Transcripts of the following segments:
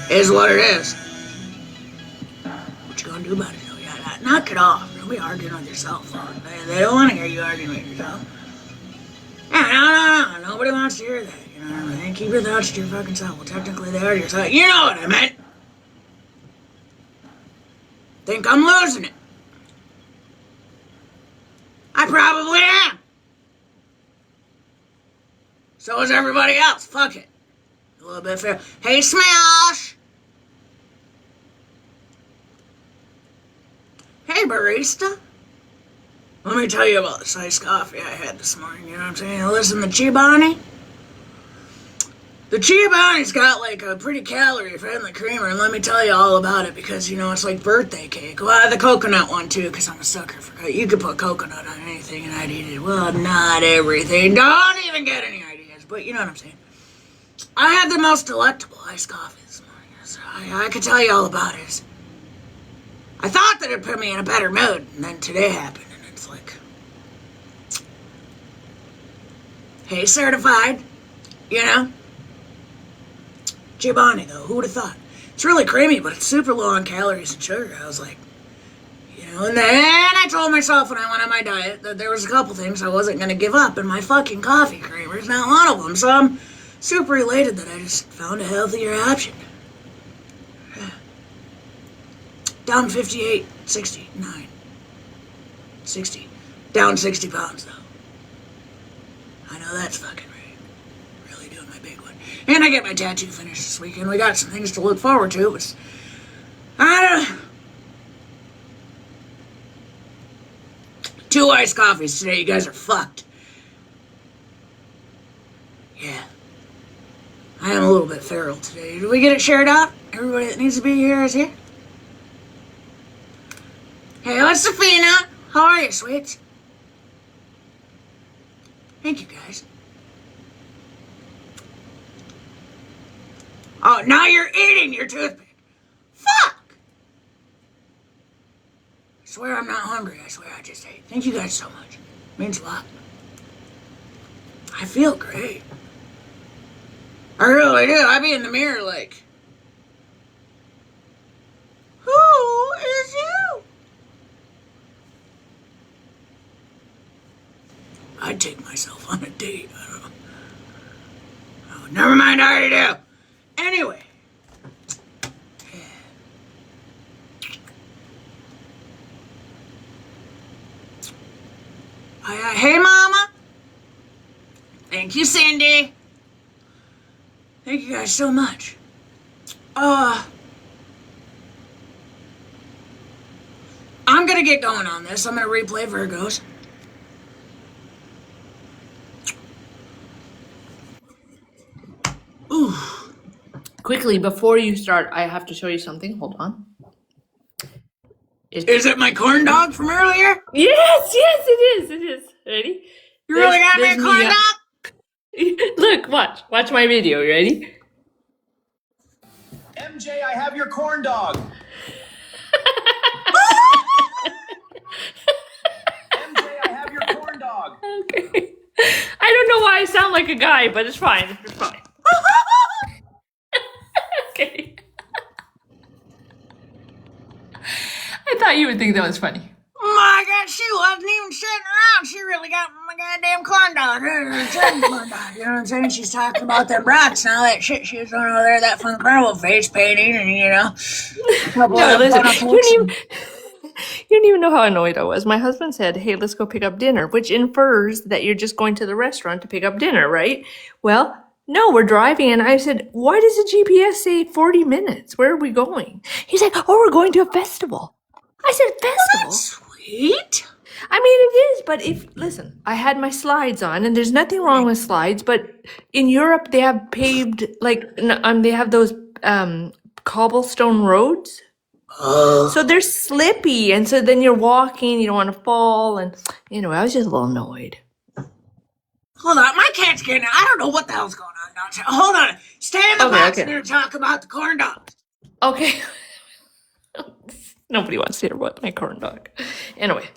Is what it is. What you gonna do about it, though? Yeah, knock it off. Don't be arguing with yourself. They don't want to hear you arguing with yourself. Yeah, no. Nobody wants to hear that. You know what I mean? Keep your thoughts to your fucking self. Well, technically they are yourself. You know what I meant. Think I'm losing it. I probably am. So is everybody else. Fuck it. A little bit fair. Hey, Smash! Hey, barista. Let me tell you about this iced coffee I had this morning, you know what I'm saying? Listen, the Chobani. The Chobani's got like a pretty calorie-friendly creamer, and let me tell you all about it because, you know, it's like birthday cake. Well, the coconut one, too, because I'm a sucker for you could put coconut on anything, and I'd eat it. Well, not everything. Don't even get any ideas, but you know what I'm saying. I had the most delectable iced coffee this morning, so I could tell you all about it. I thought that it'd put me in a better mood, and then today happened, and it's like, hey, certified, you know? Chobani, though, who would have thought? It's really creamy, but it's super low on calories and sugar. I was like, you know, and then I told myself when I went on my diet that there was a couple things I wasn't going to give up, and my fucking coffee creamer is not one of them, so I'm super elated that I just found a healthier option. Down 58, 69, 60. Down 60 pounds, though. I know that's fucking right. Really doing my big one. And I get my tattoo finished this weekend. We got some things to look forward to. But I don't know. 2 iced coffees today. You guys are fucked. Yeah. I am a little bit feral today. Did we get it shared out? Everybody that needs to be here is here? Hey, what's Safina? How are you, sweets? Thank you, guys. Oh, now you're eating your toothpick. Fuck! I swear I'm not hungry. I swear I just ate. Thank you guys so much. It means a lot. I feel great. I really do. I be in the mirror like, who is you? I'd take myself on a date. I don't know. Oh, never mind. I already do. Anyway. Hey, Mama. Thank you, Cindy. Thank you guys so much. I'm gonna get going on this. I'm gonna replay Virgos. Ooh. Quickly, before you start, I have to show you something. Hold on. Is it my corn dog from earlier? Yes, it is. Ready? You really got me a corn dog? Look, watch my video. You ready? MJ, I have your corn dog. MJ, I have your corn dog. Okay. I don't know why I sound like a guy, but it's fine. It's fine. Okay. I thought you would think that was funny. My God, she wasn't even sitting around. She really got my goddamn corn dog. Corn dog. You know what I'm saying? She's talking about them rocks and all that shit she was doing over there, that fun carnival face painting, and you know. No, listen, you didn't even know how annoyed I was. My husband said, hey, let's go pick up dinner, which infers that you're just going to the restaurant to pick up dinner, right? Well, no, we're driving. And I said, why does the GPS say 40 minutes? Where are we going? He's like, oh, we're going to a festival. I said, festival? That's sweet. I mean, it is, but listen, I had my slides on, and there's nothing wrong with slides, but in Europe, they have paved, they have those cobblestone roads. So they're slippy, and so then you're walking, you don't want to fall, and anyway, I was just a little annoyed. Hold on, my cat's getting, I don't know what the hell's going on downstairs. Hold on, stay in the box and talk about the corn dogs. Okay. Nobody wants to hear about my corn dog. Anyway,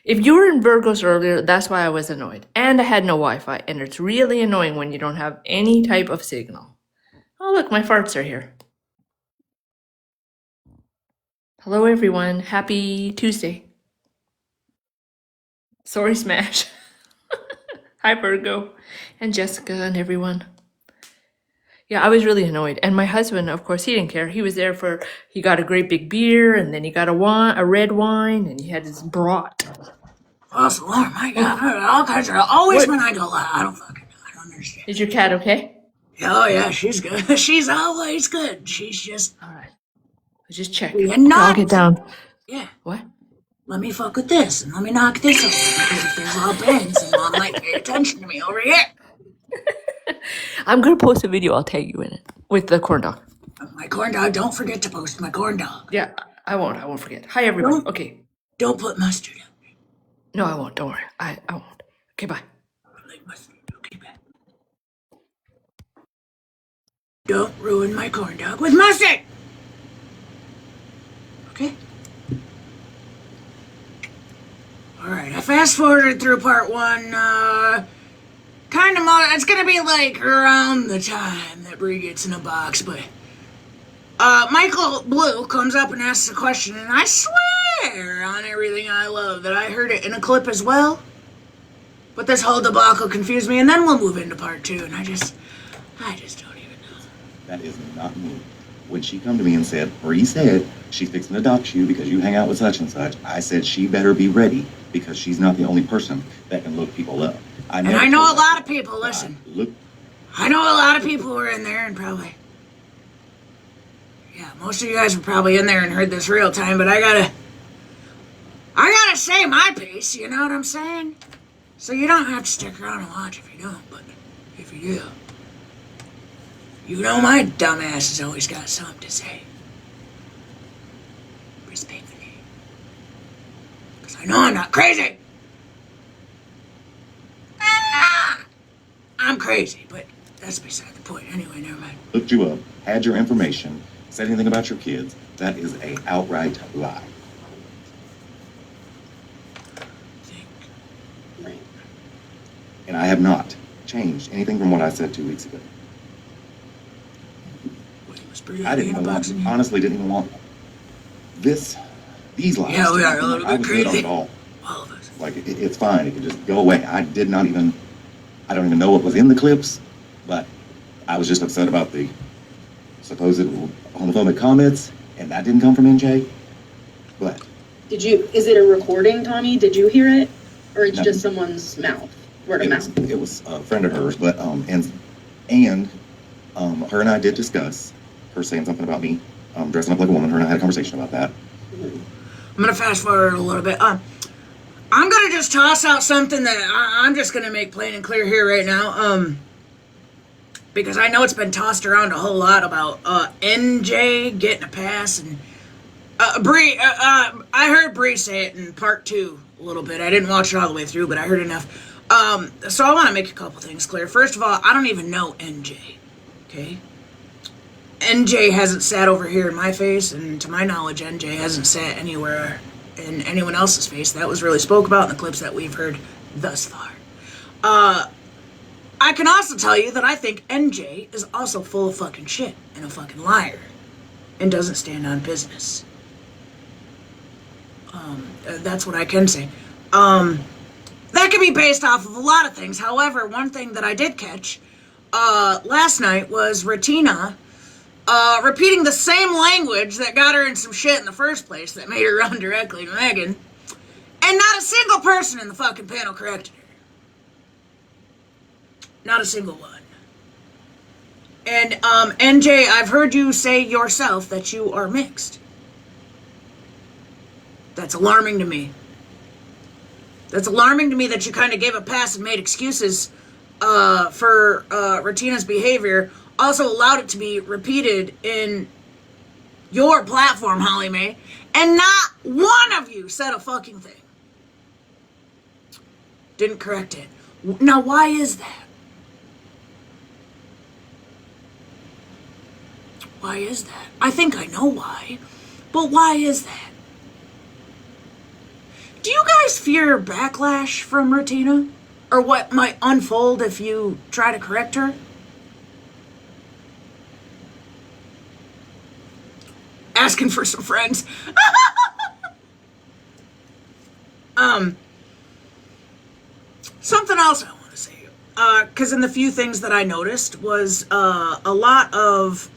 if you were in Virgos earlier, that's why I was annoyed. And I had no Wi-Fi, and it's really annoying when you don't have any type of signal. Oh, look, my farts are here. Hello, everyone. Happy Tuesday. Sorry, Smash. Hi, Virgo. And Jessica and everyone. Yeah, I was really annoyed. And my husband, of course, he didn't care. He was there for, he got a great big beer, and then he got a red wine, and he had his brat. False alarm, my God. All kinds of, always What? when I go live, I don't understand. Is your cat okay? Oh, yeah, she's good. She's always good. She's just, All right. Let's just check. Yeah, Okay, not- I'll get down. yeah. What? Let me fuck with this, and let me knock this over, because if there's all bends, and Mom might pay attention to me over here. I'm going to post a video. I'll tag you in it with the corn dog. My corn dog, don't forget to post my corn dog. Yeah, I won't forget. Hi, everyone. Don't- Okay. Don't put mustard in. No, I won't. Don't worry. I won't. Okay, bye. I like mustard. Okay, bad. Don't ruin my corn dog with mustard! Okay? Alright, I fast forwarded through part one, kind of, it's gonna be like around the time that Bree gets in a box, but, Michael Blue comes up and asks a question, and I swear on everything I love that I heard it in a clip as well. But this whole debacle confused me, and then we'll move into part two, and I just don't even know. That is not me. When she come to me and said, Bree said she's fixing to dox you because you hang out with such and such, I said she better be ready because she's not the only person that can look people up. And I know a lot of people, listen. Look, I know a lot of people who are in there and probably... Yeah, most of you guys were probably in there and heard this real time, but I gotta say my piece, you know what I'm saying? So you don't have to stick around and watch if you don't, but if you do, you know my dumb ass has always got something to say. Respectfully. Because I know I'm not crazy. I'm crazy, but that's beside the point. Anyway, never mind. looked you up, had your information, said anything about your kids. That is a outright lie. And I have not changed anything from what I said 2 weeks ago. I didn't even want, honestly didn't even want these lies. Yeah, we to are happen. a little I bit was good on crazy. it all. All of us. Like, it's fine. It can just go away. I don't even know what was in the clips, but I was just upset about the supposed homophobic comments, and that didn't come from NJ. But Is it a recording, Tommy? Did you hear it? Or it's No. just someone's mouth? Word of mouth? it was a friend of hers, but, and her and I did discuss her saying something about me, dressing up like a woman. Her and I had a conversation about that. I'm gonna fast forward a little bit. I'm gonna just toss out something that I'm just gonna make plain and clear here right now. Because I know it's been tossed around a whole lot about NJ getting a pass and Bree. I heard Bree say it in part two a little bit. I didn't watch it all the way through, but I heard enough. So I want to make a couple things clear. First of all, I don't even know NJ. Okay. NJ hasn't sat over here in my face, and to my knowledge, NJ hasn't sat anywhere in anyone else's face. That was really spoke about in the clips that we've heard thus far. I can also tell you that I think NJ is also full of fucking shit and a fucking liar and doesn't stand on business. That's what I can say. That can be based off of a lot of things. However, one thing that I did catch last night was Ratina repeating the same language that got her in some shit in the first place that made her run directly to Megan, and not a single person in the fucking panel corrected her. Not a single one. And NJ, I've heard you say yourself that you are mixed. That's alarming to me. That's alarming to me that you kind of gave a pass and made excuses for Ratina's behavior. Also allowed it to be repeated in your platform, Holly Mae, and not one of you said a fucking thing. Didn't correct it. Now, why is that? Why is that? I think I know why, but why is that? Do you guys fear backlash from Ratina? Or what might unfold if you try to correct her? asking for some friends. Something else I want to say, because in the few things that I noticed was a lot of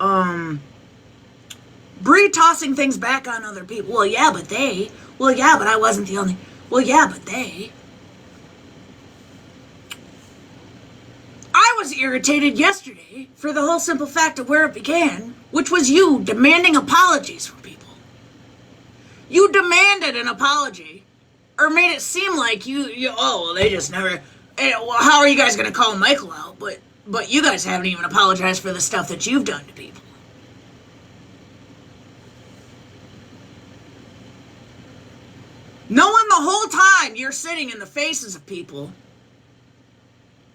Bree tossing things back on other people. Well, yeah, but they. Well, yeah, but I wasn't the only. Well, yeah, but they. I was irritated yesterday for the whole simple fact of where it began, which was you demanding apologies from people. You demanded an apology, or made it seem like well, they just never. Well, how are you guys going to call Michael out? But you guys haven't even apologized for the stuff that you've done to people. Knowing the whole time you're sitting in the faces of people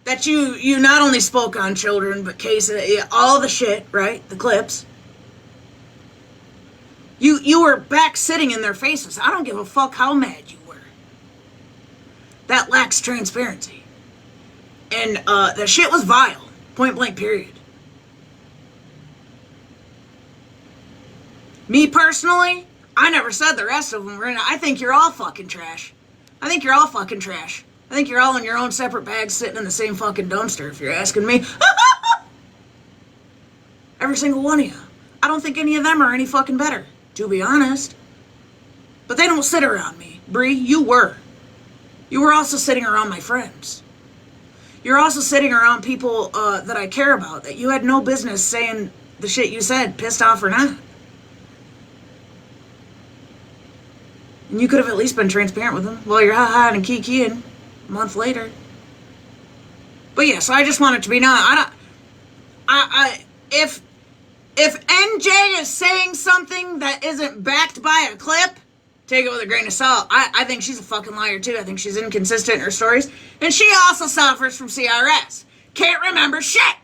that you not only spoke on children, but all the shit, right? The clips. You were back sitting in their faces. I don't give a fuck how mad you were. That lacks transparency. And the shit was vile. Point blank period. Me personally, I never said the rest of them were in it. I think you're all fucking trash. I think you're all fucking trash. I think you're all in your own separate bags sitting in the same fucking dumpster, if you're asking me. Every single one of you. I don't think any of them are any fucking better, to be honest. But they don't sit around me. Bree, you were. You were also sitting around my friends. You're also sitting around people that I care about, that you had no business saying the shit you said, pissed off or not. And you could have at least been transparent with them while you're ha-ha and kikiing a month later. But yeah, so I just want it to be known. If NJ is saying something that isn't backed by a clip, take it with a grain of salt. I think she's a fucking liar too. I think she's inconsistent in her stories. And she also suffers from CRS. Can't remember shit.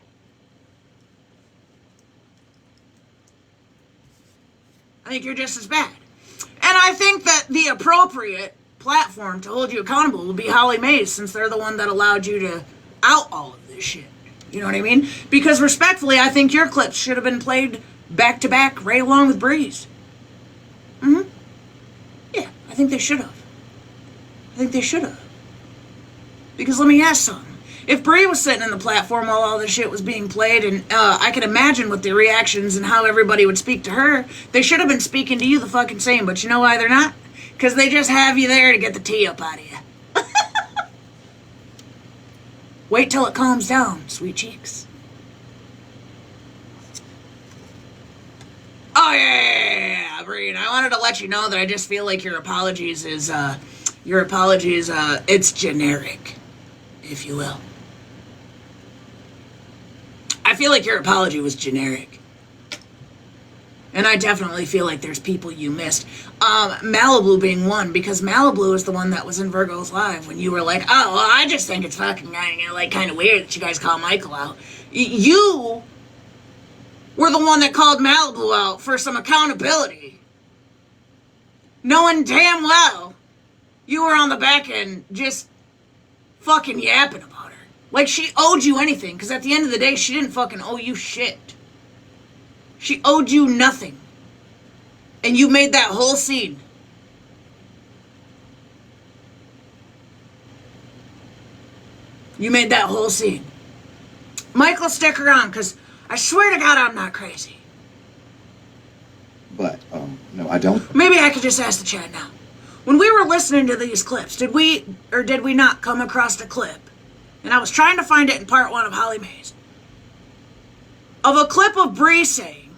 I think you're just as bad. And I think that the appropriate platform to hold you accountable will be Holly Mays, since they're the one that allowed you to out all of this shit. You know what I mean? Because respectfully, I think your clips should have been played back to back right along with Bree's. Mm-hmm. Yeah, I think they should have. I think they should have. Because let me ask something. If Bree was sitting in the platform while all this shit was being played, and I could imagine what the reactions and how everybody would speak to her, they should have been speaking to you the fucking same. But you know why they're not? Because they just have you there to get the tea up out of you. Wait till it calms down, sweet cheeks. Oh, yeah, Bree. I wanted to let you know that I just feel like your apologies, it's generic, if you will. I feel like your apology was generic. And I definitely feel like there's people you missed. Malibu being one, because Malibu is the one that was in Virgo's Live when you were like, oh, well, I just think it's fucking kind of weird that you guys call Michael out. You were the one that called Malibu out for some accountability. Knowing damn well you were on the back end just fucking yapping about her. Like she owed you anything, because at the end of the day, she didn't fucking owe you shit. She owed you nothing. And you made that whole scene. You made that whole scene. Michael, stick around, because I swear to God I'm not crazy. But, no, I don't. Maybe I could just ask the chat now. When we were listening to these clips, did we not come across a clip? And I was trying to find it in part 1 of Holly Mays. Of a clip of Bree saying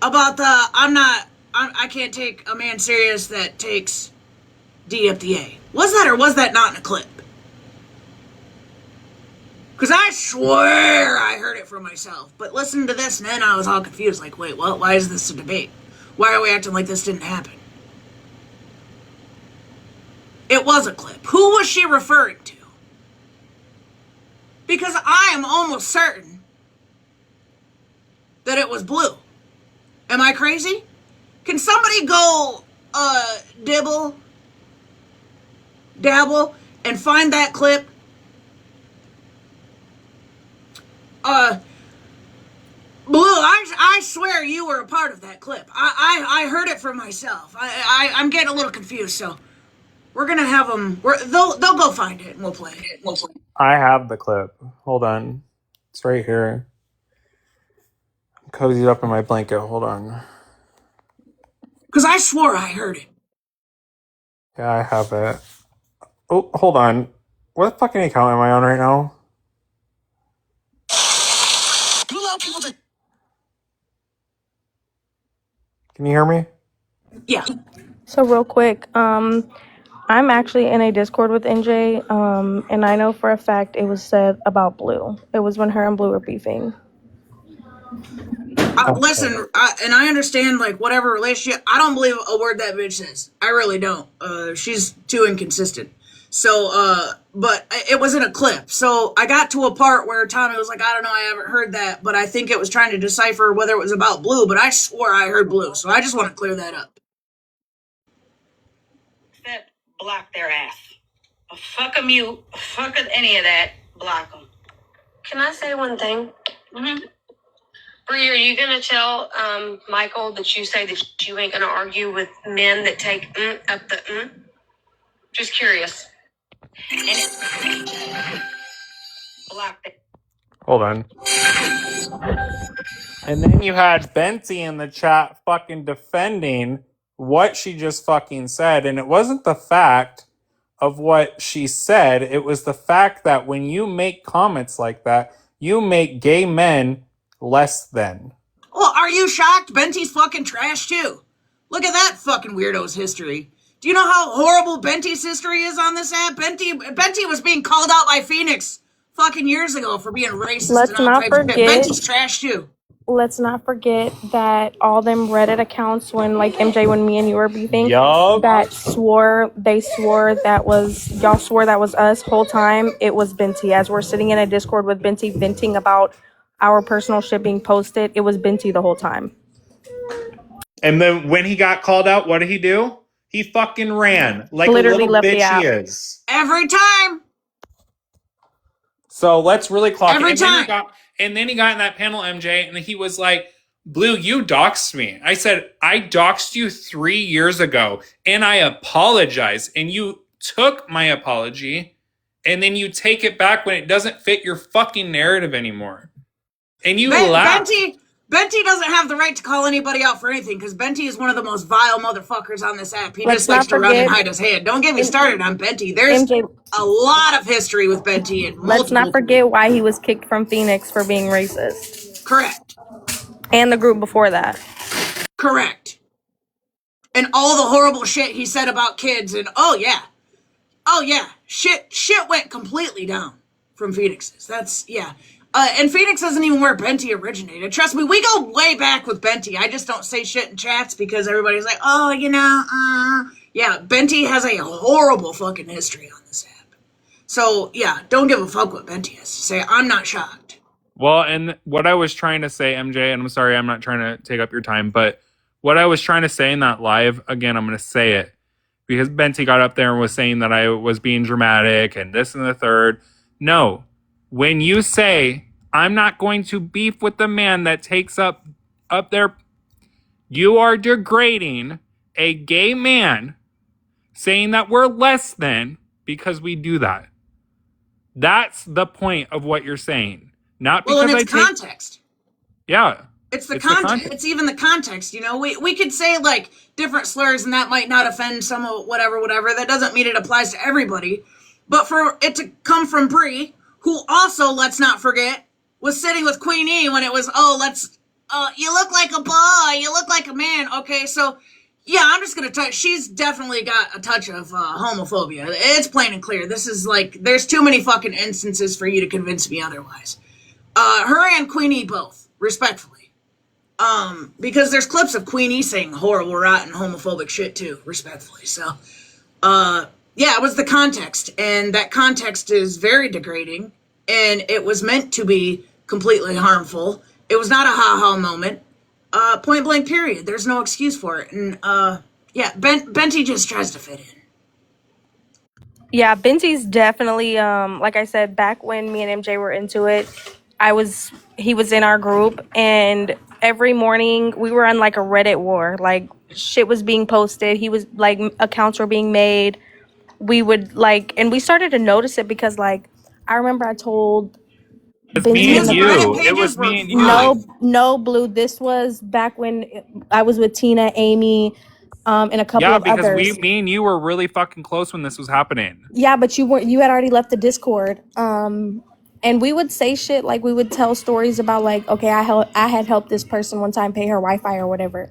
about I can't take a man serious that takes D up the A. Was that or was that not in a clip? Because I swear I heard it from myself. But listening to this, and then I was all confused. Like, wait, what? Why is this a debate? Why are we acting like this didn't happen? It was a clip. Who was she referring to? Because I am almost certain that it was Blue. Am I crazy? Can somebody go, dabble, and find that clip? Blue, I swear you were a part of that clip. I heard it for myself. I'm getting a little confused, so we're gonna have them. They'll go find it and we'll play it. I have the clip. Hold on. It's right here. I'm cozied up in my blanket. Hold on. Because I swore I heard it. Yeah, I have it. Oh, hold on. What fucking account am I on right now? Can you hear me? Yeah. So real quick, I'm actually in a Discord with NJ, and I know for a fact it was said about Blue. It was when her and Blue were beefing. Listen, and I understand, like, whatever relationship, I don't believe a word that bitch says. I really don't. She's too inconsistent. So, but it was in a clip. So I got to a part where Tommy was like, I don't know, I haven't heard that, but I think it was trying to decipher whether it was about Blue, but I swore I heard Blue. So I just want to clear that up. That block their ass. Fuck them, you. Fuck any of that. Block them. Can I say one thing? Mm-hmm. Bree, are you going to tell Michael that you say that you ain't going to argue with men that take up the Just curious. Block them. Hold on. And then you had Benty in the chat fucking defending what she just fucking said. And it wasn't the fact of what she said. It was the fact that when you make comments like that, you make gay men less than. Well, are you shocked? Benty's fucking trash too. Look at that fucking weirdo's history. Do you know how horrible Benty's history is on this app? Benty was being called out by Phoenix fucking years ago for being racist. Let's and all not types of shit. forget- Benty's trash too. Let's not forget that all them Reddit accounts when MJ, when me and you were beefing, Yup. y'all swore that was us whole time. It was Benty. As we're sitting in a Discord with Benty venting about our personal shit being posted, it was Benty the whole time. And then when he got called out, what did he do? He fucking ran like Literally a little left the bitch he app. is. Every time. So let's really clock Every it. And then he got in that panel, MJ, and he was like, Blue, you doxed me. I said, I doxed you 3 years ago, and I apologize. And you took my apology, and then you take it back when it doesn't fit your fucking narrative anymore. And you laugh. Benty doesn't have the right to call anybody out for anything because Benty is one of the most vile motherfuckers on this app. He Let's just likes not to run and forget- hide his head. Don't get me started on Benty. There's MJ, a lot of history with Benty. And let's not forget why he was kicked from Phoenix for being racist. Correct. And the group before that. Correct. And all the horrible shit he said about kids and oh yeah. Shit went completely down from Phoenix's. And Phoenix isn't even where Benty originated. Trust me, we go way back with Benty. I just don't say shit in chats because everybody's like, oh, yeah, Benty has a horrible fucking history on this app. So, yeah, don't give a fuck what Benty has to say. I'm not shocked. Well, and what I was trying to say, MJ, and I'm sorry, I'm not trying to take up your time, but what I was trying to say in that live, again, I'm going to say it, because Benty got up there and was saying that I was being dramatic and this and the third. No. When you say, I'm not going to beef with the man that takes up there, you are degrading a gay man, saying that we're less than because we do that. That's the point of what you're saying. Not because well, and it's context. Yeah. It's the context. It's even the context, you know? We could say, like, different slurs and that might not offend some of whatever. That doesn't mean it applies to everybody. But for it to come from Bree, who also, let's not forget, was sitting with Queen E when it was, you look like a boy, you look like a man. Okay, so, yeah, I'm just going to touch, she's definitely got a touch of homophobia. It's plain and clear. This is like, there's too many fucking instances for you to convince me otherwise. Her and Queen E both, respectfully. Because there's clips of Queen E saying horrible, rotten, homophobic shit too, respectfully. So, yeah, it was the context, and that context is very degrading, and it was meant to be completely harmful. It was not a ha-ha moment. Point blank period. There's no excuse for it. And, yeah, Benty just tries to fit in. Yeah, Benty's definitely, like I said, back when me and MJ were into it, he was in our group, and every morning we were on like a Reddit war. Like shit was being posted. He was like accounts were being made. We would like, and we started to notice it because like I remember I told It's me Benji and in the Reddit you. It pages was were me and you. no Blue. This was back when I was with Tina, Amy, and a couple Yeah, of because others. me and you were really fucking close when this was happening. Yeah, but you weren't. You had already left the Discord. And we would say shit like we would tell stories about like, okay, I had helped this person one time pay her Wi-Fi or whatever,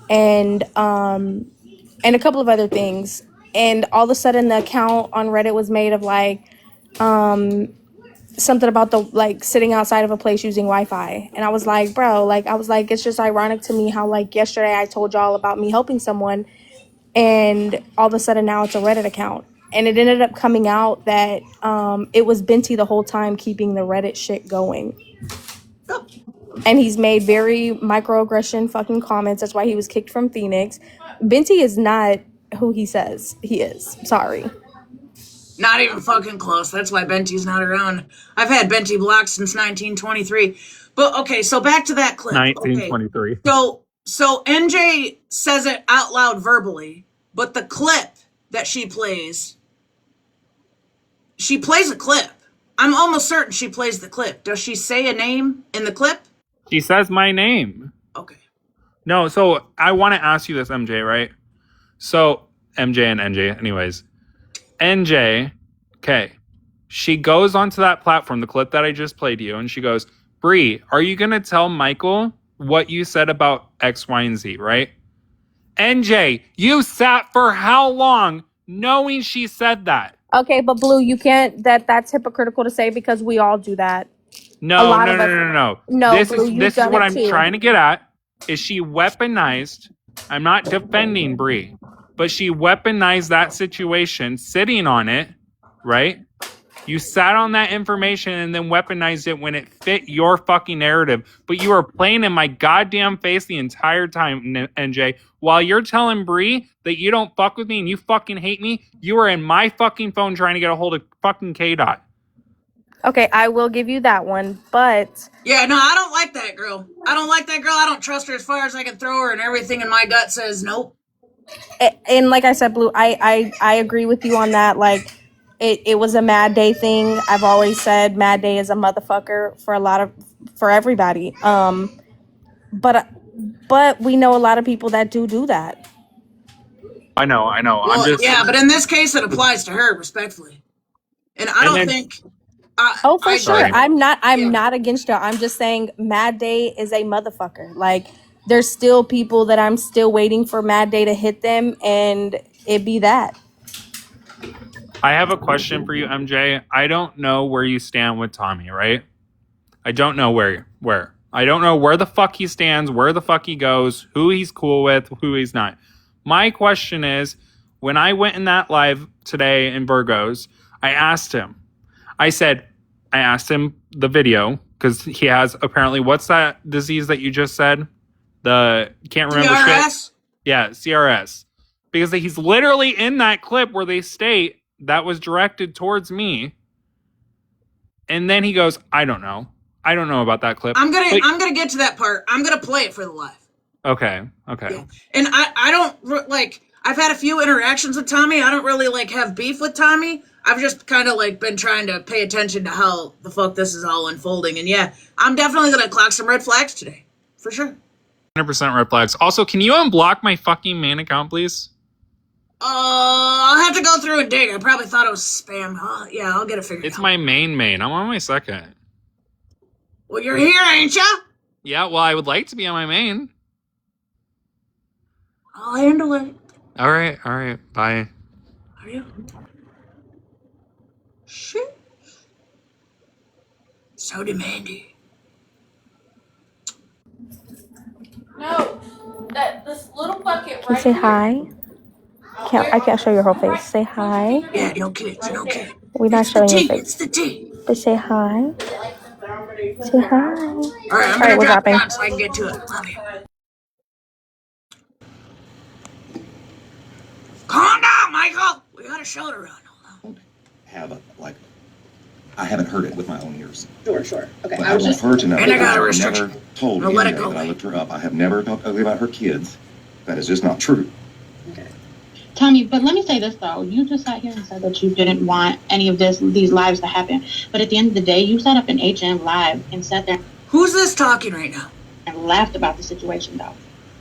and a couple of other things. And all of a sudden, the account on Reddit was made of like something about the like sitting outside of a place using Wi-Fi. And I was like, bro, like I was like, it's just ironic to me how like yesterday I told y'all about me helping someone, and all of a sudden now it's a Reddit account. And it ended up coming out that it was Binti the whole time keeping the Reddit shit going. And he's made very microaggression fucking comments. That's why he was kicked from Phoenix. Binti is not who he says he is. Sorry. Not even fucking close. That's why Benty's not around. I've had Benty blocked since 1923. But okay, so back to that clip. 1923. Okay. So NJ says it out loud verbally, but the clip that she plays a clip. I'm almost certain she plays the clip. Does she say a name in the clip? She says my name. Okay. No, so I want to ask you this, MJ, right? So, MJ and NJ, anyways. NJ, okay. She goes onto that platform, the clip that I just played you, and she goes, Bree, are you going to tell Michael what you said about X, Y, and Z, right? NJ, you sat for how long knowing she said that? Okay, but Blue, you can't. That's hypocritical to say because we all do that. No. No, This Blue, is done what it I'm too. trying to get at. Is she weaponized? I'm not defending Bree, but she weaponized that situation, sitting on it, right? You sat on that information and then weaponized it when it fit your fucking narrative. But you were playing in my goddamn face the entire time, NJ. While you're telling Bree that you don't fuck with me and you fucking hate me, you were in my fucking phone trying to get a hold of fucking K-Dot. Okay, I will give you that one, but Yeah, no, I don't like that girl. I don't trust her as far as I can throw her, and everything in my gut says nope. and like I said, Blue, I agree with you on that. Like, it was a Mad Day thing. I've always said Mad Day is a motherfucker for everybody. But we know a lot of people that do that. I know. Well, yeah, but in this case, it applies to her, respectfully. And I don't think. Oh, for sure. Sorry. I'm not against her. I'm just saying Mad Day is a motherfucker. Like, there's still people that I'm still waiting for Mad Day to hit them, and it be that. I have a question for you, MJ. I don't know where you stand with Tommy, right? I don't know where. I don't know where the fuck he stands, where the fuck he goes, who he's cool with, who he's not. My question is, when I went in that live today in Virgos, I asked him the video, because he has apparently, what's that disease that you just said? Can't remember CRS? shit. Yeah, CRS. Because he's literally in that clip where they state that was directed towards me. And then he goes, I don't know about that clip. I'm gonna get to that part. I'm gonna play it for the live. Okay. Yeah. And I don't like. I've had a few interactions with Tommy. I don't really like have beef with Tommy. I've just kind of like been trying to pay attention to how the fuck this is all unfolding. And yeah, I'm definitely gonna clock some red flags today, for sure. 100% red flags. Also, can you unblock my fucking main account, please? I'll have to go through and dig. I probably thought it was spam. Yeah, I'll get it figured out. It's my main. I'm on my second. Well, you're here, ain't ya? Yeah, well, I would like to be on my main. I'll handle it. All right. Bye. Are you? Shit. So demanding. No, this little bucket Can you say hi? I can't show your whole face. Say hi. Yeah, no kids. We're not showing your face. It's the tea. But say hi. Say hi. All right, I'm gonna we're drop it dropping. on so I can get to it. Love you. Calm down, Michael. We got a show to run. Hold on. Have a, like, I haven't heard it with my own ears. Sure. Okay. But I I was want just. her to know And I that got a I've restriction. never told I'll let it MJ go. that I looked her up. I have never talked ugly about her kids. That is just not true. Okay. Tommy, but let me say this though. You just sat here and said that you didn't want any of these lives to happen. But at the end of the day, you set up an HM live and sat there Who's this talking right now? and laughed about the situation though.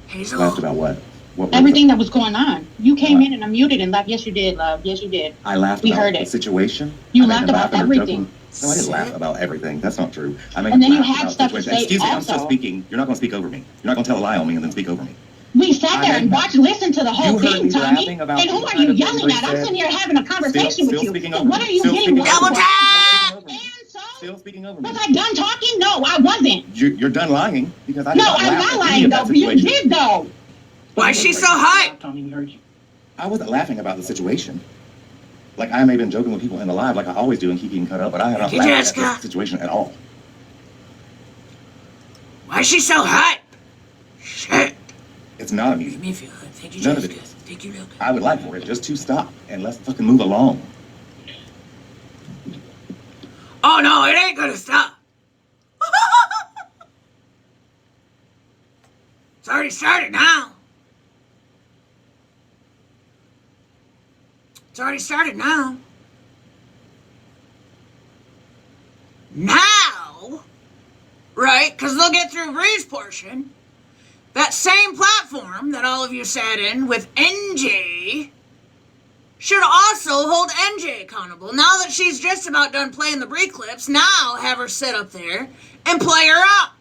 Hazel. Laughed about what? What was Everything it? that was going on. You came What? in and unmuted and laughed. Yes, you did, love. Yes, you did. I laughed We about heard the it. situation. You I made laughed them about laugh and were everything. joking. No, I didn't laugh about everything. That's not true. I made And them then you laugh had about stuff the to situation. say Excuse me, I'm still also. speaking. You're not going to speak over me. You're not going to tell a lie on me and then speak over me. We sat I there made and that. watched, listened to the whole You heard thing, me Tommy. laughing about And who the are kind you of things yelling they at? I'm said. sitting here having a conversation Still with you. speaking So over what me. are you Still getting? speaking mad over Double me. for? tap! And so, Still speaking over me. was I done talking? No, I wasn't. You're done lying because I did No, not I'm laugh not at any lying of though. that But you situation. did though. Why is she so hype? Tommy, we heard you. I wasn't laughing about the situation. Like, I may have been joking with people in the live like I always do and keep getting cut up, but I have not Hey, laughed Jessica. at this situation at all. Why is she so hype? Shit. It's not Make amusing. me feel hype. Thank you, None of Jessica. it is. Thank you, Luke. I would like for it just to stop and let's fucking move along. Oh no, it ain't gonna stop. It's already started now. It's already started now. Now, right? Because they'll get through Bree's portion. That same platform that all of you sat in with NJ should also hold NJ accountable. Now that she's just about done playing the Bree clips, now have her sit up there and play her up.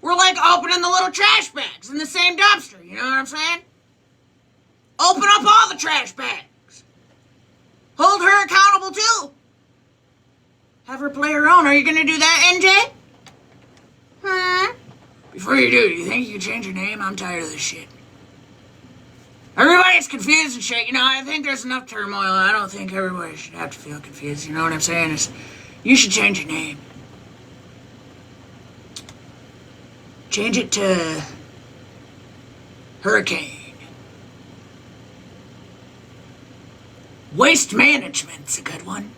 We're like opening the little trash bags in the same dumpster, you know what I'm saying? Open up all the trash bags. Hold her accountable too. Have her play her own. Are you gonna do that, NJ? Before you do you think you can change your name? I'm tired of this shit. Everybody's confused and shit. You know, I think there's enough turmoil. I don't think everybody should have to feel confused. You know what I'm saying? You should change your name. Change it to Hurricane. Waste management's a good one.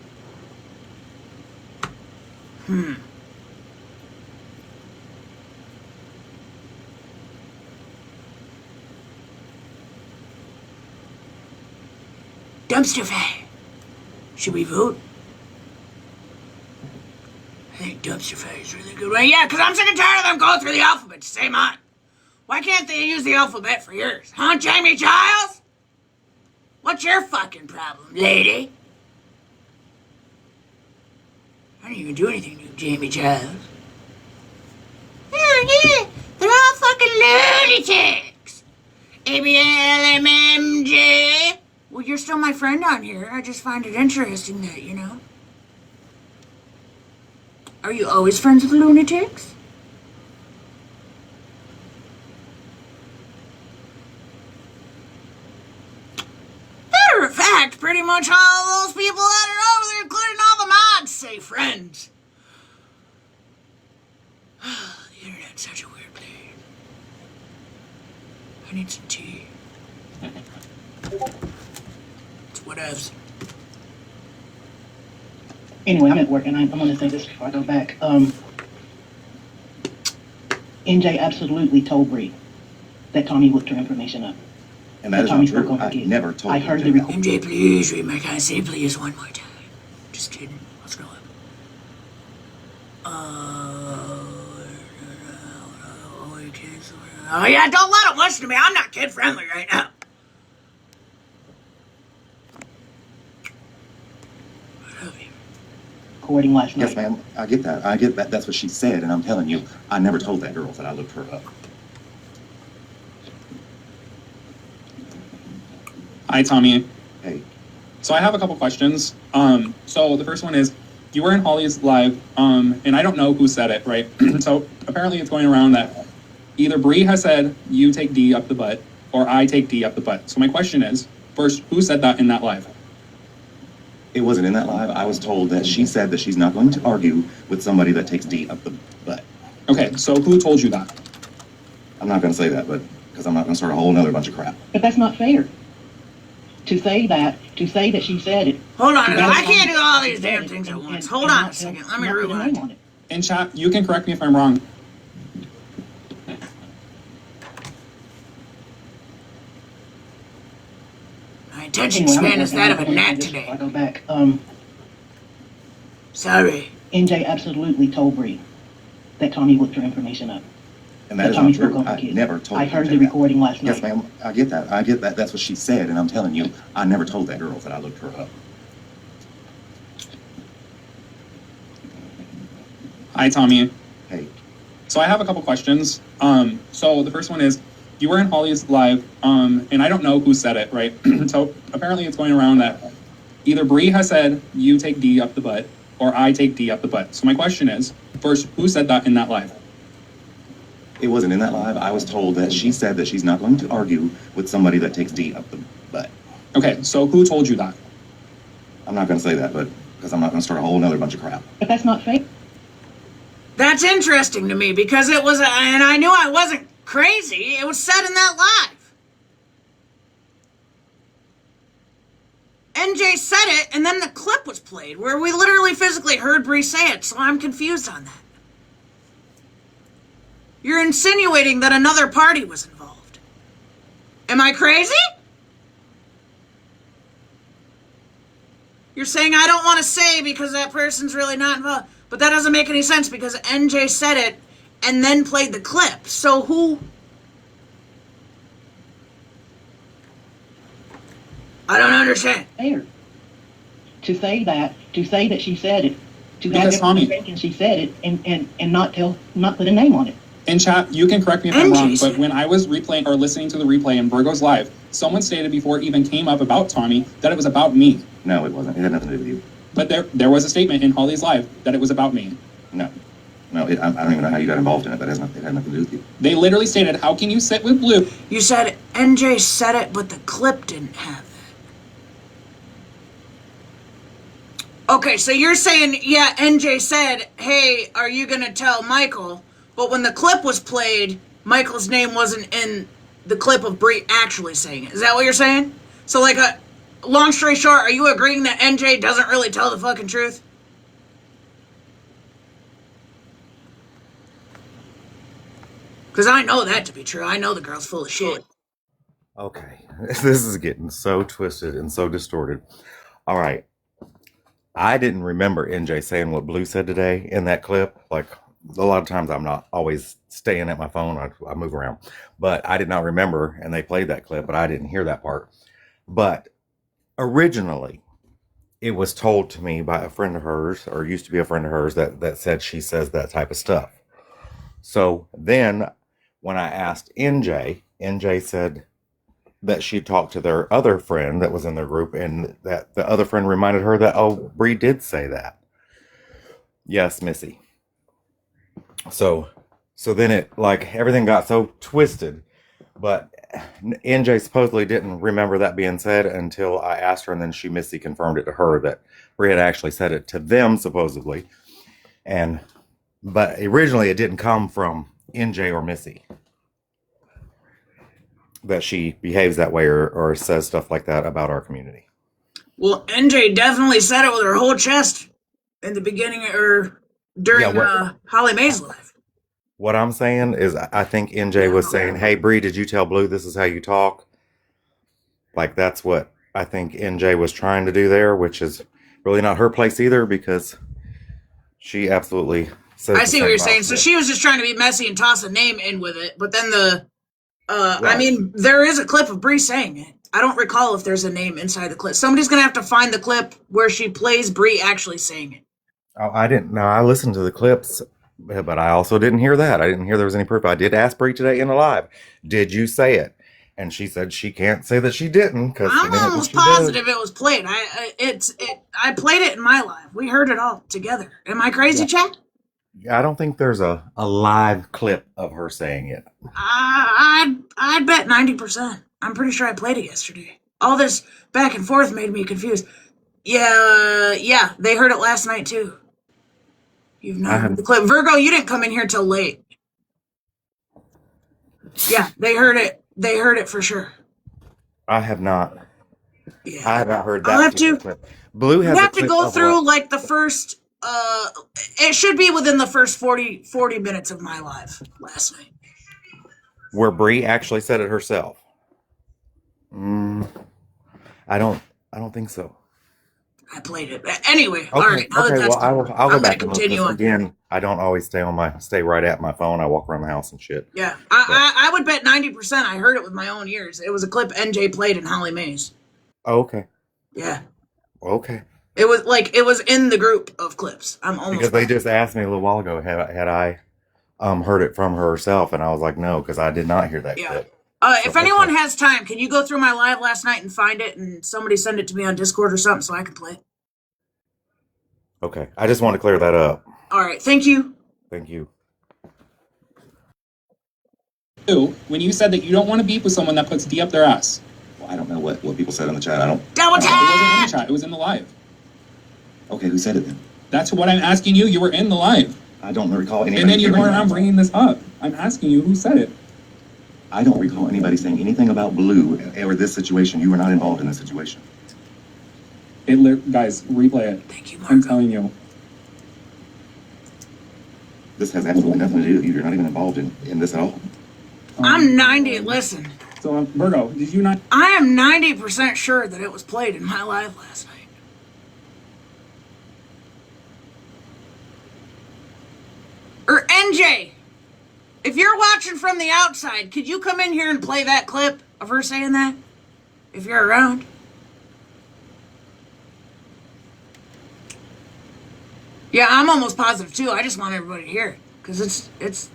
Dumpster fire. Should we vote? I think dumpster fire is a really good one. Yeah, because I'm sick and tired of them going through the alphabet to say mine. Why can't they use the alphabet for yours? Huh, Jamie Giles? What's your fucking problem, lady? I didn't even do anything to Jamie Giles. Yeah, they're all fucking lunatics. ABLMMJ. Well, you're still my friend on here. I just find it interesting that, you know. Are you always friends with lunatics? Matter of fact, pretty much all those people that are over there, including all the mods, say friends. The internet's such a weird place. I need some tea. It's whatevs. Anyway, I'm at work, and I'm going to say this before I go back. NJ absolutely told Bree that Tommy looked her information up. And that is Tommy not true. spoke on her I kids. never told I you heard to the do that. recording. MJ, please read my kind. Say please one more time. Just kidding. Let's go up. Oh yeah, don't let him listen to me. I'm not kid friendly right now. Recording last night. Yes, ma'am. I get that. I get that. That's what she said, and I'm telling you, I never told that girl that I looked her up. Hi, Tommy. Hey, So I have a couple questions. So the first one is, you were in Holly's live, and I don't know who said it, right? So apparently it's going around that either Bree has said you take D up the butt, or I take D up the butt. So my question is, first, who said that in that live? it wasn't in that live. I was told that she said that she's not going to argue with somebody that takes D up the butt. Okay, so who told you that? I'm not going to say that, but because I'm not going to start a whole nother bunch of crap. But that's not fair. to say that she said it. Hold on, to I have can't do all these she said damn it things at and- once. and- Hold and on not a second. tell- Let me not put a rewind. name on it. In chat, you can correct me if I'm wrong. My attention Anyway, I'm span at is work that now. of a I gotta gnat do this today. before I go back. Sorry. NJ absolutely told Bree that Tommy looked her information up. And that is Tommy not true. spoke on I the kids. never told I heard MJ the that. recording last Yes, night. ma'am. I get that. I get that. That's what she said, and I'm telling you, I never told that girl that I looked her up. Hi, Tommy. Hey, So I have a couple questions. So the first one is, you were in Holly's live, and I don't know who said it, right? So apparently it's going around that either Bree has said you take D up the butt, or I take D up the butt. So my question is, first, who said that in that live? it wasn't in that live. I was told that she said that she's not going to argue with somebody that takes D up the butt. Okay, so who told you that? I'm not going to say that, but because I'm not going to start a whole nother bunch of crap. But that's not fake. That's interesting to me because it was, and I knew I wasn't crazy. It was said in that live. NJ said it, and then the clip was played where we literally physically heard Bree say it, so I'm confused on that. You're insinuating that another party was involved. Am I crazy? You're saying I don't want to say because that person's really not involved. But that doesn't make any sense because NJ said it and then played the clip. So who? I don't understand. Fair. To say that she said it. To have Because, Tommy- everyone thinking she said it and not put a name on it. In chat, you can correct me if I'm wrong, but when I was replaying or listening to the replay in Virgo's live, someone stated before it even came up about Tommy that it was about me. No, it wasn't. It had nothing to do with you. But there was a statement in Holly's live that it was about me. No. No, I don't even know how you got involved in it. It had nothing to do with you. They literally stated, how can you sit with Blue? You said NJ said it, but the clip didn't have that. Okay, so you're saying, yeah, NJ said, hey, are you going to tell Michael? But when the clip was played, Michael's name wasn't in the clip of Bree actually saying it. Is that what you're saying? So, like, long story short, are you agreeing that NJ doesn't really tell the fucking truth? Because I know that to be true. I know the girl's full of shit. Okay. This is getting so twisted and so distorted. All right. I didn't remember NJ saying what Blue said today in that clip. Like, a lot of times I'm not always staying at my phone. I move around. But I did not remember, and they played that clip, but I didn't hear that part. But originally, it was told to me by a friend of hers, or used to be a friend of hers, that said she says that type of stuff. So then, when I asked NJ said that she talked to their other friend that was in their group, and that the other friend reminded her that, oh, Bree did say that. Yes, Missy. So then it, like, everything got so twisted, but NJ supposedly didn't remember that being said until I asked her, and then Missy confirmed it to her that Bree had actually said it to them, supposedly. But originally it didn't come from NJ or Missy, that she behaves that way or says stuff like that about our community. Well, NJ definitely said it with her whole chest in the beginning or during Holly Mae's life. What I'm saying is, I think NJ was saying, hey, Bree, did you tell Blue this is how you talk? Like, that's what I think NJ was trying to do there, which is really not her place either, because she absolutely says I see what you're saying. So she was just trying to be messy and toss a name in with it. But then I mean, there is a clip of Bree saying it. I don't recall if there's a name inside the clip. Somebody's going to have to find the clip where she plays Bree actually saying it. Oh, I didn't know. I listened to the clips, but I also didn't hear that. I didn't hear there was any proof. I did ask Bree today in the live, did you say it? And she said she can't say that she didn't, because I'm almost positive it was played. I played it in my live. We heard it all together. Am I crazy, Chad? I don't think there's a live clip of her saying it. I'd bet 90%. I'm pretty sure I played it yesterday. All this back and forth made me confused. Yeah, they heard it last night too. You've not heard the clip. Virgo, you didn't come in here till late. Yeah, they heard it. They heard it for sure. I have not. Yeah. I haven't heard that. I'll have particular to. clip. Blue has You a have to clip go of through what? like the first. It should be within the first 40 minutes of my live last night. Where Bree actually said it herself. I don't think so. I played it anyway. Okay. All right. Now that Okay. that's Well, I'll I'm go gonna back and look. continue 'Cause on. again, I don't always stay right at my phone. I walk around the house and shit. Yeah, I would bet 90%. I heard it with my own ears. It was a clip NJ played in Holly Mays. Oh, okay. Yeah, Okay. it was in the group of clips. I'm almost Because they just asked me a little while ago, had I heard it from herself, and I was like, no, because I did not hear that Yeah. clip. If anyone has time, can you go through my live last night and find it, and somebody send it to me on Discord or something so I can play it? Okay. I just want to clear that up. All right, thank you. Thank you. When you said that you don't want to beef with someone that puts D up their ass. Well, I don't know what people said in the chat. I don't. Double It wasn't in the tap. chat. It was in the live. Okay, who said it then? That's what I'm asking you. You were in the live. I don't recall anybody. And then you're going saying around that. bringing this up. I'm asking you who said it. I don't recall anybody saying anything about Blue or this situation. You were not involved in this situation. Guys, replay it. Thank you, I'm Marco. telling you. This has absolutely nothing to do with you. You're not even involved in this at all. I'm 90. Listen, So, Virgo, did you not? I am 90% sure that it was played in my live last night. Or NJ, if you're watching from the outside, could you come in here and play that clip of her saying that? If you're around. Yeah, I'm almost positive too. I just want everybody to hear it. Because it's...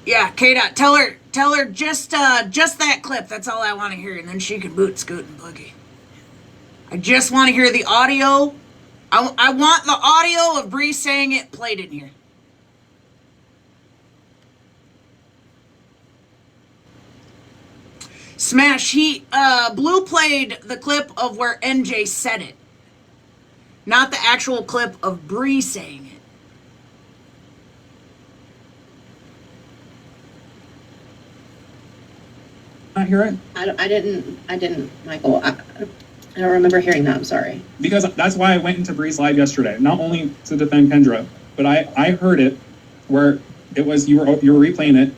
Yeah, K-Dot, tell her just that clip. That's all I want to hear. And then she can boot, scoot, and boogie. I just want to hear the audio. I want the audio of Bree saying it played in here. Smash, Blue played the clip of where NJ said it. Not the actual clip of Bree saying it. Not hear it? I didn't, Michael. I don't remember hearing that. I'm sorry. Because that's why I went into Bree's live yesterday. Not only to defend Kendra, but I heard it where it was you were replaying it,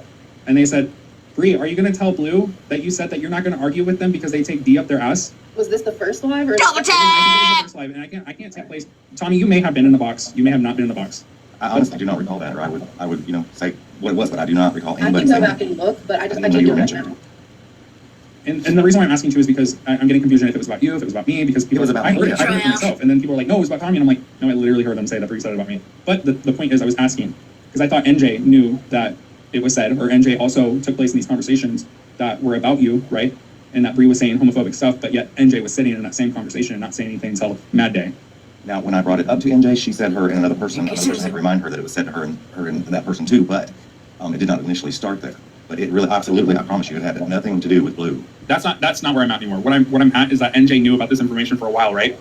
and they said, Bree, are you going to tell Blue that you said that you're not going to argue with them because they take D up their ass? Was this the first live or? Double I think it was the first live, and I can't take place. Tommy, you may have been in the box. You may have not been in the box. I honestly do not recall that, or I would say what it was, but I do not recall I anybody can go saying back that. and look, but I didn't can't know do you it were right mentioned. now. And the reason why I'm asking too is because I'm getting confusion if it was about you, if it was about me, because people was about I heard me, it, I heard it yeah. myself, and then people were like, no, it was about Tommy, and I'm like, no, I literally heard them say that Bree said it about me. But the point is, I was asking because I thought NJ knew that it was said, or NJ also took place in these conversations that were about you, right? And that Bree was saying homophobic stuff, but yet NJ was sitting in that same conversation and not saying anything until Mad Day. Now, when I brought it up to NJ, she said her and another person had to remind her that it was said to her and that person too, but it did not initially start there. But it really, absolutely, I promise you, it had nothing to do with Blue. That's not where I'm at anymore. What I'm at is that NJ knew about this information for a while, right?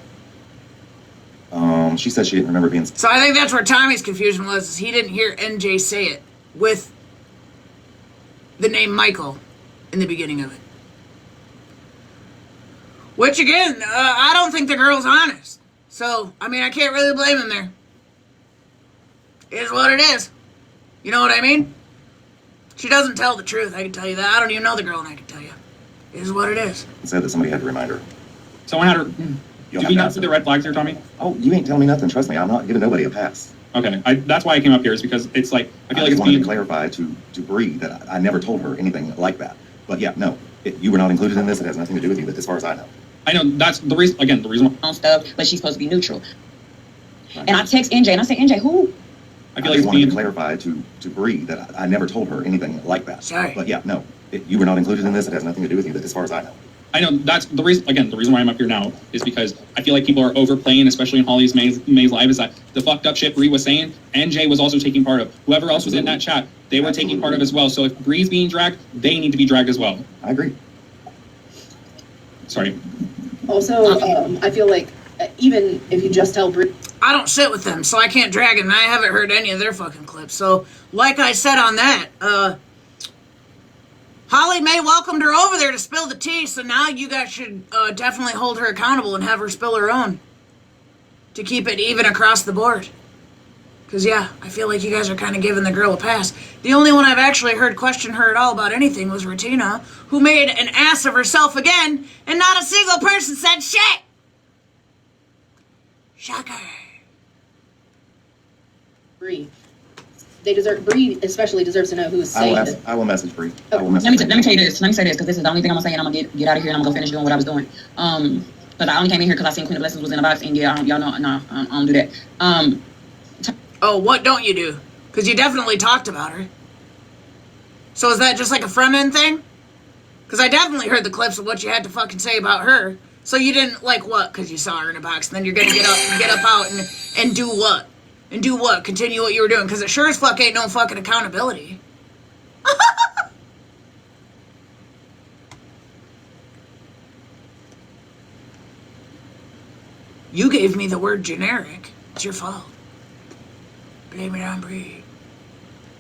She said she didn't remember being. So I think that's where Tommy's confusion was, is he didn't hear NJ say it with the name Michael in the beginning of it. Which again, I don't think the girl's honest. So, I mean, I can't really blame him there. It is what it is. You know what I mean? She doesn't tell the truth, I can tell you that. I don't even know the girl, and I can tell you. It is what it is. It said that somebody had to remind her. Someone had her. Did we not see the red flags here, Tommy? Oh, you ain't telling me nothing. Trust me, I'm not giving nobody a pass. Okay, that's why I came up here, is because it's like I feel like just it's wanted being to clarify to Bree that I never told her anything like that. But yeah, no, you were not included in this. It has nothing to do with you, as far as I know. I know that's the reason. Again, the reason. On stuff, but she's supposed to be neutral. Right. And I text NJ and I say, NJ, who? I feel I like just wanted to clarify to Bree that I never told her anything like that. Sorry. But yeah, no, you were not included in this. It has nothing to do with you, as far as I know. I know that's the reason. Again, the reason why I'm up here now is because I feel like people are overplaying, especially in Holly's Mays live, is that the fucked up shit Bree was saying, NJ was also taking part of. Whoever else was in that chat, they were taking part of as well. So if Bree's being dragged, they need to be dragged as well. I agree. Sorry. Also, I feel like even if you just tell Bree, I don't sit with them, so I can't drag them. I haven't heard any of their fucking clips. So, like I said on that, Holly Mae welcomed her over there to spill the tea, so now you guys should definitely hold her accountable and have her spill her own. To keep it even across the board. Because, yeah, I feel like you guys are kind of giving the girl a pass. The only one I've actually heard question her at all about anything was Retina, who made an ass of herself again, and not a single person said shit! Shocker. Bree. Bree especially deserves to know who is saying it. I will message Bree. Oh, I will message Let me say this, because this is the only thing I'm gonna say, and I'm gonna get out of here, and I'm gonna go finish doing what I was doing. Because I only came in here because I seen Queen of Blessings was in the box, and yeah, y'all know, no, I don't do that. Oh, what don't you do? Because you definitely talked about her. So is that just like a front end thing? Because I definitely heard the clips of what you had to fucking say about her. So you didn't, like, what? Because you saw her in a box, and then you're gonna get up out and do what? And do what? Continue what you were doing? Because it sure as fuck ain't no fucking accountability. You gave me the word generic. It's your fault. Blame it on Bree.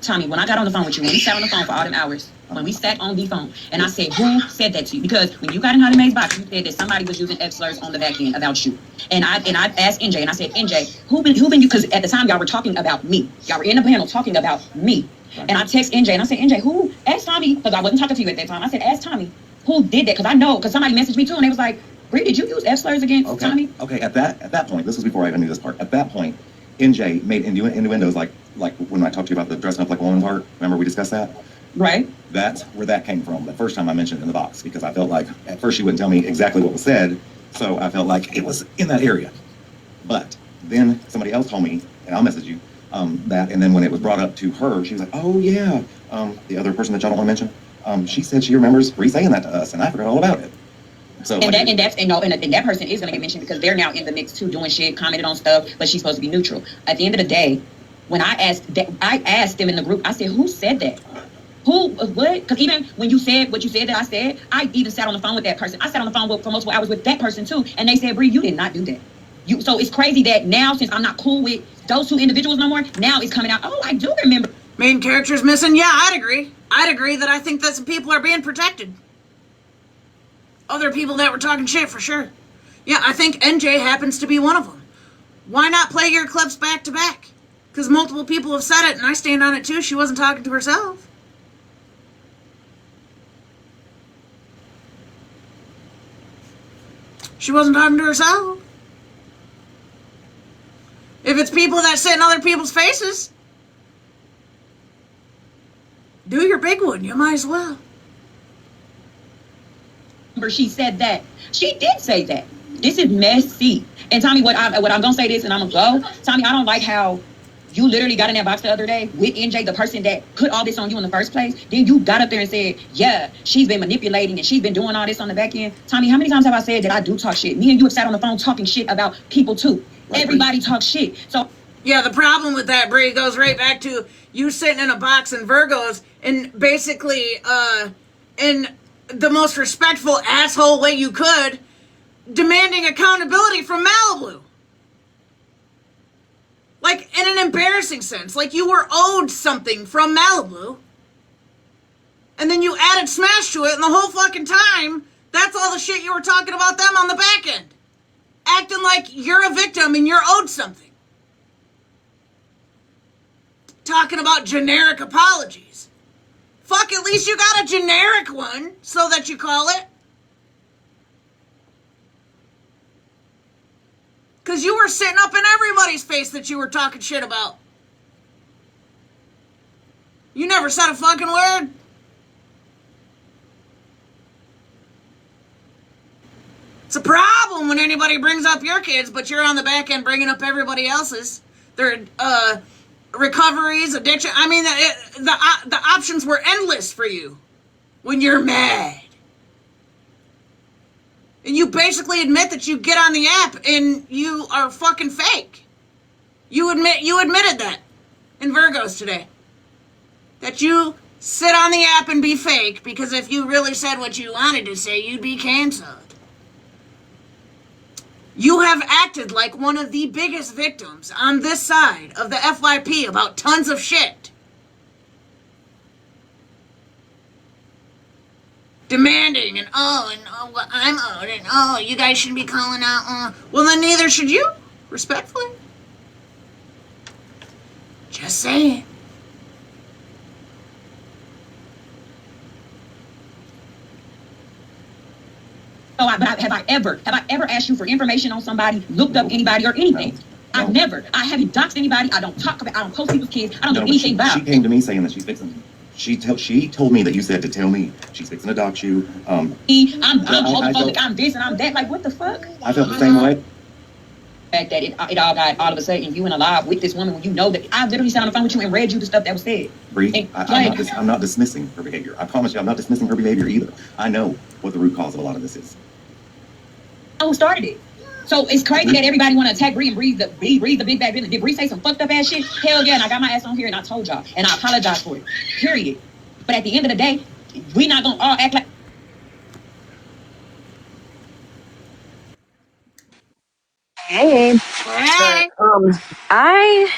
Tommy, when I got on the phone with you, when we sat on the phone for all them hours, when we sat on the phone, and I said, who said that to you? Because when you got in Holly Mae's box, you said that somebody was using F slurs on the back end about you. And I asked NJ, and I said, NJ, who been you? Because at the time, y'all were talking about me. Y'all were in the panel talking about me. And I text NJ, and I said, NJ, who? Ask Tommy, because I wasn't talking to you at that time. I said, ask Tommy, who did that? Because I know, because somebody messaged me too, and they was like, Bree, did you use F slurs against Tommy? Okay, at that point, this was before I even knew this part. At that point, NJ made innuendos like when I talked to you about the dressing up like a woman part. Remember we discussed that? Right. That's where that came from. The first time I mentioned it in the box, because I felt like at first she wouldn't tell me exactly what was said, so I felt like it was in that area. But then somebody else told me, and I'll message you, that, and then when it was brought up to her, she was like, oh yeah, the other person that y'all don't want to mention, she said she remembers Bree saying that to us, and I forgot all about it. So and that person is gonna get mentioned because they're now in the mix too, doing shit, commented on stuff, but she's supposed to be neutral. At the end of the day, when I asked them in the group, I said, who said that? Who, what? Because even when you said what you said that I said, I even sat on the phone with that person. I sat on the phone for multiple hours with that person too, and they said, Bree, you did not do that. So it's crazy that now, since I'm not cool with those two individuals no more, now it's coming out, oh, I do remember. Main character's missing? Yeah, I'd agree. I'd agree that I think that some people are being protected. Other people that were talking shit, for sure. Yeah, I think NJ happens to be one of them. Why not play your clips back to back? Because multiple people have said it, and I stand on it too. She wasn't talking to herself. She wasn't talking to herself. If it's people that sit in other people's faces, do your big one. You might as well. She said that. She did say that. This is messy. And Tommy, what I'm gonna say this, and I'm gonna go. Tommy, I don't like how you literally got in that box the other day with NJ, the person that put all this on you in the first place. Then you got up there and said, yeah, she's been manipulating and she's been doing all this on the back end. Tommy, how many times have I said that I do talk shit? Me and you have sat on the phone talking shit about people too. Everybody talks shit. So yeah, the problem with that, Bree, goes right back to you sitting in a box in Virgos and basically in the most respectful asshole way you could, demanding accountability from Malibu. Like, in an embarrassing sense. Like, you were owed something from Malibu. And then you added Smash to it, and the whole fucking time, that's all the shit you were talking about them on the back end. Acting like you're a victim and you're owed something. Talking about generic apologies. Fuck, at least you got a generic one, so that you call it. Because you were sitting up in everybody's face that you were talking shit about. You never said a fucking word. It's a problem when anybody brings up your kids, but you're on the back end bringing up everybody else's. Their recoveries, addiction. I mean, the options were endless for you when you're mad. And you basically admit that you get on the app and you are fucking fake. You admitted that in Virgos today. That you sit on the app and be fake because if you really said what you wanted to say, you'd be canceled. You have acted like one of the biggest victims on this side of the FYP about tons of shit. demanding and well, I'm out and you guys shouldn't be calling out. Well, then neither should you, respectfully. Just saying. Have I ever asked you for information on somebody, looked up anybody or anything? No. I've never. I haven't doxed anybody. I don't talk about. I don't post people's kids. I don't do but anything about. She came to me saying that she's fixing. She told me that you said to tell me she's fixing to dox you. I'm homophobic. I'm this and I'm that. Like, what the fuck? I felt the same way. The fact that it all got all of a sudden you in a live with this woman when you know that I literally sat on the phone with you and read you the stuff that was said. Bree, I'm not dismissing her behavior. I promise you, I'm not dismissing her behavior either. I know what the root cause of a lot of this is. Who started it? So it's crazy that everybody want to attack Bree and breathe the big bad business. Did Bree say some fucked up ass shit? Hell yeah, and I got my ass on here and I told y'all and I apologize for it. Period. But at the end of the day, we not gonna all act like. Hey. Hey. I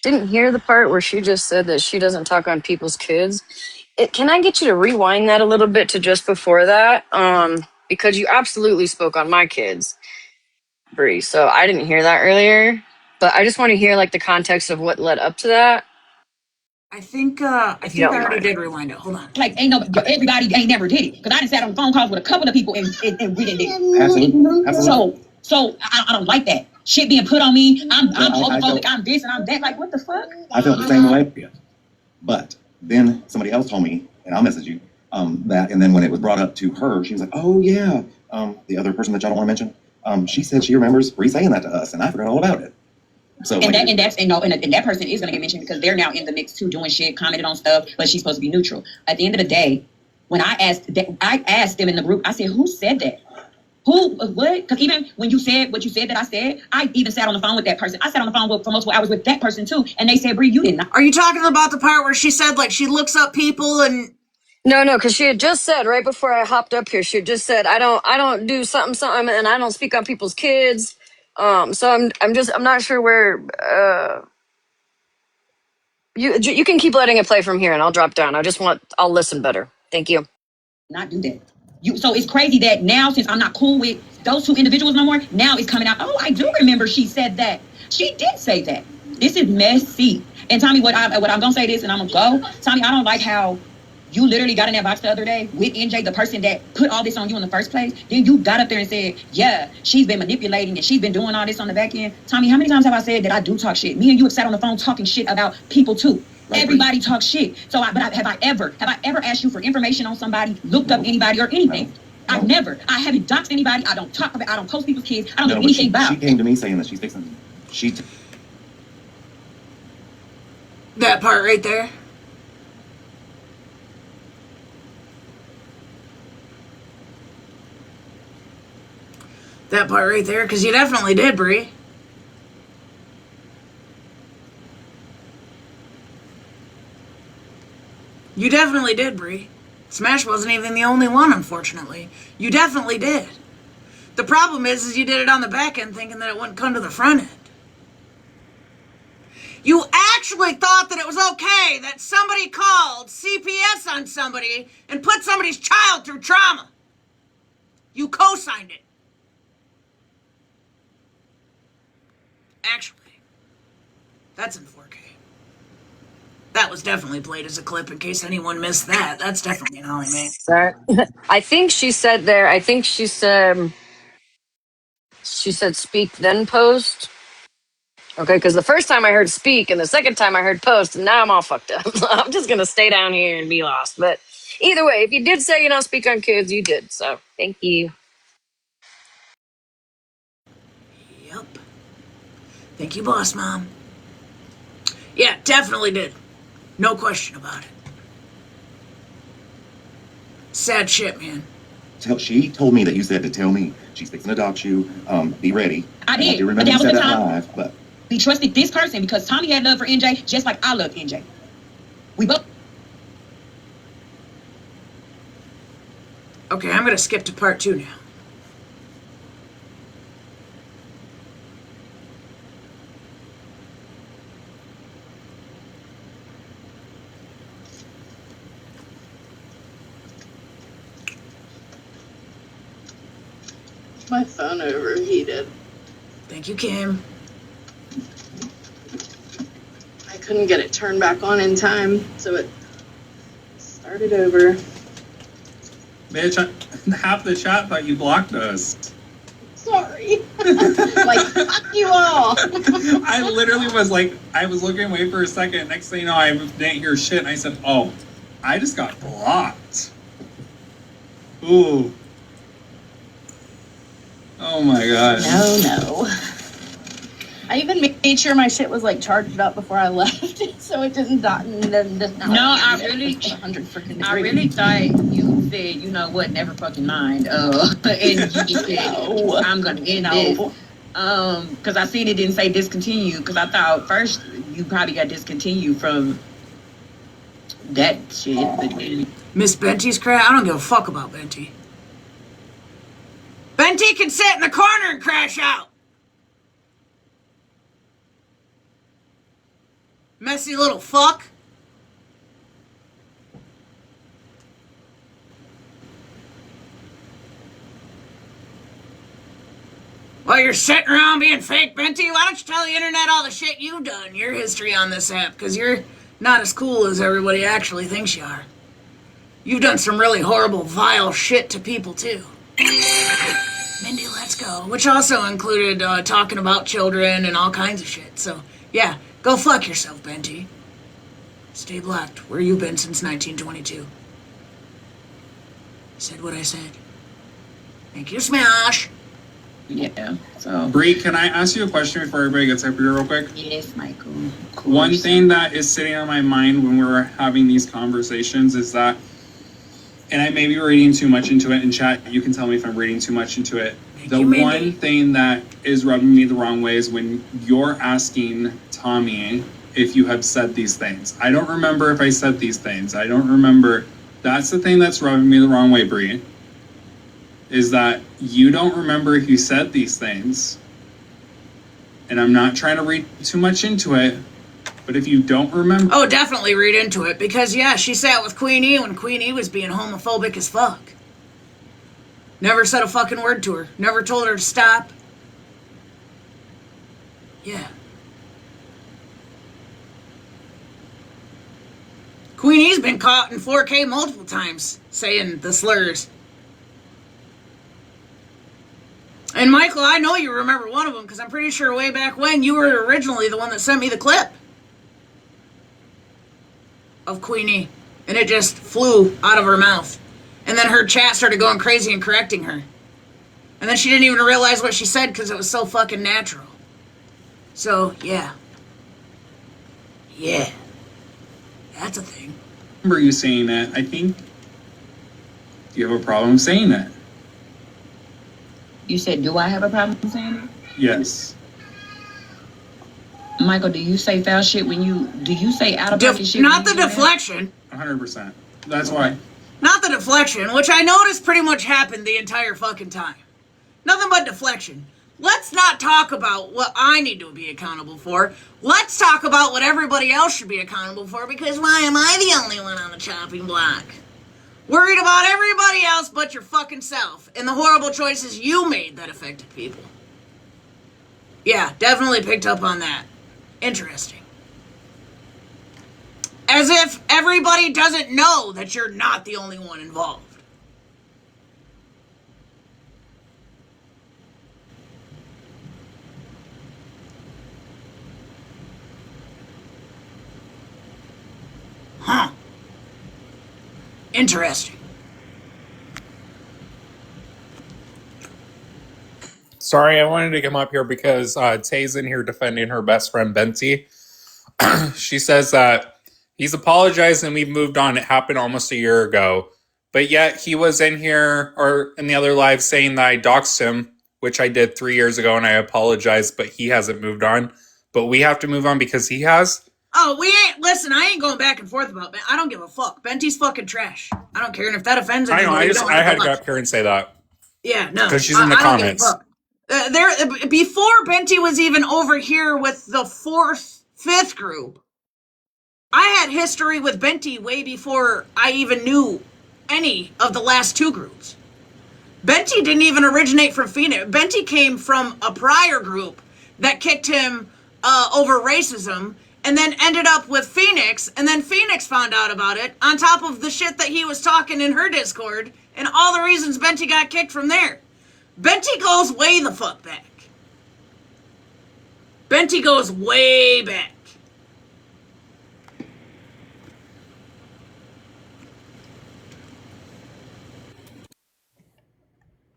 didn't hear the part where she just said that she doesn't talk on people's kids. Can I get you to rewind that a little bit to just before that? Because you absolutely spoke on my kids, Bree. So I didn't hear that earlier, but I just want to hear like the context of what led up to that. I think I already did rewind it. Hold on. Like everybody ain't never did it because I done sat on phone calls with a couple of people and we didn't do it. Absolutely. So I don't like that shit being put on me. I'm homophobic. I'm this and I'm that. Like, what the fuck? I felt the same way. But then somebody else told me, and I'll message you, that, and then when it was brought up to her, she was like, oh yeah, the other person that y'all don't want to mention, she said she remembers Bree saying that to us, and I forgot all about it. So and that person is gonna get mentioned because they're now in the mix too, doing shit, commented on stuff, but she's supposed to be neutral. At the end of the day, when I asked them in the group, I said, who said that? Who, what? Because even when you said what you said that I said, I even sat on the phone with that person. I sat on the phone for multiple hours with that person too, and they said, Bree, you did not. Are you talking about the part where she said like she looks up people and? No, because she had just said right before I hopped up here, she had just said I don't do something, and I don't speak on people's kids. So I'm not sure where. You can keep letting it play from here, and I'll drop down. I'll listen better. Thank you. Not do that. So it's crazy that now, since I'm not cool with those two individuals no more, now it's coming out. Oh, I do remember she said that. She did say that. This is messy. And Tommy, what I'm gonna say this, and I'm gonna go. Tommy, I don't like how you literally got in that box the other day with NJ, the person that put all this on you in the first place. Then you got up there and said, yeah, she's been manipulating and she's been doing all this on the back end. Tommy, how many times have I said that I do talk shit? Me and you have sat on the phone talking shit about people too. Everybody talks shit. So, have I ever asked you for information on somebody, looked up anybody or anything? No. I've never. I haven't doxed anybody. I don't talk about. I don't post people's kids. I don't do anything about. She came to me saying that she's fixing. That part right there. That part right there, because you definitely did, Bree. You definitely did, Bree. Smash wasn't even the only one, unfortunately. You definitely did. The problem is you did it on the back end thinking that it wouldn't come to the front end. You actually thought that it was okay that somebody called CPS on somebody and put somebody's child through trauma. You co-signed it. Actually, that's in 4K. That was definitely played as a clip in case anyone missed that. That's definitely an Holly Mae. Sorry. I think she said there. I think she said speak then post. Okay, because the first time I heard speak and the second time I heard post, and now I'm all fucked up. I'm just gonna stay down here and be lost. But either way, if you did say you don't speak on kids, you did. So thank you. Yep. Thank you, boss mom. Yeah, definitely did. No question about it. Sad shit, man. She told me that you said to tell me she's fixing to dox you. Be ready. I did. I do remember you said that live, but we trusted this person because Tommy had love for NJ just like I love NJ. We both. Okay, I'm gonna skip to part 2 now. My phone overheated. Thank you, Kim. I couldn't get it turned back on in time, so it started over. Bitch, half the chat thought you blocked us. Sorry. Like, fuck you all. I literally was like, I was looking away for a second. Next thing you know, I didn't hear shit. And I said, oh, I just got blocked. Ooh. Oh my god. No. I even made sure my shit was like charged up before I left, so it didn't dot and then just No, I really thought you said, you know what, never fucking mind. And you just said, I'm gonna end this. Because I seen it didn't say discontinue, because I thought first you probably got discontinued from that shit. But then Miss Benty's crap? I don't give a fuck about Benty. Benty can sit in the corner and crash out. Messy little fuck. While you're sitting around being fake, Benty, why don't you tell the internet all the shit you've done, your history on this app, because you're not as cool as everybody actually thinks you are. You've done some really horrible, vile shit to people, too. Mindy, let's go. Which also included talking about children and all kinds of shit. So, yeah, go fuck yourself, Benty. Stay blocked. Where you been since 1922? Said what I said. Thank you, Smash. yeah, so. Bree, can I ask you a question before everybody gets up here real quick? Yes, Michael. One thing that is sitting on my mind when we're having these conversations is that, and I may be reading too much into it in chat, you can tell me if I'm reading too much into it. The one thing that is rubbing me the wrong way is when you're asking Tommy if you have said these things. I don't remember if I said these things. I don't remember. That's the thing that's rubbing me the wrong way, Bree. Is that you don't remember if you said these things. And I'm not trying to read too much into it, but if you don't remember... Oh, definitely read into it, because, yeah, she sat with Queen E when Queen E was being homophobic as fuck. Never said a fucking word to her. Never told her to stop. Yeah. Queen E's been caught in 4K multiple times saying the slurs. And Michael, I know you remember one of them, because I'm pretty sure way back when you were originally the one that sent me the clip of Queenie, and it just flew out of her mouth. And then her chat started going crazy and correcting her. And then she didn't even realize what she said because it was so fucking natural. So, yeah. Yeah. That's a thing. Remember you saying that. I think you have a problem saying that. You said, do I have a problem saying it? Yes. Michael, do you say foul shit when do you say out of pocket shit? Not the deflection. 100%. That's why. Not the deflection, which I noticed pretty much happened the entire fucking time. Nothing but deflection. Let's not talk about what I need to be accountable for. Let's talk about what everybody else should be accountable for, because why am I the only one on the chopping block? Worried about everybody else but your fucking self and the horrible choices you made that affected people. Yeah, definitely picked up on that. Interesting. As if everybody doesn't know that you're not the only one involved. Huh. Interesting. Sorry, I wanted to come up here because Tay's in here defending her best friend, Benty. She says that he's apologized and we've moved on. It happened almost a year ago. But yet he was in here or in the other live saying that I doxed him, which I did 3 years ago, and I apologized, but he hasn't moved on. But we have to move on because he has. Oh, listen, I ain't going back and forth about Ben. I don't give a fuck. Benty's fucking trash. I don't care. And if that offends I anyone, know, I had to go up here and say that. Yeah, no. Because she's in the comments. Before Benty was even over here with the fifth group, I had history with Benty way before I even knew any of the last two groups. Benty didn't even originate from Phoenix. Benty came from a prior group that kicked him over racism, and then ended up with Phoenix, and then Phoenix found out about it, on top of the shit that he was talking in her Discord, and all the reasons Benty got kicked from there. Benty goes way the fuck back. Benty goes way back.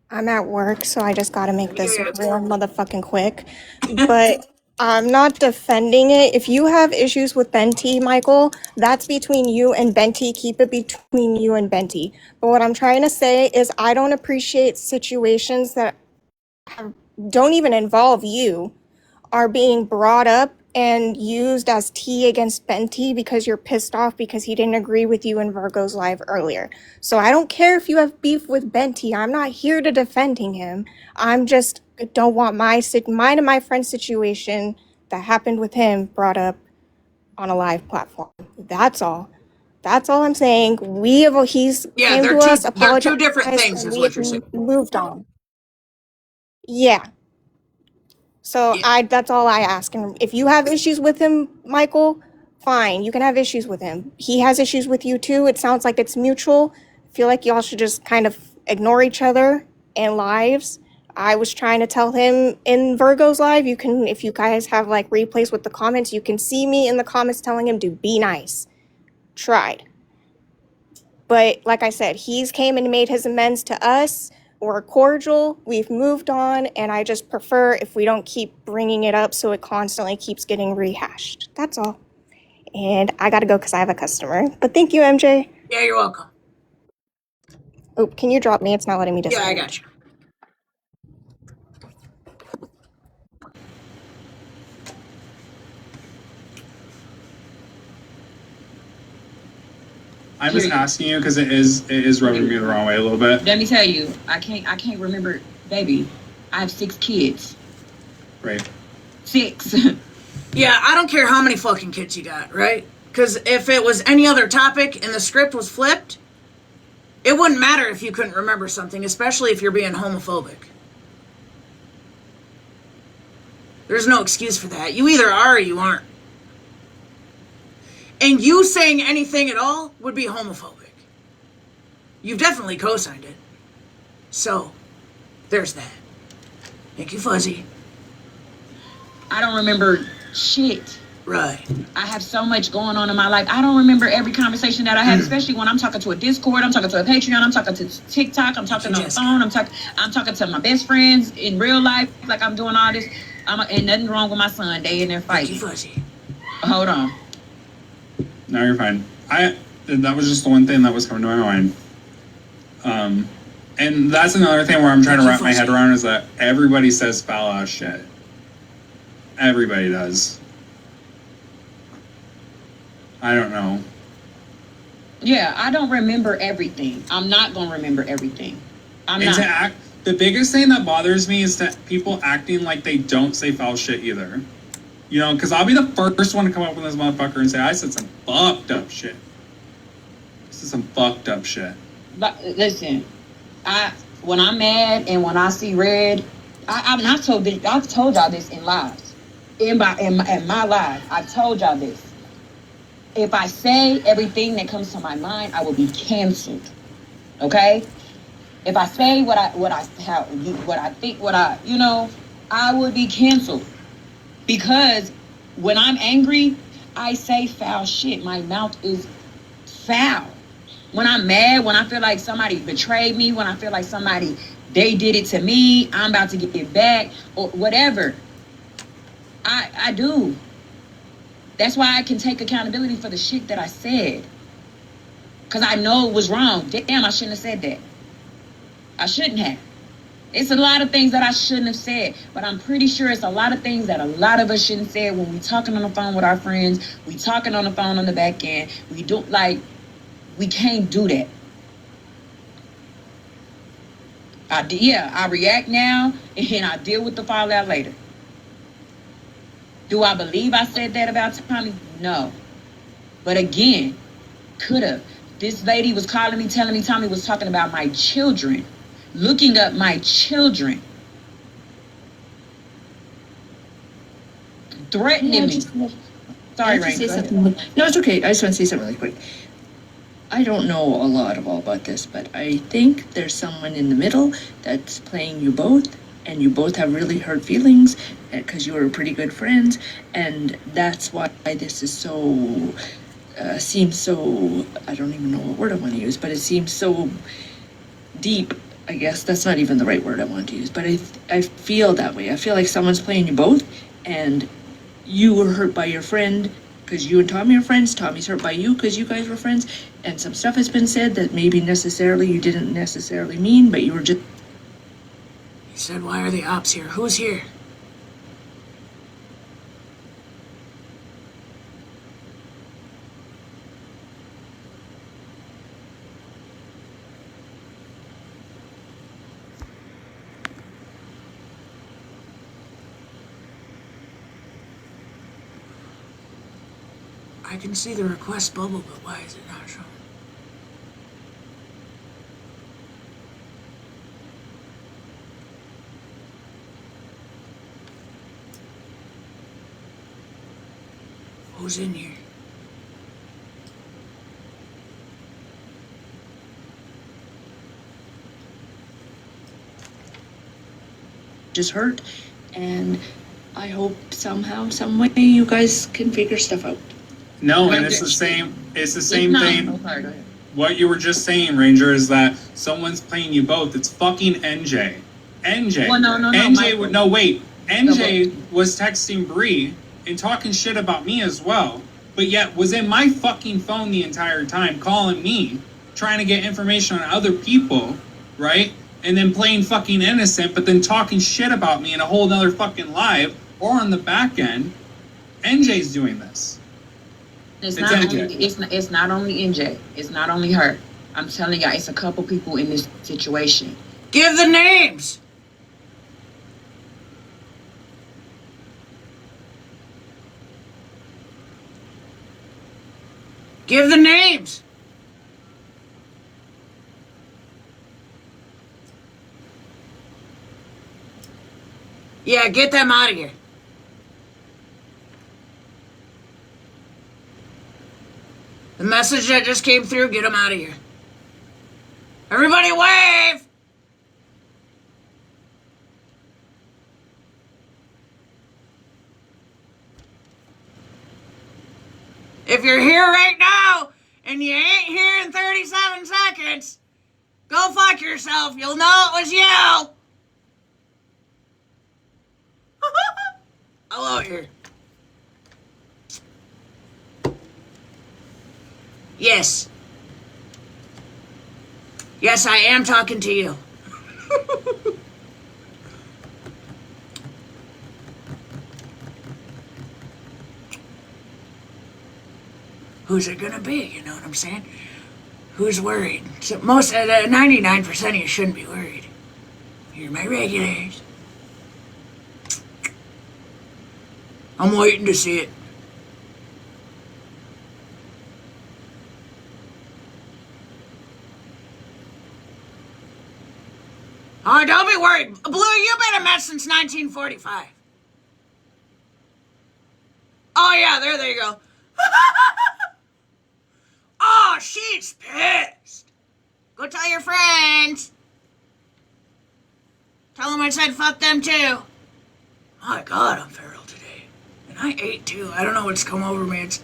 I'm at work, so I just gotta make this real motherfucking quick. But I'm not defending it. If you have issues with Benty, Michael, that's between you and Benty. Keep it between you and Benty. But what I'm trying to say is I don't appreciate situations that don't even involve you are being brought up and used as tea against Benty because you're pissed off because he didn't agree with you in Virgo's live earlier. So I don't care if you have beef with Benty. I'm not here to defending him. I'm just don't want mine and my friend's situation that happened with him brought up on a live platform. That's all. That's all I'm saying. He's came to us, apologized. They're two different things, is what you're saying. Moved on. Yeah. So that's all I ask. And if you have issues with him, Michael, fine. You can have issues with him. He has issues with you too. It sounds like it's mutual. I feel like y'all should just kind of ignore each other in lives. I was trying to tell him in Virgo's live, if you guys have like replays with the comments, you can see me in the comments telling him to be nice. Tried. But like I said, he's came and made his amends to us. We're cordial, we've moved on, and I just prefer if we don't keep bringing it up so it constantly keeps getting rehashed. That's all. And I gotta go because I have a customer. But thank you, MJ. Yeah, you're welcome. Oh, can you drop me? It's not letting me Yeah, I got you. I'm just asking you because it is rubbing me the wrong way a little bit. Let me tell you, I can't remember, baby. I have 6 kids. Right. 6. Yeah, I don't care how many fucking kids you got, right? Because if it was any other topic and the script was flipped, it wouldn't matter if you couldn't remember something, especially if you're being homophobic. There's no excuse for that. You either are or you aren't. And you saying anything at all would be homophobic. You've definitely co-signed it. So, there's that. Thank you, Fuzzy. I don't remember shit. Right. I have so much going on in my life. I don't remember every conversation that I have, especially when I'm talking to a Discord, I'm talking to a Patreon, I'm talking to TikTok, I'm talking on the phone, I'm talking to my best friends in real life, like I'm doing all this. And nothing wrong with my son. They in there fighting. Thank you, Fuzzy. Hold on. No, you're fine. That was just the one thing that was coming to my mind. And that's another thing where I'm trying to wrap my head around is that everybody says foul ass shit. Everybody does. I don't know. Yeah, I don't remember everything. I'm not gonna remember everything. The biggest thing that bothers me is that people acting like they don't say foul shit either. You know, because I'll be the first one to come up with this motherfucker and say, I said some fucked up shit. This is some fucked up shit. But listen, when I'm mad and when I see red, I've told y'all this in lives. In my life, I've told y'all this. If I say everything that comes to my mind, I will be canceled. Okay? If I say what I think, I would be canceled. Because when I'm angry, I say foul shit. My mouth is foul. When I'm mad, when I feel like somebody betrayed me, when I feel like they did it to me, I'm about to get it back, or whatever. I do. That's why I can take accountability for the shit that I said. Because I know it was wrong. Damn, I shouldn't have said that. I shouldn't have. It's a lot of things that I shouldn't have said, but I'm pretty sure it's a lot of things that a lot of us shouldn't say when we talking on the phone with our friends, we talking on the phone on the back end. We can't do that. I react now and I deal with the fallout later. Do I believe I said that about Tommy? No. But again, could have. This lady was calling me, telling me Tommy was talking about my children. looking up my children, threatening me. Sorry, Rain. Say something. No, it's okay. I just want to say something really quick. I don't know a lot about this, but I think there's someone in the middle that's playing you both, and you both have really hurt feelings because you were pretty good friends, and that's why this is so seems so, I don't even know what word I want to use, but it seems so deep. I guess that's not even the right word I want to use, but I feel that way. I feel like someone's playing you both, and you were hurt by your friend because you and Tommy are friends. Tommy's hurt by you because you guys were friends, and some stuff has been said that maybe necessarily you didn't necessarily mean, but you were just. He said, why are the ops here? Who's here? I can see the request bubble, but why is it not showing? Who's in here? Just hurt, and I hope somehow, some way, you guys can figure stuff out. No, and it's the same. It's the same not. thing. Oh, sorry, go ahead. What you were just saying, Ranger, is that someone's playing you both. It's fucking NJ. NJ. Well, no, NJ Michael. would no wait. NJ was texting Bree and talking shit about me as well, but yet was in my fucking phone the entire time, calling me, trying to get information on other people, right? And then playing fucking innocent, but then talking shit about me in a whole nother fucking live or on the back end. NJ's doing this. It's It's not NJ. only it's not only NJ. It's not only her. I'm telling y'all, it's a couple people in this situation. Give the names! Give the names! Yeah, get them out of here. The message that just came through, get them out of here. Everybody wave! If you're here right now and you ain't here in 37 seconds, go fuck yourself. You'll know it was you. Hello here. Yes. Yes, I am talking to you. Who's it gonna be? You know what I'm saying? Who's worried? So most 99% of you shouldn't be worried. You're my regulars. I'm waiting to see it. Oh, don't be worried. Blue, you've been a mess since 1945. Oh, yeah, there you go. Oh, she's pissed. Go tell your friends. Tell them I said fuck them too. My God, I'm feral today. And I ate too. I don't know what's come over me. It's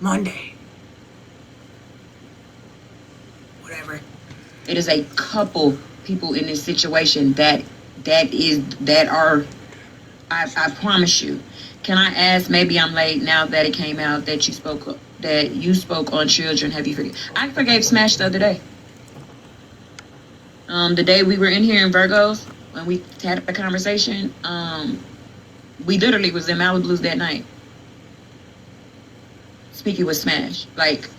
Monday. Whatever. It is a couple people in this situation that are. I promise you. Can I ask? Maybe I'm late now that it came out that you spoke on children. Have you forgiven? I forgave Smash the other day. The day we were in here in Virgos when we had a conversation. We literally was in Malibu's that night. Speaking with Smash, like,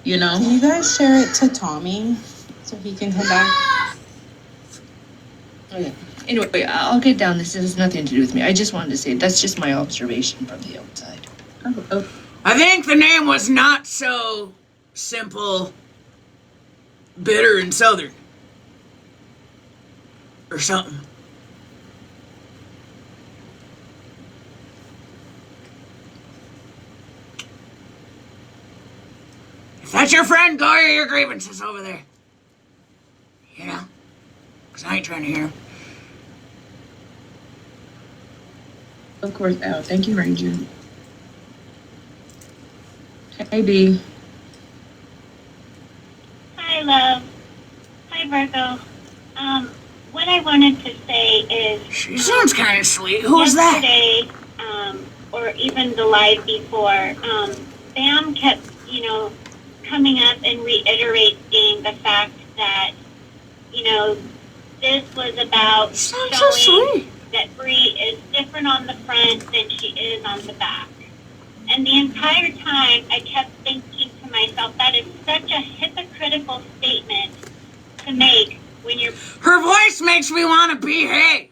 you know. Can you guys share it to Tommy so he can come back? Okay. Anyway, I'll get down. This has nothing to do with me. I just wanted to say that's just my observation from the outside. Oh. I think the name was not so simple, bitter, and southern. or something. If that's your friend, go air your grievances over there. You know? Because I ain't trying to hear them. Of course, Al. Thank you, Ranger. Hey, B. Hi, love. Hi, Virgo. What I wanted to say is... She sounds kind of sweet. Who's that? Yesterday, or even the live before, Bam kept, coming up and reiterating the fact that, this was about showing that Bree is different on the front than she is on the back. And the entire time, I kept thinking to myself, that is such a hypocritical statement to make when you're... Her voice makes me want to behave.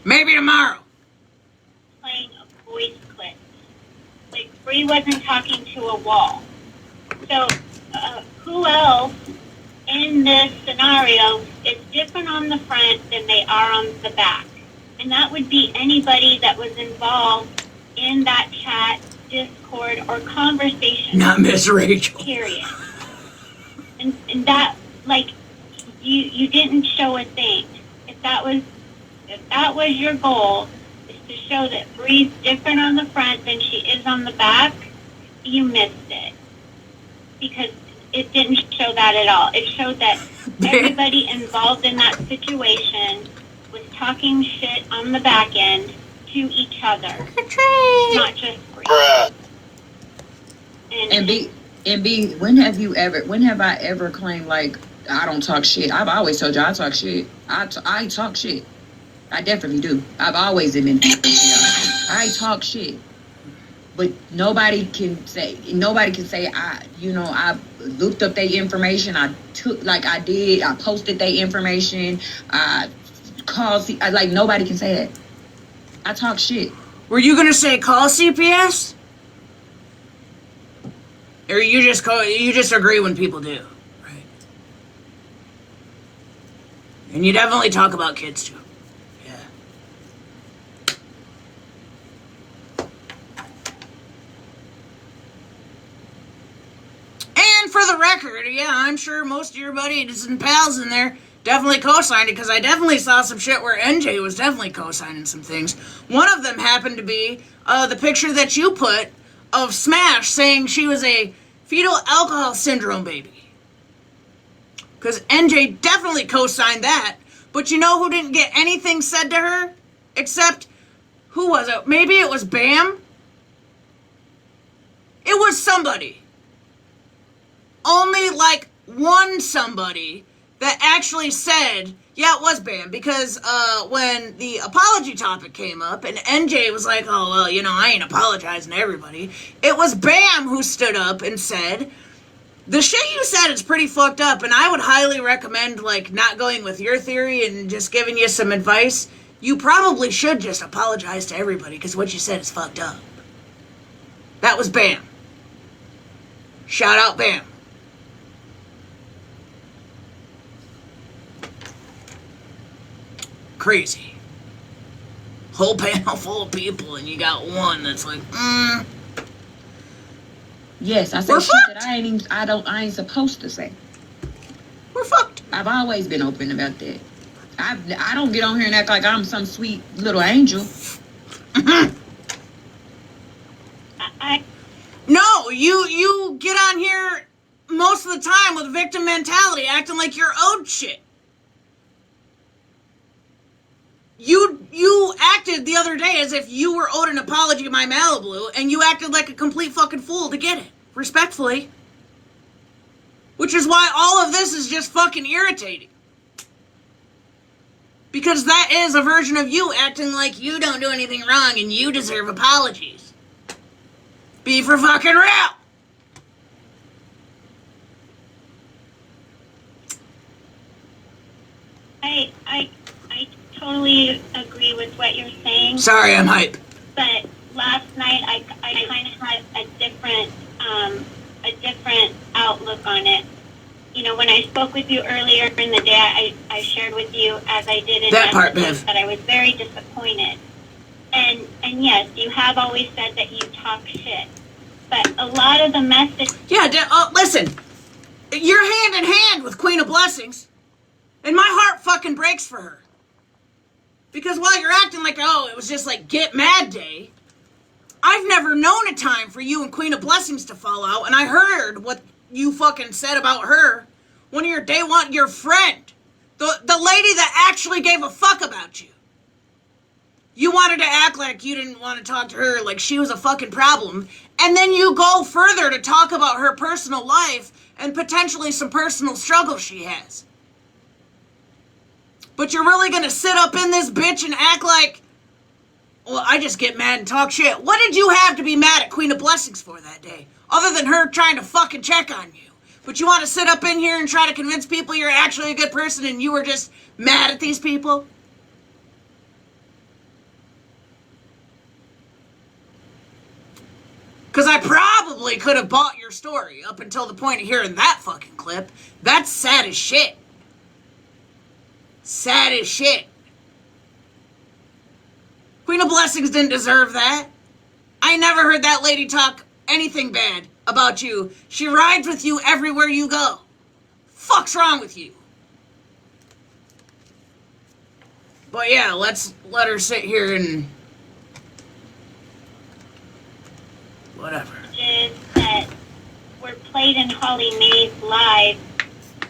Maybe tomorrow. Playing a voice clip. Like, Bree wasn't talking to a wall. So, who else in this scenario is different on the front than they are on the back? And that would be anybody that was involved in that chat, Discord, or conversation. Not Miss Rachel. Period. And that, like, you didn't show a thing. If that was your goal, is to show that Bree's different on the front than she is on the back, you missed it. Because it didn't show that at all. It showed that everybody involved in that situation was talking shit on the back end to each other. Not just Bree. And B, when have I ever claimed, like, I don't talk shit? I've always told you I talk shit. I talk shit. I definitely do. I've always admitted that. I talk shit. But nobody can say I looked up their information. I posted their information. I called, like, nobody can say that. I talk shit. Were you gonna say call CPS? Or you just agree when people do, right? And you definitely talk about kids too. And for the record, yeah, I'm sure most of your buddies and pals in there definitely co-signed it, because I definitely saw some shit where NJ was definitely co-signing some things. One of them happened to be the picture that you put of Smash saying she was a fetal alcohol syndrome baby. Because NJ definitely co-signed that, but you know who didn't get anything said to her? Except, who was it? Maybe it was Bam? It was somebody. Only, like, one somebody that actually said, yeah, it was Bam, because when the apology topic came up and NJ was like, oh, well, I ain't apologizing to everybody, it was Bam who stood up and said, the shit you said is pretty fucked up, and I would highly recommend, like, not going with your theory and just giving you some advice. You probably should just apologize to everybody, because what you said is fucked up. That was Bam. Shout out Bam. Crazy. Whole panel full of people and you got one that's like, Yes, I say shit that I ain't supposed to say. We're fucked. I've always been open about that. I don't get on here and act like I'm some sweet little angel. No, you get on here most of the time with victim mentality, acting like you're owed shit. You acted the other day as if you were owed an apology, my Malibu, and you acted like a complete fucking fool to get it. Respectfully. Which is why all of this is just fucking irritating. Because that is a version of you acting like you don't do anything wrong and you deserve apologies. Be for fucking real! I totally agree with what you're saying. Sorry, I'm hype. But last night I kind of had a different outlook on it. You know, when I spoke with you earlier in the day, I shared with you, as I did in That part, messages, Bev. that I was very disappointed. And yes, you have always said that you talk shit. But a lot of the message... Yeah, listen. You're hand in hand with Queen of Blessings. And my heart fucking breaks for her. Because while you're acting like, oh, it was just like get mad day, I've never known a time for you and Queen of Blessings to fall out. And I heard what you fucking said about her. One of your day one, your friend. The lady that actually gave a fuck about you. You wanted to act like you didn't want to talk to her, like she was a fucking problem. And then you go further to talk about her personal life and potentially some personal struggles she has. But you're really gonna sit up in this bitch and act like, well, I just get mad and talk shit. What did you have to be mad at Queen of Blessings for that day? Other than her trying to fucking check on you. But you want to sit up in here and try to convince people you're actually a good person and you were just mad at these people? Because I probably could have bought your story up until the point of hearing that fucking clip. That's sad as shit. Sad as shit. Queen of Blessings didn't deserve that. I never heard that lady talk anything bad about you. She rides with you everywhere you go. Fuck's wrong with you? But yeah, let's let her sit here and... whatever. That were played in Holly Mae's live,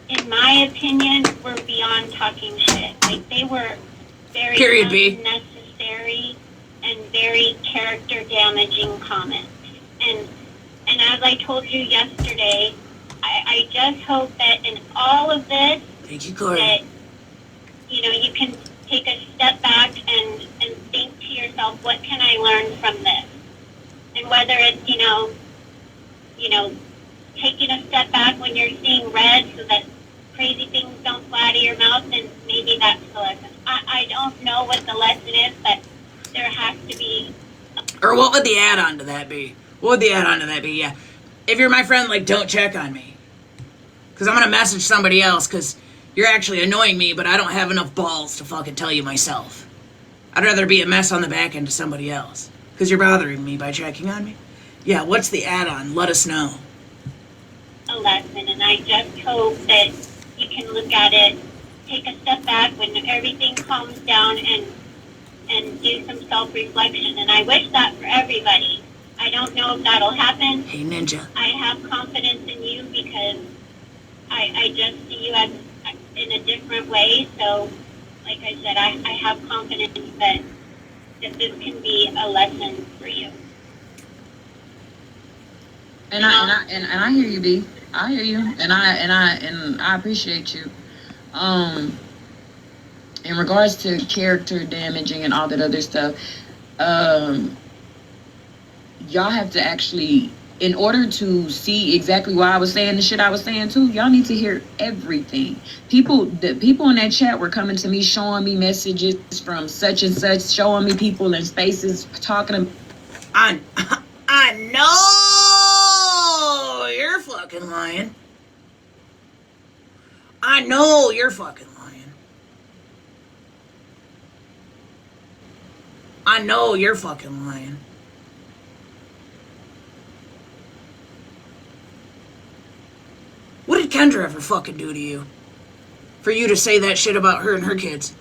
in my opinion, were beyond talking shit. Like, they were very Period B. unnecessary and very character damaging comments. And as I told you yesterday, I just hope that in all of this, thank you, Corey, that, you know, you can take a step back and think to yourself, what can I learn from this? And whether it's, you know, taking a step back when you're seeing red so that crazy things don't fly out of your mouth, then maybe that's the lesson. I don't know what the lesson is, but there has to be. Or what would the add-on to that be? What would the add-on to that be? Yeah. If you're my friend, like, don't check on me. Because I'm going to message somebody else because you're actually annoying me, but I don't have enough balls to fucking tell you myself. I'd rather be a mess on the back end to somebody else. Because you're bothering me by checking on me? Yeah, what's the add-on? Let us know. A lesson, and I just hope that you can look at it, take a step back when everything calms down and do some self-reflection. And I wish that for everybody. I don't know if that'll happen. Hey, Ninja. I have confidence in you because I just see you as in a different way. So, like I said, I have confidence that this can be a lesson for you. And I hear you, B. I hear you, and I appreciate you. In regards to character damaging and all that other stuff, y'all have to actually, in order to see exactly why I was saying the shit I was saying too, y'all need to hear everything. The people in that chat were coming to me, showing me messages from such and such, showing me people in spaces talking. I know you're fucking lying. I know you're fucking lying. I know you're fucking lying. What did Kendra ever fucking do to you? For you to say that shit about her and her kids?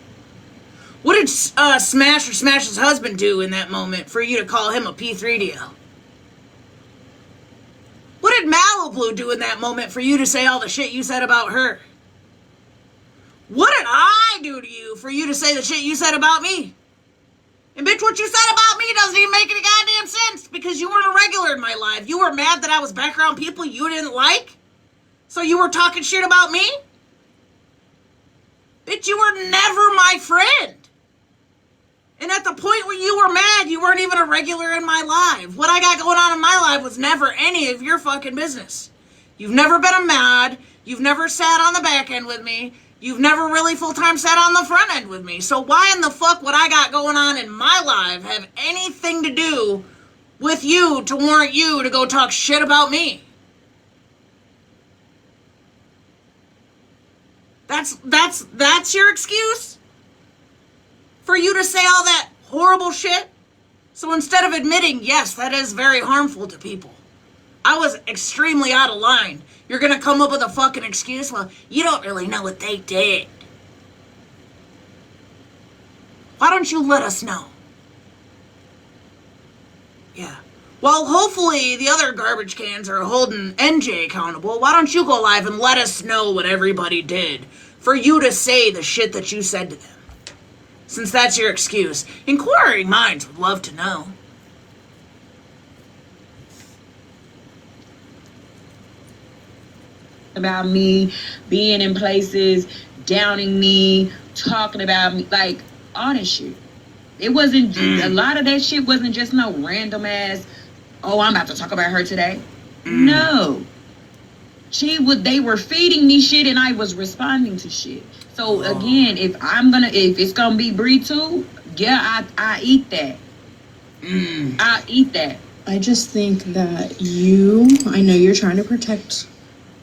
What did Smash or Smash's husband do in that moment for you to call him a P3DL? What did Malibu do in that moment for you to say all the shit you said about her? What did I do to you for you to say the shit you said about me? And bitch, what you said about me doesn't even make any goddamn sense because you weren't a regular in my life. You were mad that I was back around people you didn't like? So you were talking shit about me? Bitch, you were never my friend. And at the point where you were mad, you weren't even a regular in my life. What I got going on in my life was never any of your fucking business. You've never been a mad. You've never sat on the back end with me. You've never really full-time sat on the front end with me. So why in the fuck would I got going on in my life have anything to do with you to warrant you to go talk shit about me. That's your excuse? For you to say all that horrible shit? So instead of admitting, yes, that is very harmful to people, I was extremely out of line, you're gonna come up with a fucking excuse? Well, you don't really know what they did. Why don't you let us know? Yeah. Well, hopefully the other garbage cans are holding NJ accountable. Why don't you go live and let us know what everybody did for you to say the shit that you said to them? Since that's your excuse. Inquiring minds would love to know. About me being in places, downing me, talking about me, like all that shit. It wasn't a lot of that shit wasn't just no random ass, oh, I'm about to talk about her today. No. They were feeding me shit and I was responding to shit. So again, if it's gonna be Bree too, yeah, I eat that. I eat that. I just think that I know you're trying to protect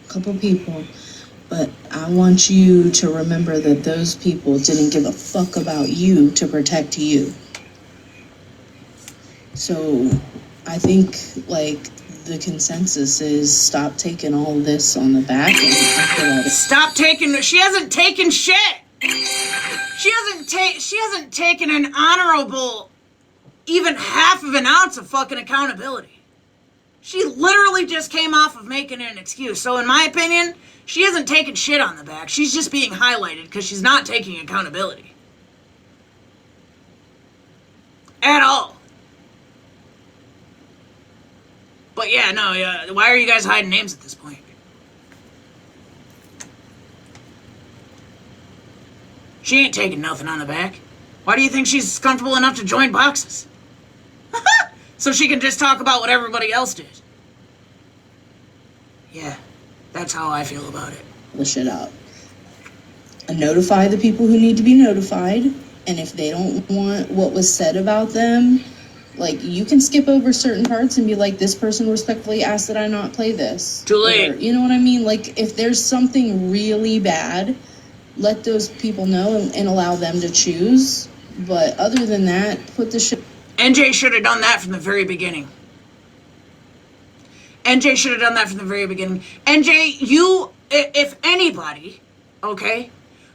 a couple people, but I want you to remember that those people didn't give a fuck about you to protect you. So I think, like, the consensus is stop taking all this on the back and stop taking. She hasn't taken shit. She hasn't taken an honorable, even half of an ounce of fucking accountability. She literally just came off of making an excuse. So in my opinion, she hasn't taken shit on the back. She's just being highlighted because she's not taking accountability. At all. But yeah, no, yeah. Why are you guys hiding names at this point? She ain't taking nothing on the back. Why do you think she's comfortable enough to join boxes? So she can just talk about what everybody else did. Yeah, that's how I feel about it. the shit out. And notify the people who need to be notified. And if they don't want what was said about them, like, you can skip over certain parts and be like, this person respectfully asked that I not play this. Too late. Or, you know what I mean? Like, if there's something really bad, let those people know and allow them to choose. But other than that, put the shit... NJ should have done that from the very beginning. NJ should have done that from the very beginning. NJ, you, if anybody, okay,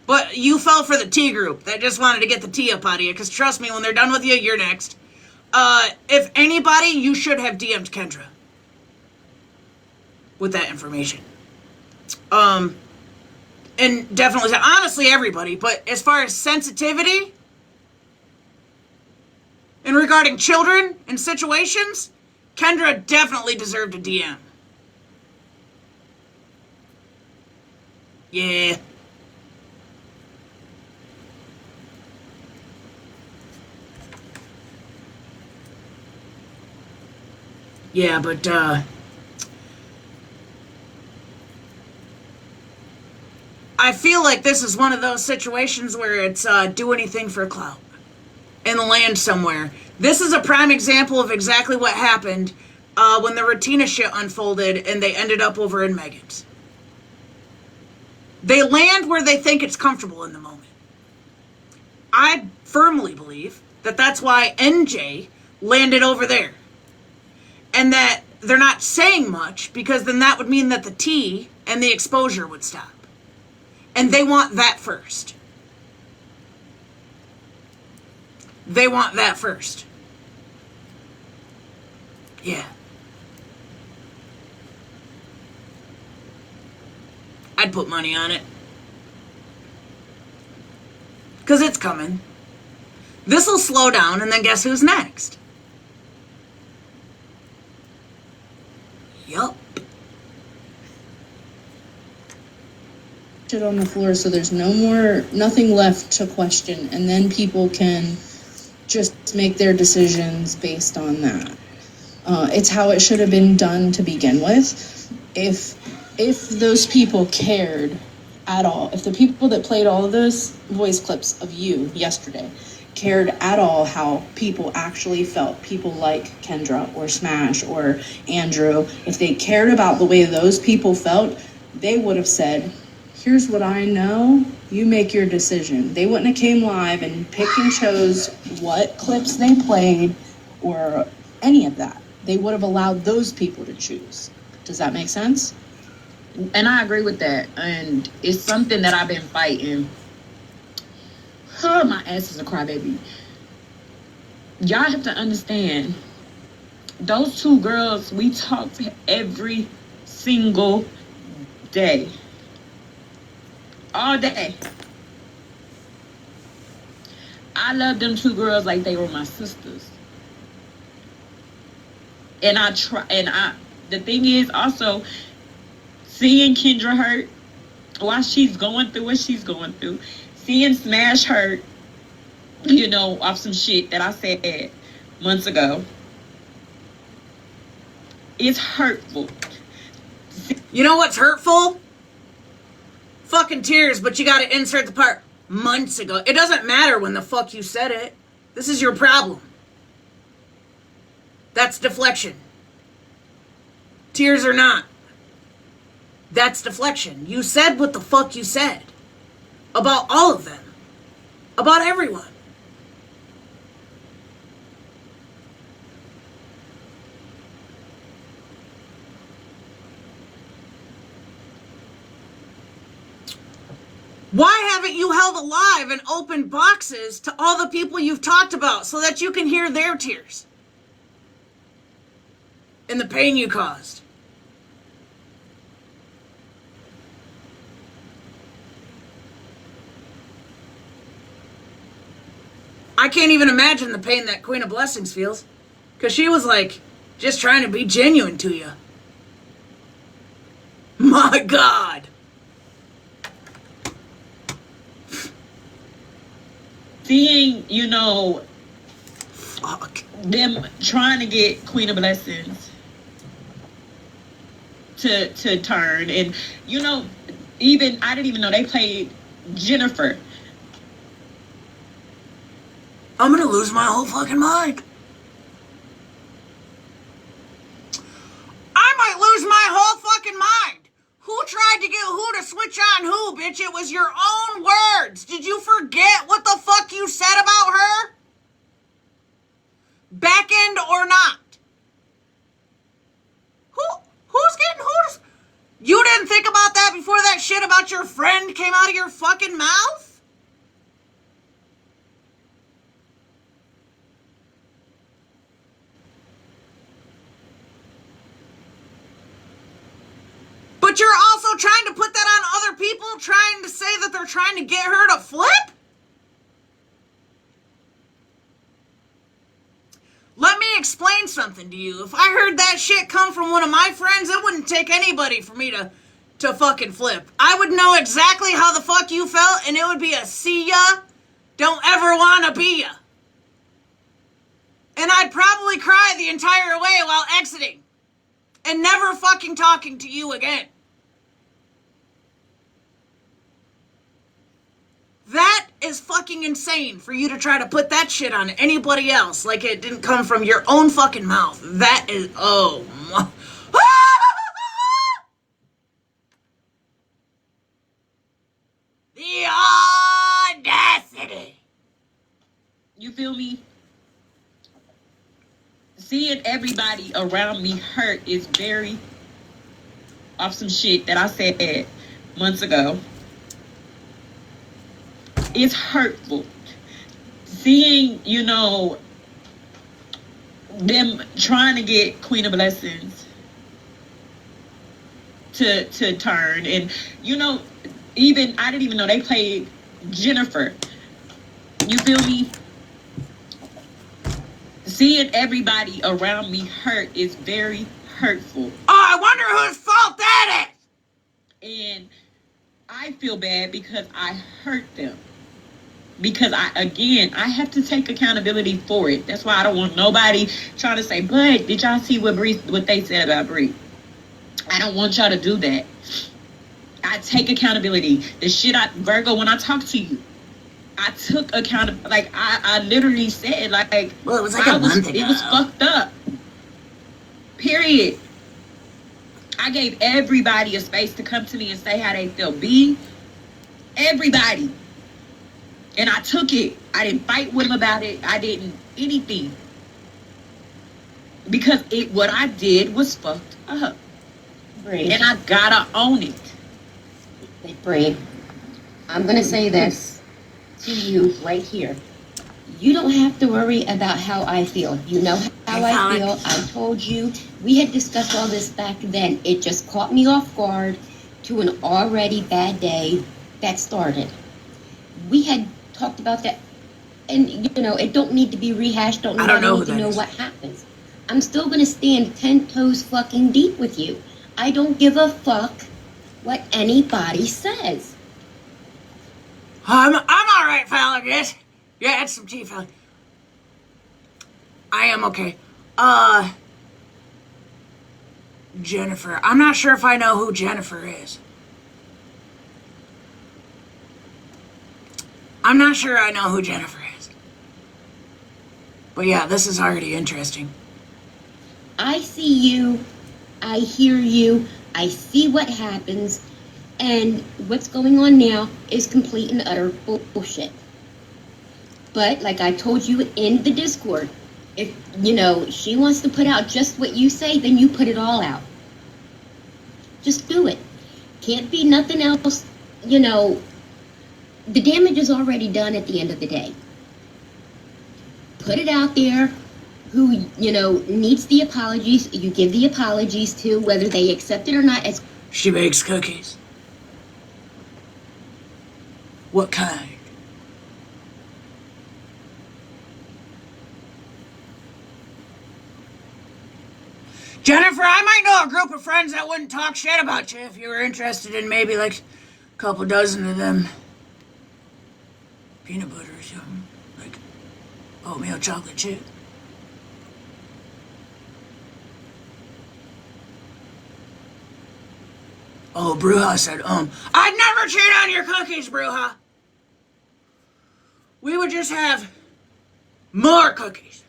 but you fell for the T group that just wanted to get the T up out of you, because trust me, when they're done with you, you're next. If anybody, you should have DM'd Kendra with that information. And definitely, honestly, everybody, but as far as sensitivity and regarding children and situations, Kendra definitely deserved a DM. Yeah. Yeah, but, I feel like this is one of those situations where it's, do anything for clout in the land somewhere. This is a prime example of exactly what happened, when the Ratina shit unfolded and they ended up over in Megan's. They land where they think it's comfortable in the moment. I firmly believe that that's why NJ landed over there. And that they're not saying much, because then that would mean that the tea and the exposure would stop. And they want that first. They want that first. Yeah. I'd put money on it. Because it's coming. This'll slow down, and then guess who's next? Yup. Shit on the floor so there's nothing left to question, and then people can just make their decisions based on that. It's how it should have been done to begin with. If those people cared at all, if the people that played all of those voice clips of you yesterday cared at all how people actually felt, people like Kendra or Smash or Andrew, if they cared about the way those people felt, they would have said, here's what I know, you make your decision. They wouldn't have came live and picked and chose what clips they played or any of that. They would have allowed those people to choose. Does that make sense? And I agree with that. And it's something that I've been fighting. Oh, my ass is a crybaby. Y'all have to understand, those two girls, we talked every single day. All day. I love them two girls like they were my sisters. And the thing is also, seeing Kendra hurt while she's going through what she's going through, seeing Smash hurt, you know, off some shit that I said months ago, it's hurtful. You know what's hurtful? Fucking tears, but you gotta insert the part months ago. It doesn't matter when the fuck you said it. This is your problem. That's deflection. Tears or not. That's deflection. You said what the fuck you said. About all of them. About everyone. Why haven't you held alive and opened boxes to all the people you've talked about so that you can hear their tears? And the pain you caused. I can't even imagine the pain that Queen of Blessings feels. Because she was like, just trying to be genuine to you. My God. Seeing, you know, fuck, them trying to get Queen of Blessings to turn, and you know, even I didn't even know they played Jennifer. I'm gonna lose my whole fucking mind. I might lose my whole fucking mind. Who tried to get who to switch on who, bitch? It was your own words. Did you forget what the fuck you said about her? Back end or not? Who's getting who to... You didn't think about that before that shit about your friend came out of your fucking mouth? But you're also trying to put that on other people, trying to say that they're trying to get her to flip? Let me explain something to you. If I heard that shit come from one of my friends, it wouldn't take anybody for me to fucking flip. I would know exactly how the fuck you felt, and it would be a see ya, don't ever wanna be ya. And I'd probably cry the entire way while exiting. And never fucking talking to you again. That is fucking insane for you to try to put that shit on anybody else like it didn't come from your own fucking mouth. That is, oh my. The audacity. You feel me? Seeing everybody around me hurt is very off some shit that I said months ago. It's hurtful. Seeing, you know, them trying to get Queen of Blessings to turn, and you know, even I didn't even know they played Jennifer. You feel me? Seeing everybody around me hurt is very hurtful. Oh, I wonder whose fault that is. And I feel bad because I hurt them. Because I have to take accountability for it. That's why I don't want nobody trying to say, but did y'all see what they said about Bree? I don't want y'all to do that. I take accountability. The shit Virgo, when I talk to you, I took account of, like, I literally said, like, well, it was like a month ago. It was fucked up. Period. I gave everybody a space to come to me and say how they feel. Everybody. And I took it. I didn't fight with them about it. I didn't anything. Because what I did was fucked up. Bree. And I gotta own it. Bree, I'm gonna say this to you right here. You don't have to worry about how I feel. You know how I feel. I told you. We had discussed all this back then. It just caught me off guard to an already bad day that started. We had talked about that, and you know, it don't need to be rehashed. I don't need to know what happens. I'm still gonna stand 10 toes fucking deep with you. I don't give a fuck what anybody says. I'm all right, fella. Yes. Yeah, it's some tea, fella. I am okay. Jennifer. I'm not sure if I know who Jennifer is. I'm not sure I know who Jennifer is. But yeah, this is already interesting. I see you. I hear you. I see what happens. And what's going on now is complete and utter bullshit. But like I told you in the Discord, if, you know, she wants to put out just what you say, then you put it all out. Just do it. Can't be nothing else. You know, the damage is already done at the end of the day. Put it out there. Who, you know, needs the apologies, you give the apologies to, whether they accept it or not. As she bakes cookies. What kind? Jennifer, I might know a group of friends that wouldn't talk shit about you if you were interested in maybe like a couple dozen of them. Peanut butter or something. Like oatmeal chocolate chip. Oh, Bruja said, I'd never cheat on your cookies, Bruja. We would just have more cookies.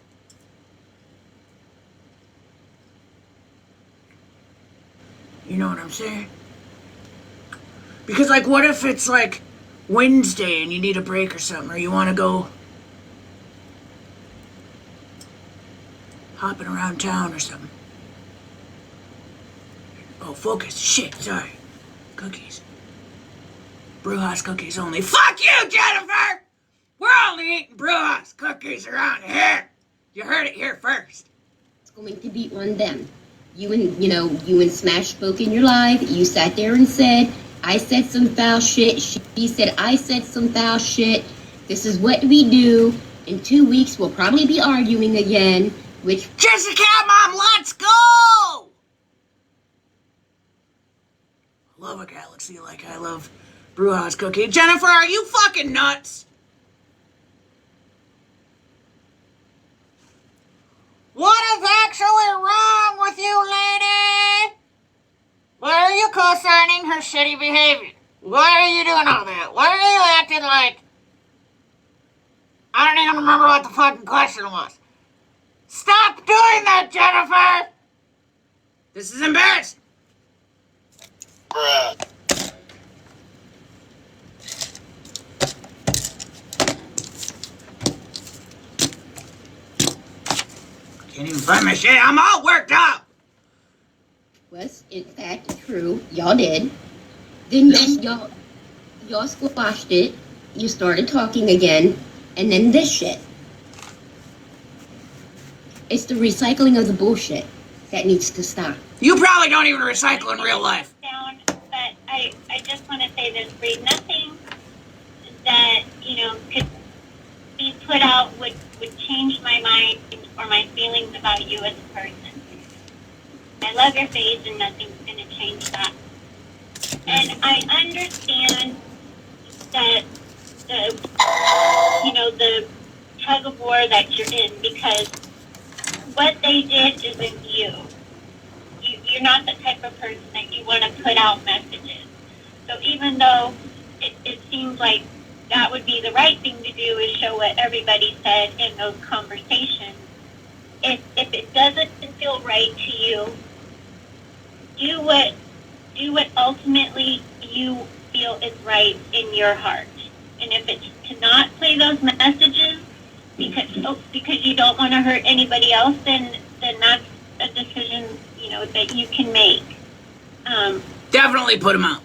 You know what I'm saying? Because, like, what if it's, like, Wednesday and you need a break or something, or you want to go hopping around town or something? Oh, focus. Shit, sorry. Cookies. Brujas cookies only. Fuck you, Jennifer! We're only eating Brujas cookies around here. You heard it here first. it's going to be on them. You and Smash spoke in your live. You sat there and said, I said some foul shit. She said, I said some foul shit. This is what we do. In 2 weeks, we'll probably be arguing again, which... Jessica, Mom, let's go! Love a galaxy like I love Brujas cookie. Jennifer, are you fucking nuts? What is actually wrong with you, lady? Why are you co-signing her shitty behavior? Why are you doing all that? Why are you acting like... I don't even remember what the fucking question was. Stop doing that, Jennifer! This is embarrassing. Can't even find my shit. I'm all worked up. Was in fact true. Y'all did. Then y'all squashed it. You started talking again, and then this shit. It's the recycling of the bullshit that needs to stop. You probably don't even recycle in real life. Down, but I just want to say this, Bree. Nothing that, could be put out would change my mind or my feelings about you as a person. I love your face and nothing's going to change that. And I understand that the tug of war that you're in, because what they did isn't you. You're not the type of person that you want to put out messages. So even though it seems like that would be the right thing to do, is show what everybody said in those conversations. If it doesn't feel right to you, do what ultimately you feel is right in your heart. And if it's to not play those messages because you don't want to hurt anybody else, then that's a decision, you know, that you can make. Definitely put them out.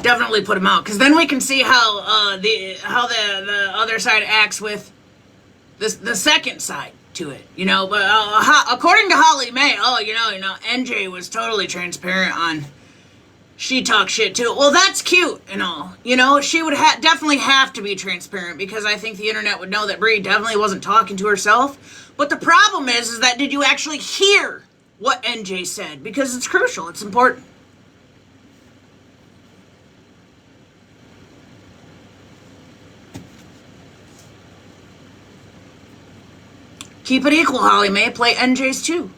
Definitely put them out, because then we can see how the other side acts with the second side to it, you know. But according to Holly May, NJ was totally transparent on she talks shit too. Well, that's cute and all, you know. She would definitely have to be transparent, because I think the internet would know that Bree definitely wasn't talking to herself. But the problem is that did you actually hear what NJ said? Because it's crucial. It's important. Keep it equal, Holly May. Play NJ's too.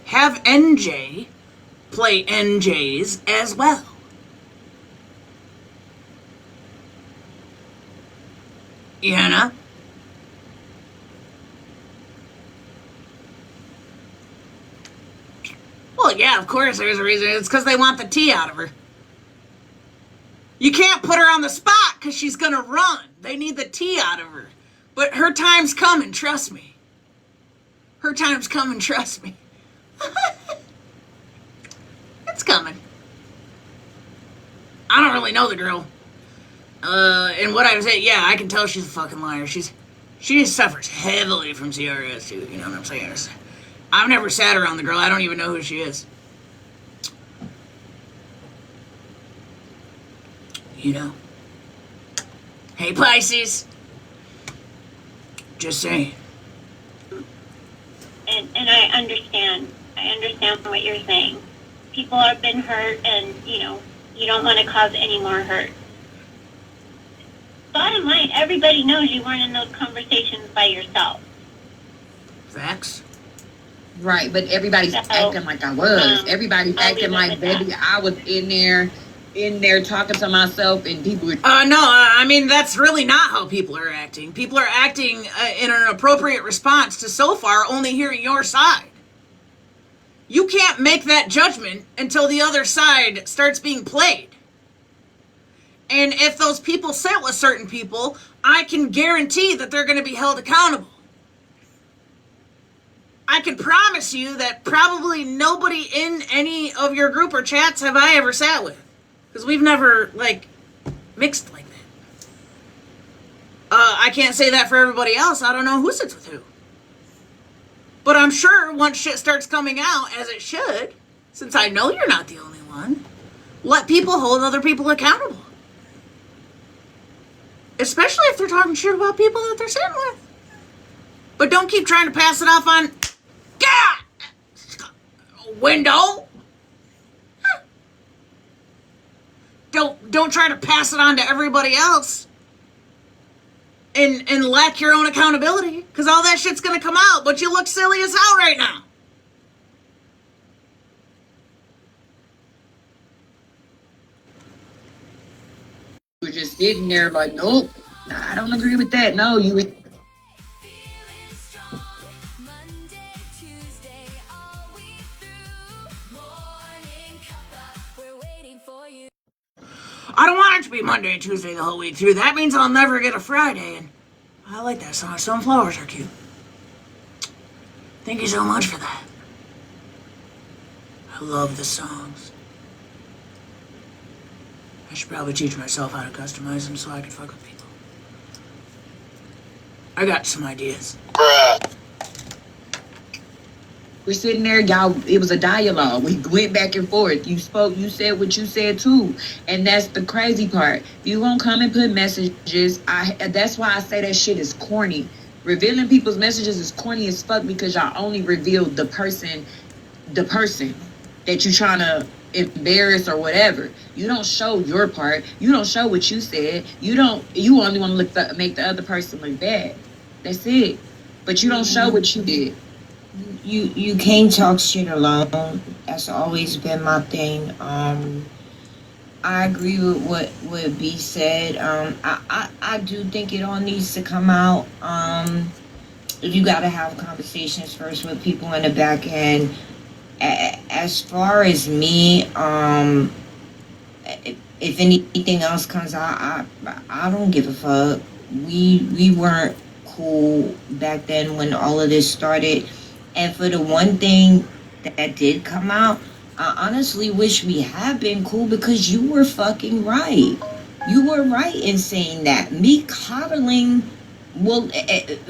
Have NJ play NJ's as well. You know? Well, yeah, of course there's a reason. It's because they want the tea out of her. You can't put her on the spot because she's going to run. They need the tea out of her. But her time's coming, trust me. Her time's coming, trust me. It's coming. I don't really know the girl. And what I was saying, yeah, I can tell she's a fucking liar. She suffers heavily from CRS too, you know what I'm saying? I've never sat around the girl. I don't even know who she is. You know? Hey, Pisces. Just saying. And I understand. I understand what you're saying. People have been hurt, and, you know, you don't want to cause any more hurt. Bottom line, everybody knows you weren't in those conversations by yourself. Facts. Right, but everybody's acting like I was. Everybody's acting like, baby, I was in there talking to myself, and people were... I mean, that's really not how people are acting. People are acting in an appropriate response to so far only hearing your side. You can't make that judgment until the other side starts being played. And if those people sit with certain people, I can guarantee that they're going to be held accountable. I can promise you that probably nobody in any of your group or chats have I ever sat with. Because we've never, mixed like that. I can't say that for everybody else. I don't know who sits with who. But I'm sure once shit starts coming out, as it should, since I know you're not the only one, let people hold other people accountable. Especially if they're talking shit about people that they're sitting with. But don't keep trying to pass it off on, window. Don't try to pass it on to everybody else and lack your own accountability, because all that shit's gonna come out, but you look silly as hell right now. You were just sitting there like, nope, I don't agree with that. No, you were... I don't want it to be Monday and Tuesday the whole week through. That means I'll never get a Friday, and I like that song. Sunflowers are cute. Thank you so much for that. I love the songs. I should probably teach myself how to customize them so I can fuck with people. I got some ideas. We're sitting there, y'all, it was a dialogue. We went back and forth. You spoke, you said what you said too. And that's the crazy part. You won't come and put messages. That's why I say that shit is corny. Revealing people's messages is corny as fuck, because y'all only reveal the person that you trying to embarrass or whatever. You don't show your part. You don't show what you said. You only want to make the other person look bad. That's it. But you don't show what you did. you can't talk shit alone. That's always been my thing. I agree with what B said. I do think it all needs to come out. You got to have conversations first with people in the back end. As far as me, if anything else comes out, I don't give a fuck. We weren't cool back then when all of this started. And for the one thing that did come out, I honestly wish we had been cool because you were fucking right. You were right in saying that. Me coddling, well,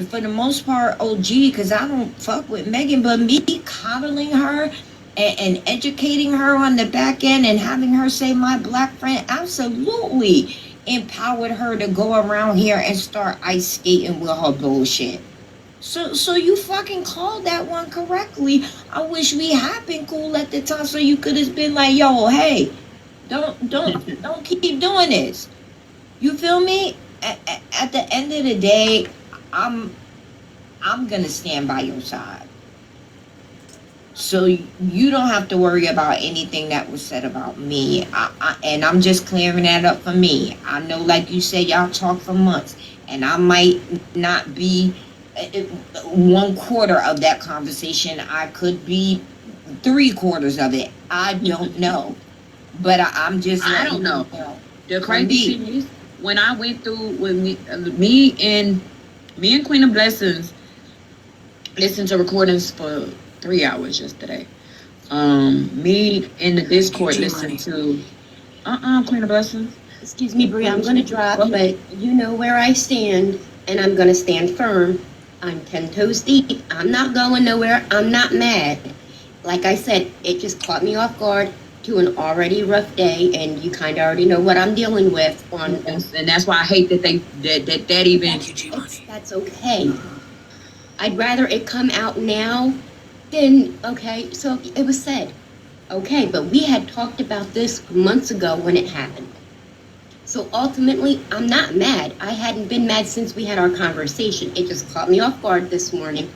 for the most part, OG, because I don't fuck with Megan, but me coddling her and educating her on the back end and having her say my black friend absolutely empowered her to go around here and start ice skating with her bullshit. So you fucking called that one correctly. I wish we had been cool at the time so you could have been like, yo, hey, don't keep doing this. You feel me? At the end of the day, I'm gonna stand by your side. So you don't have to worry about anything that was said about me. And I'm just clearing that up for me. I know, like you said, y'all talk for months, and I might not be 1/4 of that conversation. I could be 3/4 of it. I don't know, but I'm just. I don't know. The crazy thing is, when I went through with me and Queen of Blessings listened to recordings for 3 hours yesterday. Me in the Discord listened to Queen of Blessings. Excuse me, Brie, I'm gonna drop, but you know where I stand, and I'm gonna stand firm. I'm 10 toes deep. I'm not going nowhere. I'm not mad. Like I said, it just caught me off guard to an already rough day, and you kind of already know what I'm dealing with. And that's why I hate that that even. That's okay. I'd rather it come out now than, okay, so it was said. Okay, but we had talked about this months ago when it happened. So ultimately, I'm not mad. I hadn't been mad since we had our conversation. It just caught me off guard this morning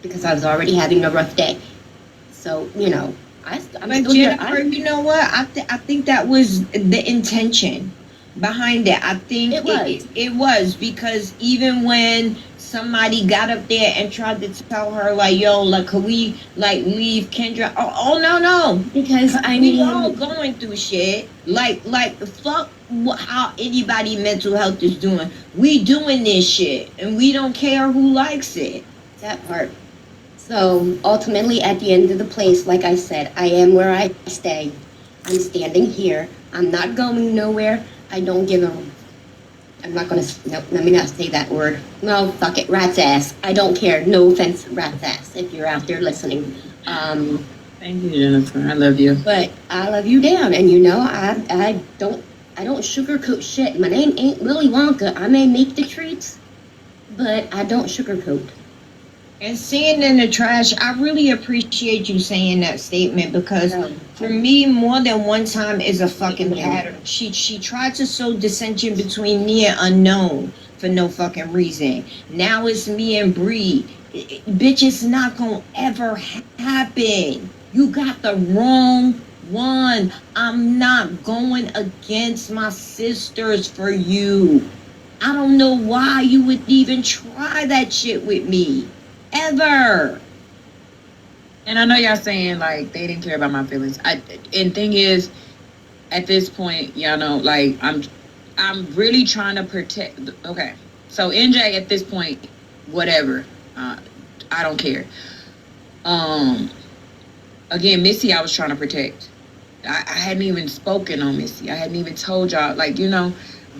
because I was already having a rough day. So, you know, I'm but still here. Jennifer, you know what? I think that was the intention behind it. I think it was because even when somebody got up there and tried to tell her like, yo, like, could we like leave Kendra? Oh no, because we all going through shit. Like fuck how anybody mental health is doing. We doing this shit and we don't care who likes it. That part. So ultimately, at the end of the place, like I said, I am where I stay. I'm standing here. I'm not going nowhere. I don't give a. I'm not gonna. No, let me not say that word. No, fuck it, rat's ass. I don't care. No offense, rat's ass. If you're out there listening. Thank you, Jennifer. I love you. But I love you down, and you know I don't sugarcoat shit. My name ain't Willy Wonka. I may make the treats, but I don't sugarcoat. And seeing in the trash, I really appreciate you saying that statement because for me, more than one time is a fucking pattern. She tried to sow dissension between me and Unknown for no fucking reason. Now it's me and Bree. Bitch, it's not gonna ever happen. You got the wrong one. I'm not going against my sisters for you. I don't know why you would even try that shit with me. Ever. And I know y'all saying like they didn't care about my feelings. And thing is, at this point, y'all know, like I'm really trying to protect. Okay, so NJ at this point, whatever, I don't care. Again, Missy, I was trying to protect. I hadn't even spoken on Missy. I hadn't even told y'all, like, you know,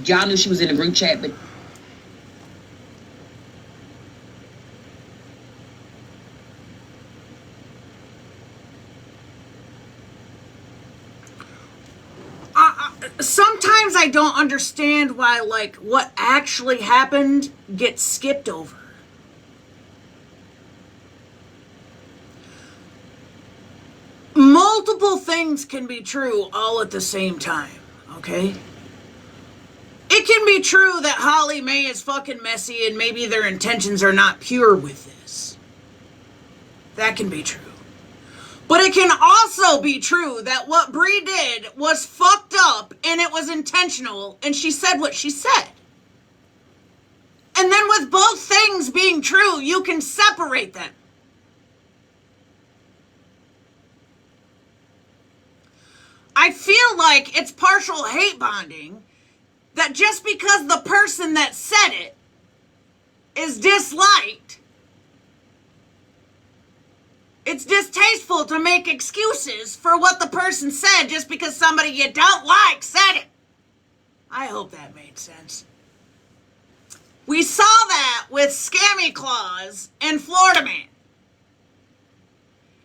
y'all knew she was in the group chat, but. Sometimes I don't understand why, like, what actually happened gets skipped over. Multiple things can be true all at the same time, okay? It can be true that Holly Mae is fucking messy and maybe their intentions are not pure with this. That can be true. But it can also be true that what Bree did was fucked up and it was intentional and she said what she said. And then with both things being true, you can separate them. I feel like it's partial hate bonding that just because the person that said it is disliked, it's distasteful to make excuses for what the person said just because somebody you don't like said it. I hope that made sense. We saw that with Scammy Claus and Florida Man.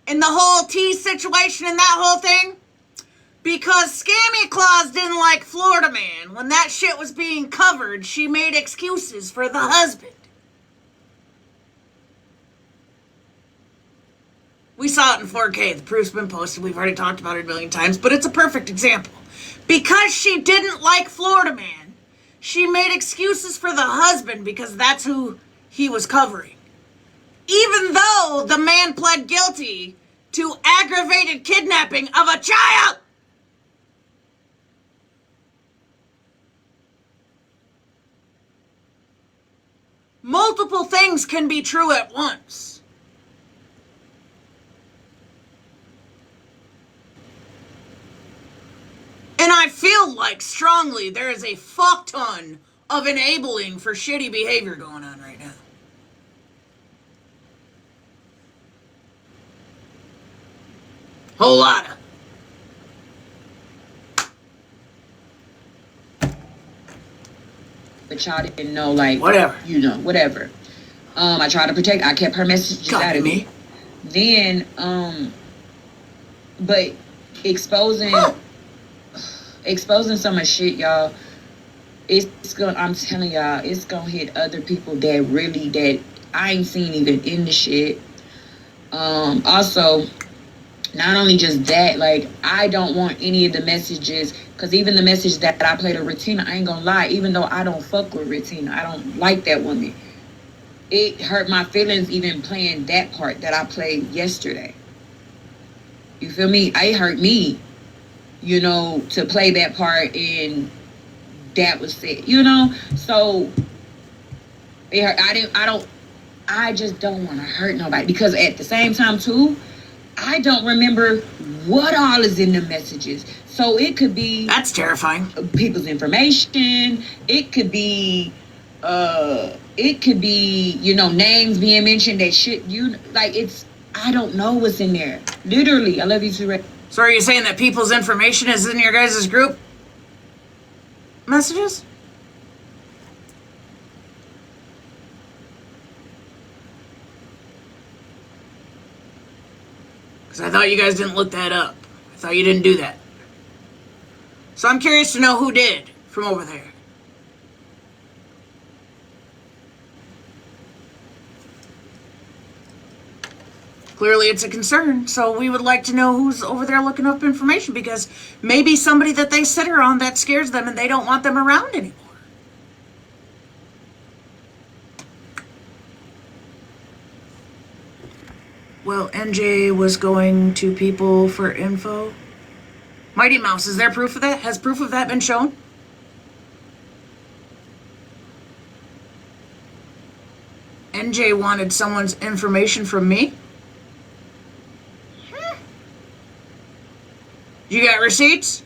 In the whole tea situation and that whole thing. Because Scammy Claus didn't like Florida Man. When that shit was being covered, she made excuses for the husband. We saw it in 4K. The proof's been posted. We've already talked about it a million times, but it's a perfect example. Because she didn't like Florida Man, she made excuses for the husband because that's who he was covering. Even though the man pled guilty to aggravated kidnapping of a child. Multiple things can be true at once. And I feel like strongly there is a fuck ton of enabling for shitty behavior going on right now. Whole lot of. But y'all didn't know, like, whatever. You know, whatever. I tried to protect. I kept her messages out of me. Then, but exposing some of shit, y'all. It's gonna. I'm telling y'all, it's gonna hit other people that I ain't seen even in the shit. Also, not only just that, like, I don't want any of the messages, because even the message that I played to Retina, I ain't gonna lie, even though I don't fuck with Retina, I don't like that woman. It hurt my feelings even playing that part that I played yesterday. You feel me? It hurt me, you know, to play that part and that was it, you know? So, it hurt. I just don't want to hurt nobody, because at the same time, too, I don't remember what all is in the messages. So it could be... That's terrifying. People's information. It could be, you know, names being mentioned that shit, I don't know what's in there. Literally, I love you too, Ray. So are you saying that people's information is in your guys' group messages? Because I thought you guys didn't look that up. I thought you didn't do that. So I'm curious to know who did from over there. Clearly it's a concern, so we would like to know who's over there looking up information, because maybe somebody that they sit around that scares them and they don't want them around anymore. Well, NJ was going to people for info. Mighty Mouse, is there proof of that? Has proof of that been shown? NJ wanted someone's information from me? You got receipts?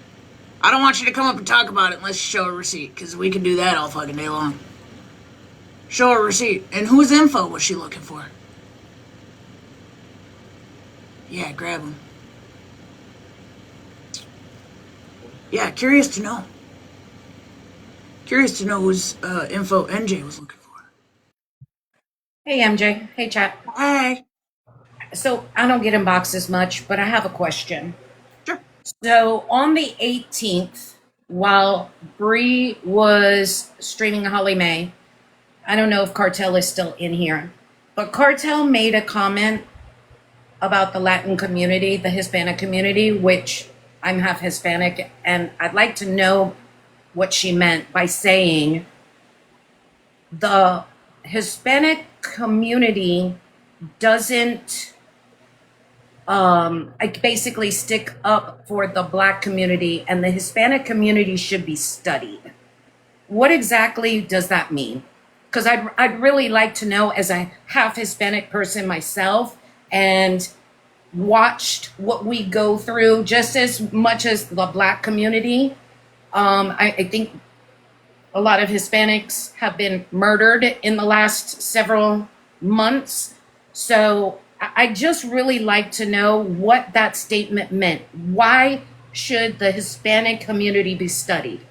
I don't want you to come up and talk about it unless you show a receipt, because we can do that all fucking day long. Show a receipt. And whose info was she looking for? Yeah, grab them. Yeah, curious to know. Curious to know whose info NJ was looking for. Hey, MJ. Hey, chat. Hi. So, I don't get inboxes much, but I have a question. Sure. So, on the 18th, while Bree was streaming Holly Mae, I don't know if Cartel is still in here, but Cartel made a comment about the Latin community, the Hispanic community, which I'm half Hispanic, and I'd like to know what she meant by saying the Hispanic community doesn't I basically stick up for the Black community, and the Hispanic community should be studied. What exactly does that mean? Because I'd really like to know, as a half Hispanic person myself, and watched what we go through just as much as the Black community. I think a lot of Hispanics have been murdered in the last several months. So I just really like to know what that statement meant. Why should the Hispanic community be studied?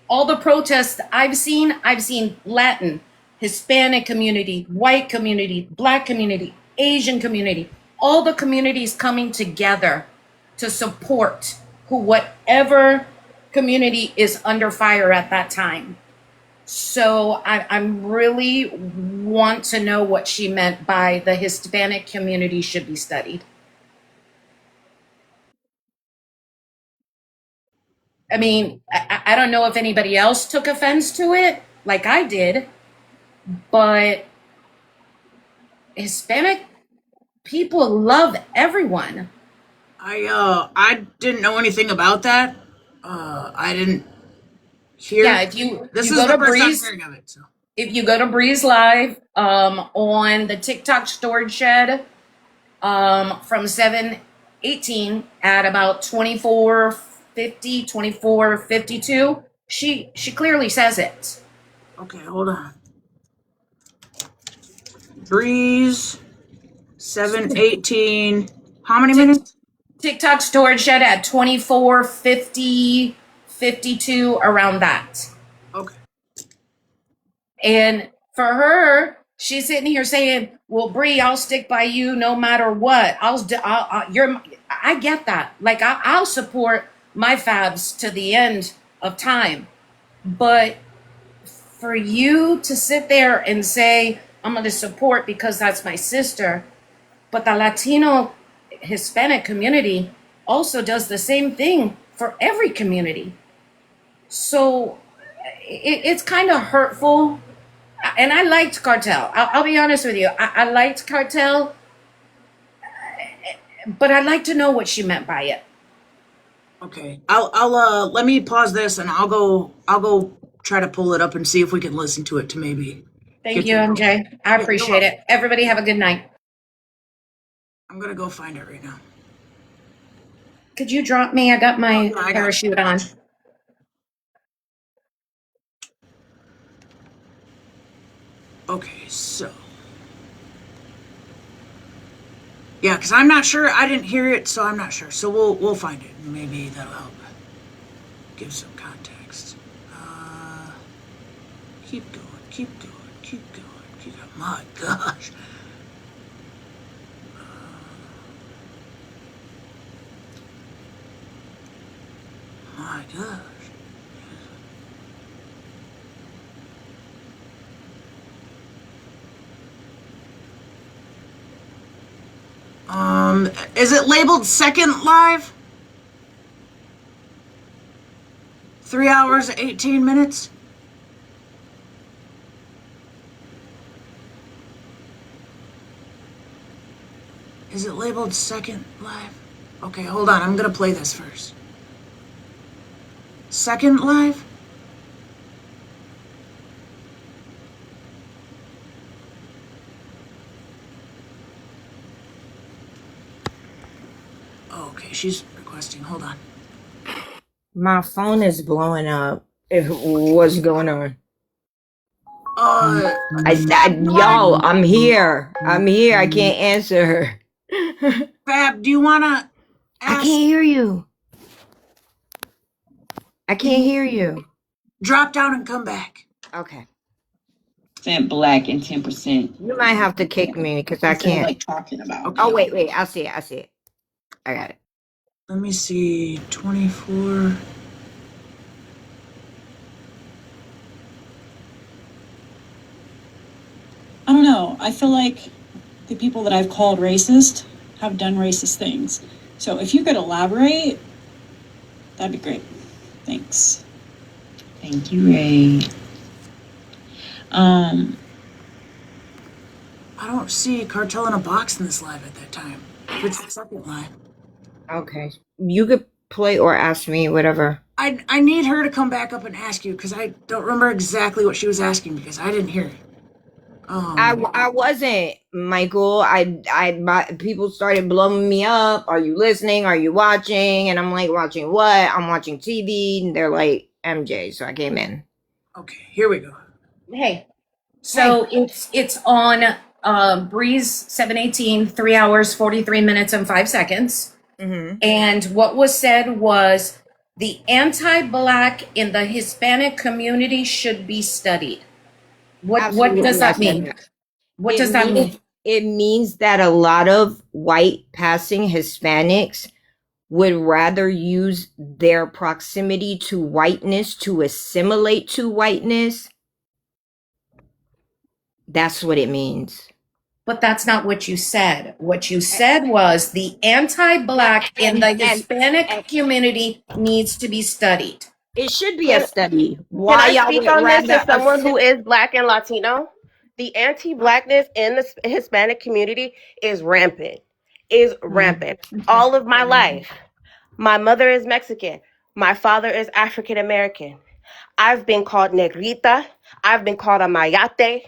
All the protests I've seen Latin, Hispanic community, white community, Black community, Asian community, all the communities coming together to support whatever community is under fire at that time. So I'm really want to know what she meant by the Hispanic community should be studied. I mean, I don't know if anybody else took offense to it like I did, but Hispanic people love everyone. I didn't know anything about that. I didn't hear. Yeah, if you This you is go the to first I'm Breeze, hearing of it. So. if you go to Breeze Live on the TikTok storage shed from 7:18 at about 24:50, 24:52, she clearly says it. Okay, hold on. Breeze, 7:18. How many minutes? TikTok storage shed at 24:50, 52, around that. Okay. And for her, she's sitting here saying, "Well, Bree, I'll stick by you no matter what. I get that. Like, I'll support my fabs to the end of time. But for you to sit there and say, I'm going to support because that's my sister, but the Latino Hispanic community also does the same thing for every community. So it's kind of hurtful." And I liked Cartel. I'll be honest with you. I liked Cartel, but I'd like to know what she meant by it. Okay. I'll let me pause this and I'll go try to pull it up and see if we can listen to it to maybe. Thank you, MJ. I appreciate it. Everybody have a good night. I'm gonna go find it right now. Could you drop me? I got my parachute on. Okay, so. Yeah, because I'm not sure. I didn't hear it, so I'm not sure. So we'll find it. Maybe that'll help give some context. Keep going, keep going, keep going, keep going. My gosh. My gosh. Is it labeled second live? 3 hours, 18 minutes? Is it labeled second live? Okay, hold on. I'm gonna play this first. Second live? Okay, she's requesting. Hold on. My phone is blowing up. What's going on? Yo, I'm here. I'm here. I can't answer. Fab, do you wanna I can't hear you. I can't hear you. Drop down and come back. Okay. Black and 10%. You might have to kick me because I can't. Like talking about. Okay. Oh, wait. I see it. I got it. Let me see. 24. I don't know. I feel like the people that I've called racist have done racist things. So if you could elaborate, that'd be great. Thanks. Thank you, Ray. I don't see Cartel in a Box in this live at that time. It's the second live. Okay. You could play or ask me, whatever. I need her to come back up and ask you because I don't remember exactly what she was asking because I didn't hear it. I wasn't, Michael. People started blowing me up. Are you listening? Are you watching? And I'm like, watching what? I'm watching TV. And they're like, MJ. So I came in. Okay, here we go. Hey, so it's on Breeze 718, 3 hours, 43 minutes, and 5 seconds. Mm-hmm. And what was said was the anti-Black in the Hispanic community should be studied. What does that mean? What does that mean? It means that a lot of white passing Hispanics would rather use their proximity to whiteness to assimilate to whiteness. That's what it means. But that's not what you said. What you said was the anti-Black in the Hispanic community needs to be studied. It should be a study. Why y'all speak would on this rather as someone who is Black and Latino? The anti-Blackness in the Hispanic community is rampant. All of my life. My mother is Mexican. My father is African American. I've been called negrita. I've been called a mayate.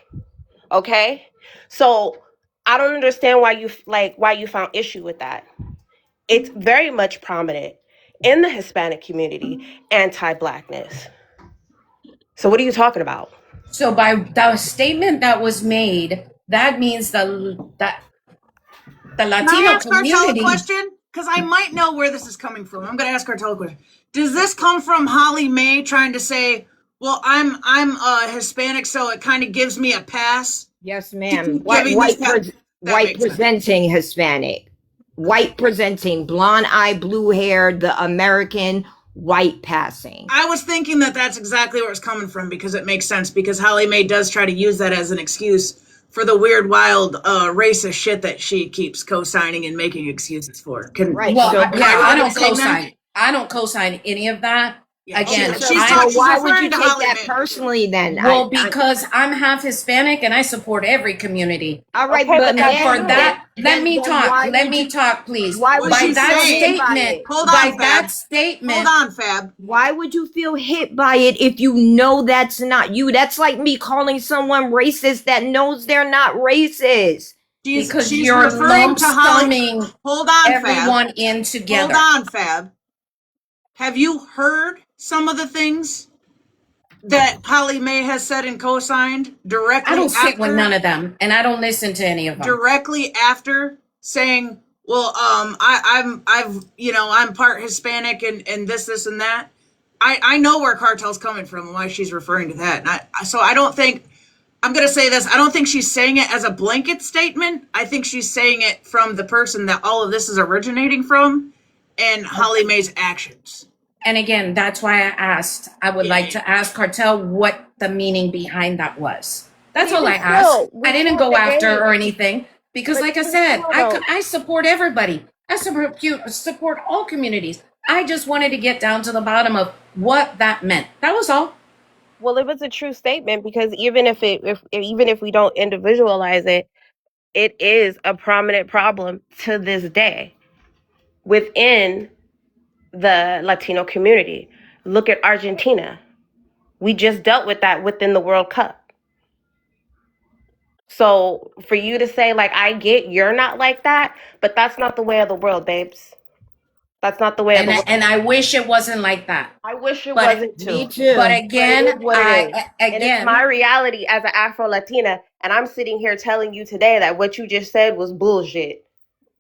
Okay? So I don't understand why you found issue with that. It's very much prominent in the Hispanic community, anti-Blackness. So what are you talking about? So by the statement that was made, that means that the Latino Can I ask Cartel community. a question? Because I might know where this is coming from. I'm going to ask Cartel a question. Does this come from Holly May trying to say, well, I'm Hispanic, so it kind of gives me a pass? Yes, ma'am. Giving White this- white presenting Hispanic. White presenting, blonde eye, blue hair, the American white passing. I was thinking that that's exactly where it's coming from because it makes sense because Holly May does try to use that as an excuse for the weird, wild, racist shit that she keeps co-signing and making excuses for. Right. Well, So I don't say that? co-sign. I don't co-sign any of that. Again, So I- why would you referring to take Holly that May. personally then? well, because I'm half Hispanic and I support every community. All right, Okay, but And then- for that, let me then why talk. Let would me you- talk, please. Why would By you that feel hit by statement, it? Hold by on, that Fab. statement, Hold on, Fab. Why would you feel hit by it if you know that's not you? That's like me calling someone racist that knows they're not racist. because she's you're referring lump to Holly. summing Hold on, everyone Fab. in together. Hold on, Fab. Have you heard some of the things that Holly May has said and co-signed directly I don't sit with after- none of them, and I don't listen to any of them. directly after saying, well, I'm part Hispanic and this and that. I know where Cartel's coming from and why she's referring to that. And so I don't think, I'm going to say this, I don't think she's saying it as a blanket statement. I think she's saying it from the person that all of this is originating from and Holly May's actions. And again, that's why I asked. I would like to ask Cartel what the meaning behind that was. That's all I asked. I didn't go after or anything because, like I said, I support everybody. I support all communities. I just wanted to get down to the bottom of what that meant. That was all. Well, it was a true statement because even if we don't individualize it, it is a prominent problem to this day within the Latino community. Look at Argentina. We just dealt with that within the World Cup. So for you to say, like, I get you're not like that, but that's not the way of the world, babes. That's not the way of the world. And I wish it wasn't like that. I wish it But- wasn't too. Me too. But again, But it is what it is. And again, it's my reality as an Afro-Latina, and I'm sitting here telling you today that what you just said was bullshit.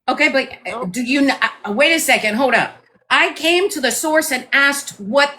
okay, but do you wait a second? Hold up. I came to the source and asked what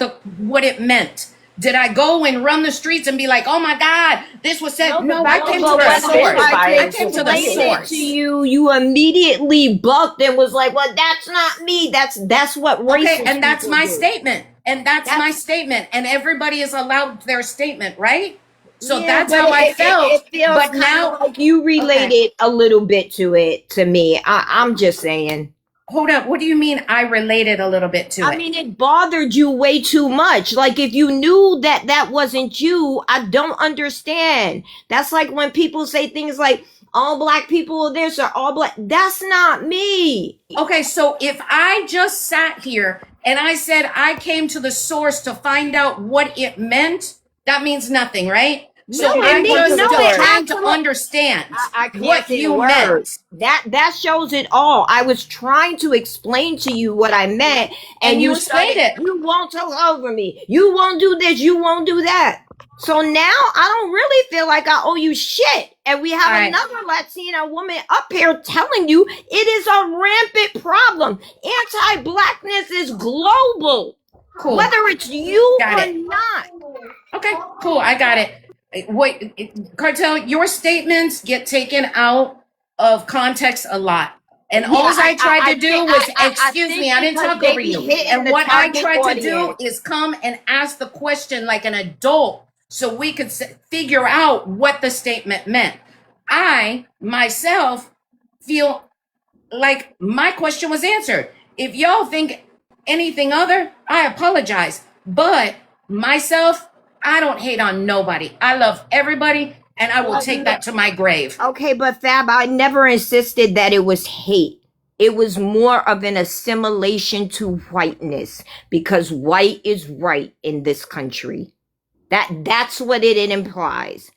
it meant. Did I go and run the streets and be like, "Oh my God, this was said"? No, I came to the source. I came to the Explain it source. to you. You immediately bucked and was like, "Well, that's not me. That's what racist." Okay, and that's people my do." statement. And that's my statement. And everybody is allowed their statement, right? So Yeah, that's but how I it felt. feels But kinda now, like you related a little bit to it to me. I'm just saying. hold up. What do you mean I related a little bit to it? I mean, it bothered you way too much. Like, if you knew that that wasn't you, I don't understand. That's like when people say things like, all black people are this or all black. That's not me. Okay, so if I just sat here and I said I came to the source to find out what it meant, that means nothing, right? So No, I'm it just no, it trying to absolutely. understand I can't what say you words. meant. That shows it all. I was trying to explain to you what I meant, And you started, explained it. You won't talk over me. You won't do this. You won't do that. So now I don't really feel like I owe you shit. And we have All right. another Latina woman up here telling you it is a rampant problem. Anti-blackness is global. Cool. Whether it's you Got or it. not. Okay, cool. I got it. Wait, Cartel, your statements get taken out of context a lot. And all I tried to do was, excuse me, I didn't talk over you. And what I tried to do is come and ask the question like an adult so we could figure out what the statement meant. I, myself, feel like my question was answered. If y'all think anything other, I apologize. But myself, I don't hate on nobody. I love everybody, and I will take that to my grave. Okay, but Fab, I never insisted that it was hate. It was more of an assimilation to whiteness because white is right in this country. That's what it implies.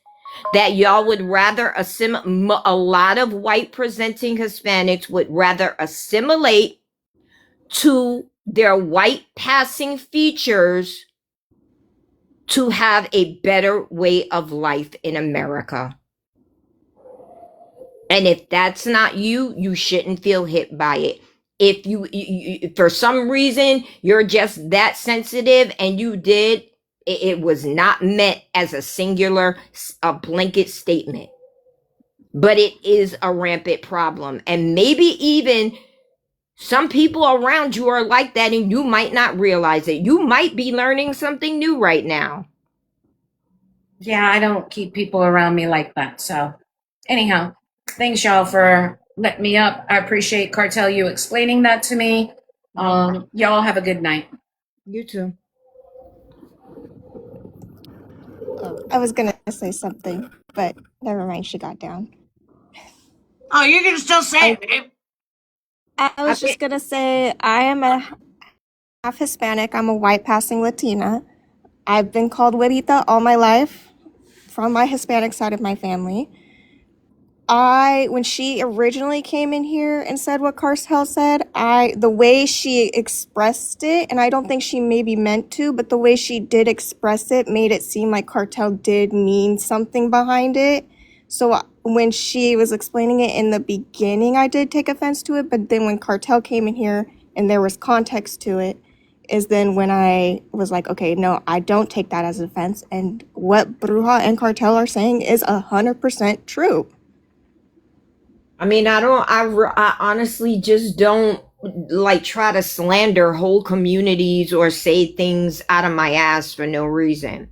That y'all would rather assimilate, a lot of white presenting Hispanics would rather assimilate to their white passing features to have a better way of life in America. And if that's not you, you shouldn't feel hit by it. If you for some reason, you're just that sensitive and you did, it was not meant as a singular, a blanket statement. But it is a rampant problem. And maybe even some people around you are like that and you might not realize it. You might be learning something new right now. Yeah, I don't keep people around me like that. So anyhow, thanks y'all for letting me up. I appreciate Cartel you explaining that to me. Y'all have a good night. You too. I was gonna say something, but never mind, she got down. Oh, you can still say it, babe. I was just gonna say I am a half Hispanic. I'm a white passing Latina. I've been called güerita all my life from my Hispanic side of my family. When she originally came in here and said what Cartel said, the way she expressed it, and I don't think she maybe meant to, but the way she did express it made it seem like Cartel did mean something behind it. So when she was explaining it in the beginning, I did take offense to it, but then when Cartel came in here and there was context to it, is then when I was like, okay, no, I don't take that as offense, and what Bruja and Cartel are saying is 100% true. I mean, I honestly just don't like try to slander whole communities or say things out of my ass for no reason.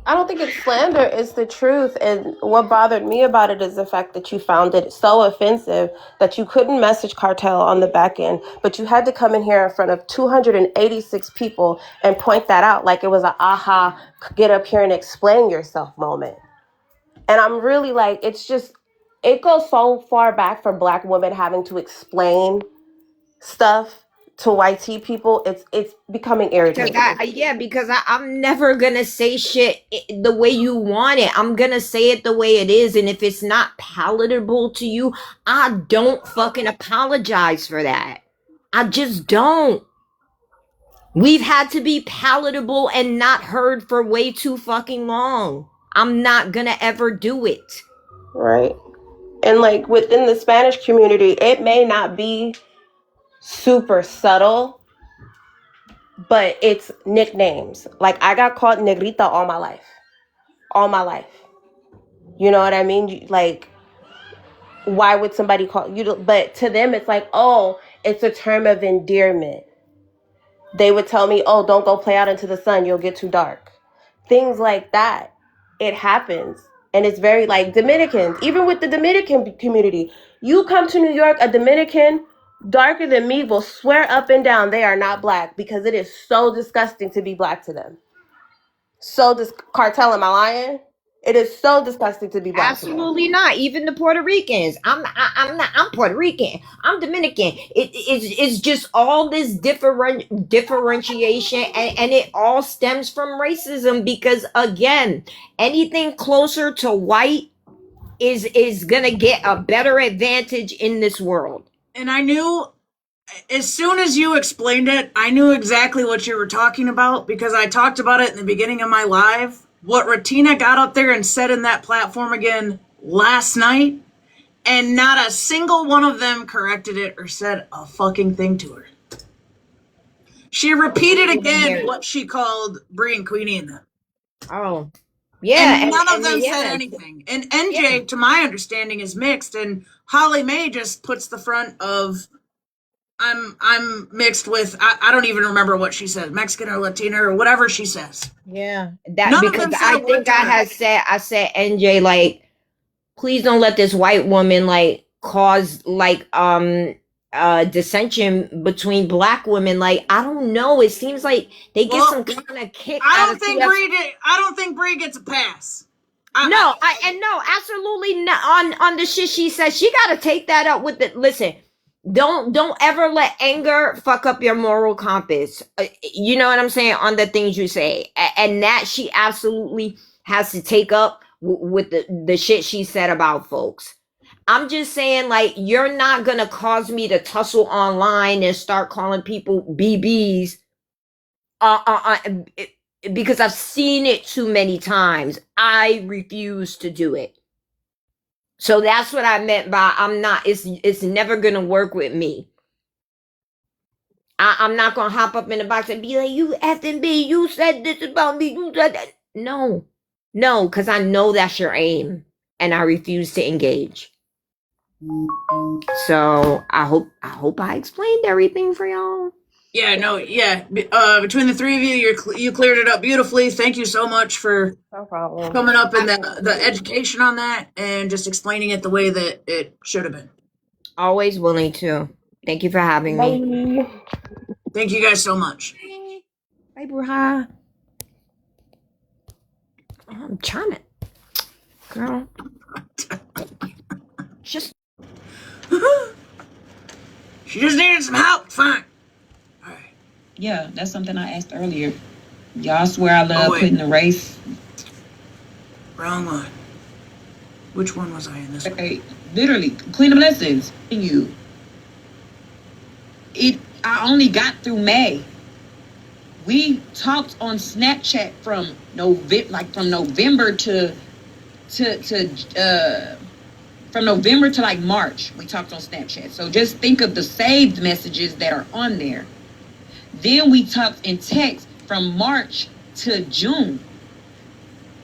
I don't think it's slander, it's the truth. And what bothered me about it is the fact that you found it so offensive that you couldn't message Cartel on the back end, but you had to come in here in front of 286 people and point that out like it was a aha, get up here and explain yourself moment. And I'm really like, it's just, it goes so far back for Black women having to explain stuff to white people. It's becoming irritating. Because I'm never gonna say shit the way you want it. I'm gonna say it the way it is, and if it's not palatable to you, I don't fucking apologize for that. I just don't. We've had to be palatable and not heard for way too fucking long. I'm not gonna ever do it. Right. And like within the Spanish community, it may not be super subtle, but it's nicknames. Like I got called negrita all my life. All my life. You know what I mean? Like, why would somebody call you? But to them, it's like, oh, it's a term of endearment. They would tell me, oh, don't go play out into the sun. You'll get too dark. Things like that. It happens. And it's very like Dominicans, even with the Dominican community. You come to New York, a Dominican darker than me will swear up and down they are not Black because it is so disgusting to be Black to them. So Cartel, am I lying? It is so disgusting to be black. to me. Absolutely not. Even the Puerto Ricans. I'm not. I'm Puerto Rican. I'm Dominican. It's just all this differentiation, and it all stems from racism. Because again, anything closer to white is gonna get a better advantage in this world. And I knew, as soon as you explained it, I knew exactly what you were talking about because I talked about it in the beginning of my live. What Ratina got up there and said in that platform again last night, and not a single one of them corrected it or said a fucking thing to her. She repeated again what she called Brie and Queenie and them. Oh, yeah. And none of them yeah. said anything. And NJ, to my understanding, is mixed, and Holly Mae just puts the front of I'm mixed with I don't even remember what she said, Mexican or Latina or whatever she says. Yeah, that None of because them said I a word think to her. I said NJ, like, please don't let this white woman like cause like dissension between black women. Like, I don't know, it seems like they get some kind of kick I out don't of think CF. I don't think Brie gets a pass. No, absolutely not. On the shit she said, she got to take that up with the. Listen, don't ever let anger fuck up your moral compass. You know what I'm saying, on the things you say, and that she absolutely has to take up with the shit she said about folks. I'm just saying, like, you're not gonna cause me to tussle online and start calling people BBs. Because I've seen it too many times. I refuse to do it. So that's what I meant by I'm not, it's never gonna work with me. I'm not gonna hop up in the box and be like, you effing B, you said this about me, you said that. No, because I know that's your aim, and I refuse to engage. So I hope I explained everything for y'all. Yeah, no, yeah. Between the three of you, you cleared it up beautifully. Thank you so much for coming up and the education on that and just explaining it the way that it should have been. Always willing to. Thank you for having me. Thank you guys so much. Bye, Bruja. I'm trying to, girl. Just. She just needed some help. Fine. Yeah, that's something I asked earlier. Y'all swear I love putting the race. Wrong one. Which one was I in this one? Literally, clean the blessings in you. I only got through May. We talked on Snapchat from November to from November to like March. We talked on Snapchat. So just think of the saved messages that are on there. Then we talked in text from March to June.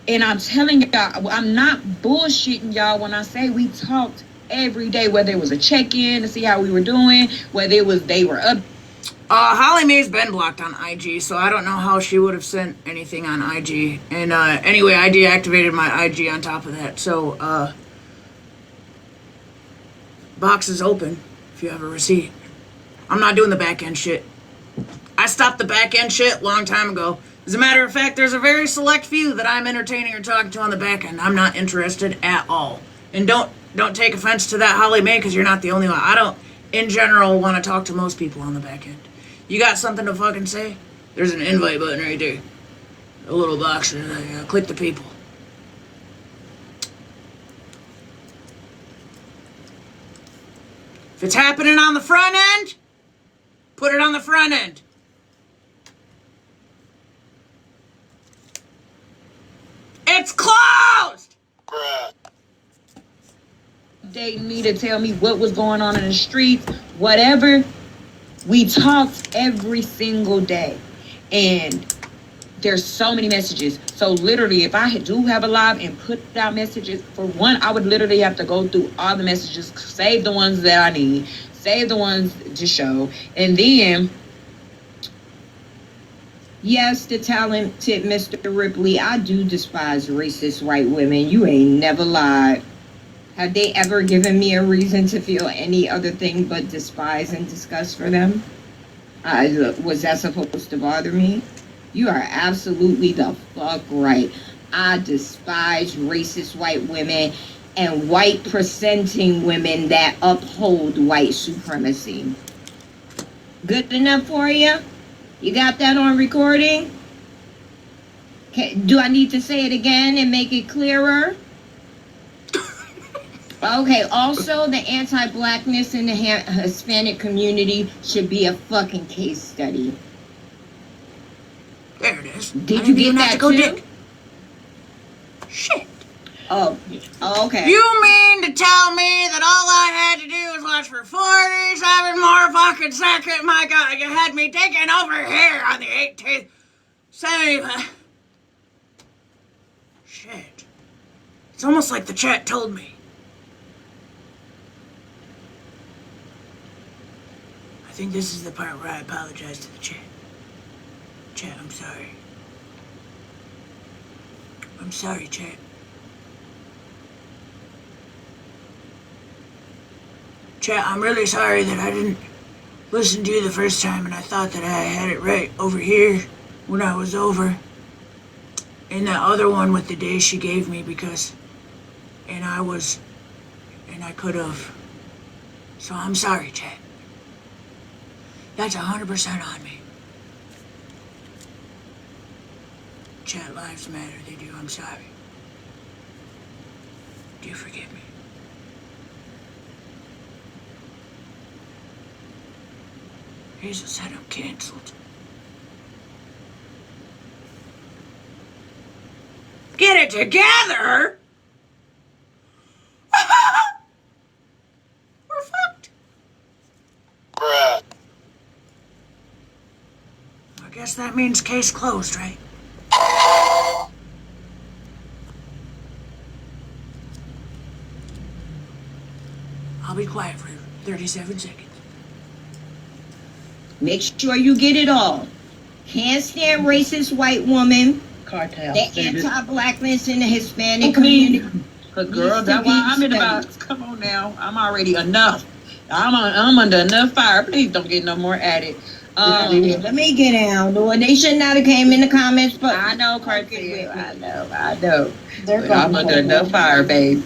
And I'm telling y'all, I'm not bullshitting y'all when I say we talked every day, whether it was a check-in to see how we were doing, whether it was they were up. Holly Mae's been blocked on IG, so I don't know how she would have sent anything on IG. And anyway, I deactivated my IG on top of that. So box is open if you have a receipt. I'm not doing the back end shit. I stopped the back end shit a long time ago. As a matter of fact, there's a very select few that I'm entertaining or talking to on the back end. I'm not interested at all. And don't take offense to that, Holly Mae, because you're not the only one. I don't, in general, want to talk to most people on the back end. You got something to fucking say? There's an invite button right there. A little box. Click the people. If it's happening on the front end, put it on the front end. It's closed! Dating me to tell me what was going on in the streets, whatever. We talked every single day. And there's so many messages. So literally, if I do have a live and put out messages, for one, I would literally have to go through all the messages, save the ones that I need, save the ones to show, and then... Yes, the talented Mr. Ripley, I do despise racist white women. You ain't never lied. Have they ever given me a reason to feel any other thing but despise and disgust for them? Was that supposed to bother me? You are absolutely the fuck right. I despise racist white women and white presenting women that uphold white supremacy. Good enough for you? You got that on recording? Do I need to say it again and make it clearer? Okay, also the anti-blackness in the Hispanic community should be a fucking case study. There it is. Did you get that too? Dig. Shit. Oh, okay. You mean to tell me that all I had to do was watch for 47 more fucking seconds? My God, you had me digging over here on the 18th. 75. Shit. It's almost like the chat told me. I think this is the part where I apologize to the chat. Chat, I'm sorry. I'm sorry, chat. Chat, I'm really sorry that I didn't listen to you the first time and I thought that I had it right over here when I was over. And that other one with the day she gave me because... And I could have. So I'm sorry, chat. That's 100% on me. Chat, lives matter, they do. I'm sorry. Do you forgive me? Hazel said I'm canceled. Get it together! We're fucked. Bruh. I guess that means case closed, right? I'll be quiet for 37 seconds. Make sure you get it all. Can't stand racist white women. Cartel. The anti-blackness in the Hispanic community. But girl, that's why I'm in the box. Come on now. I'm already enough. I'm under enough fire. Please don't get no more at it. Let me get down. They should not have came in the comments, but I know, Cartel. I know. They're I'm under enough fire, babe.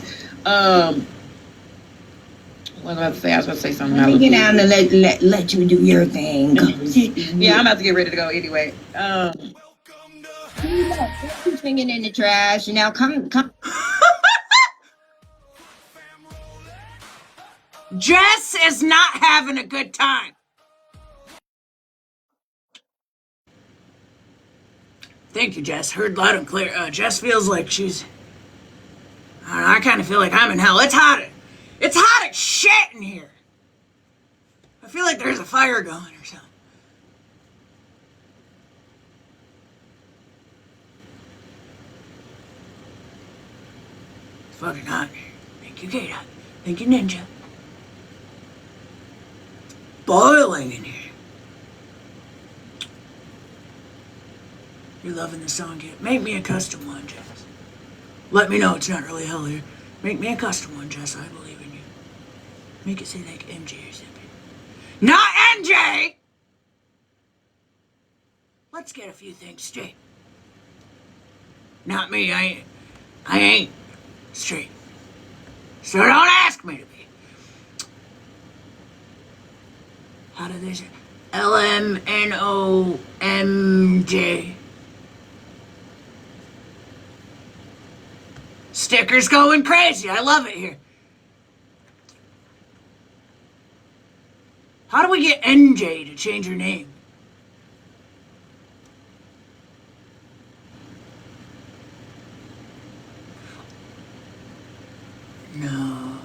What was I about to say? I was about to say something. let me get down and let you do your thing. Yeah, I'm about to get ready to go anyway. Swinging in the trash. Now come. Jess is not having a good time. Thank you, Jess. Heard loud and clear. Jess feels like she's... I kind of feel like I'm in hell. It's hot. It's hot as shit in here. I feel like there's a fire going or something. It's fucking hot in here. Thank you, Kata. Thank you, Ninja. Boiling in here. You're loving the song yet? Make me a custom one, Jess. Let me know it's not really hell here. Make me a custom one, Jess. I believe in you. Make it say like MJ or something. Not MJ! Let's get a few things straight. Not me. I ain't straight. So don't ask me to be. How do they say? LMNOMJ. Stickers going crazy. I love it here. How do we get NJ to change her name? No.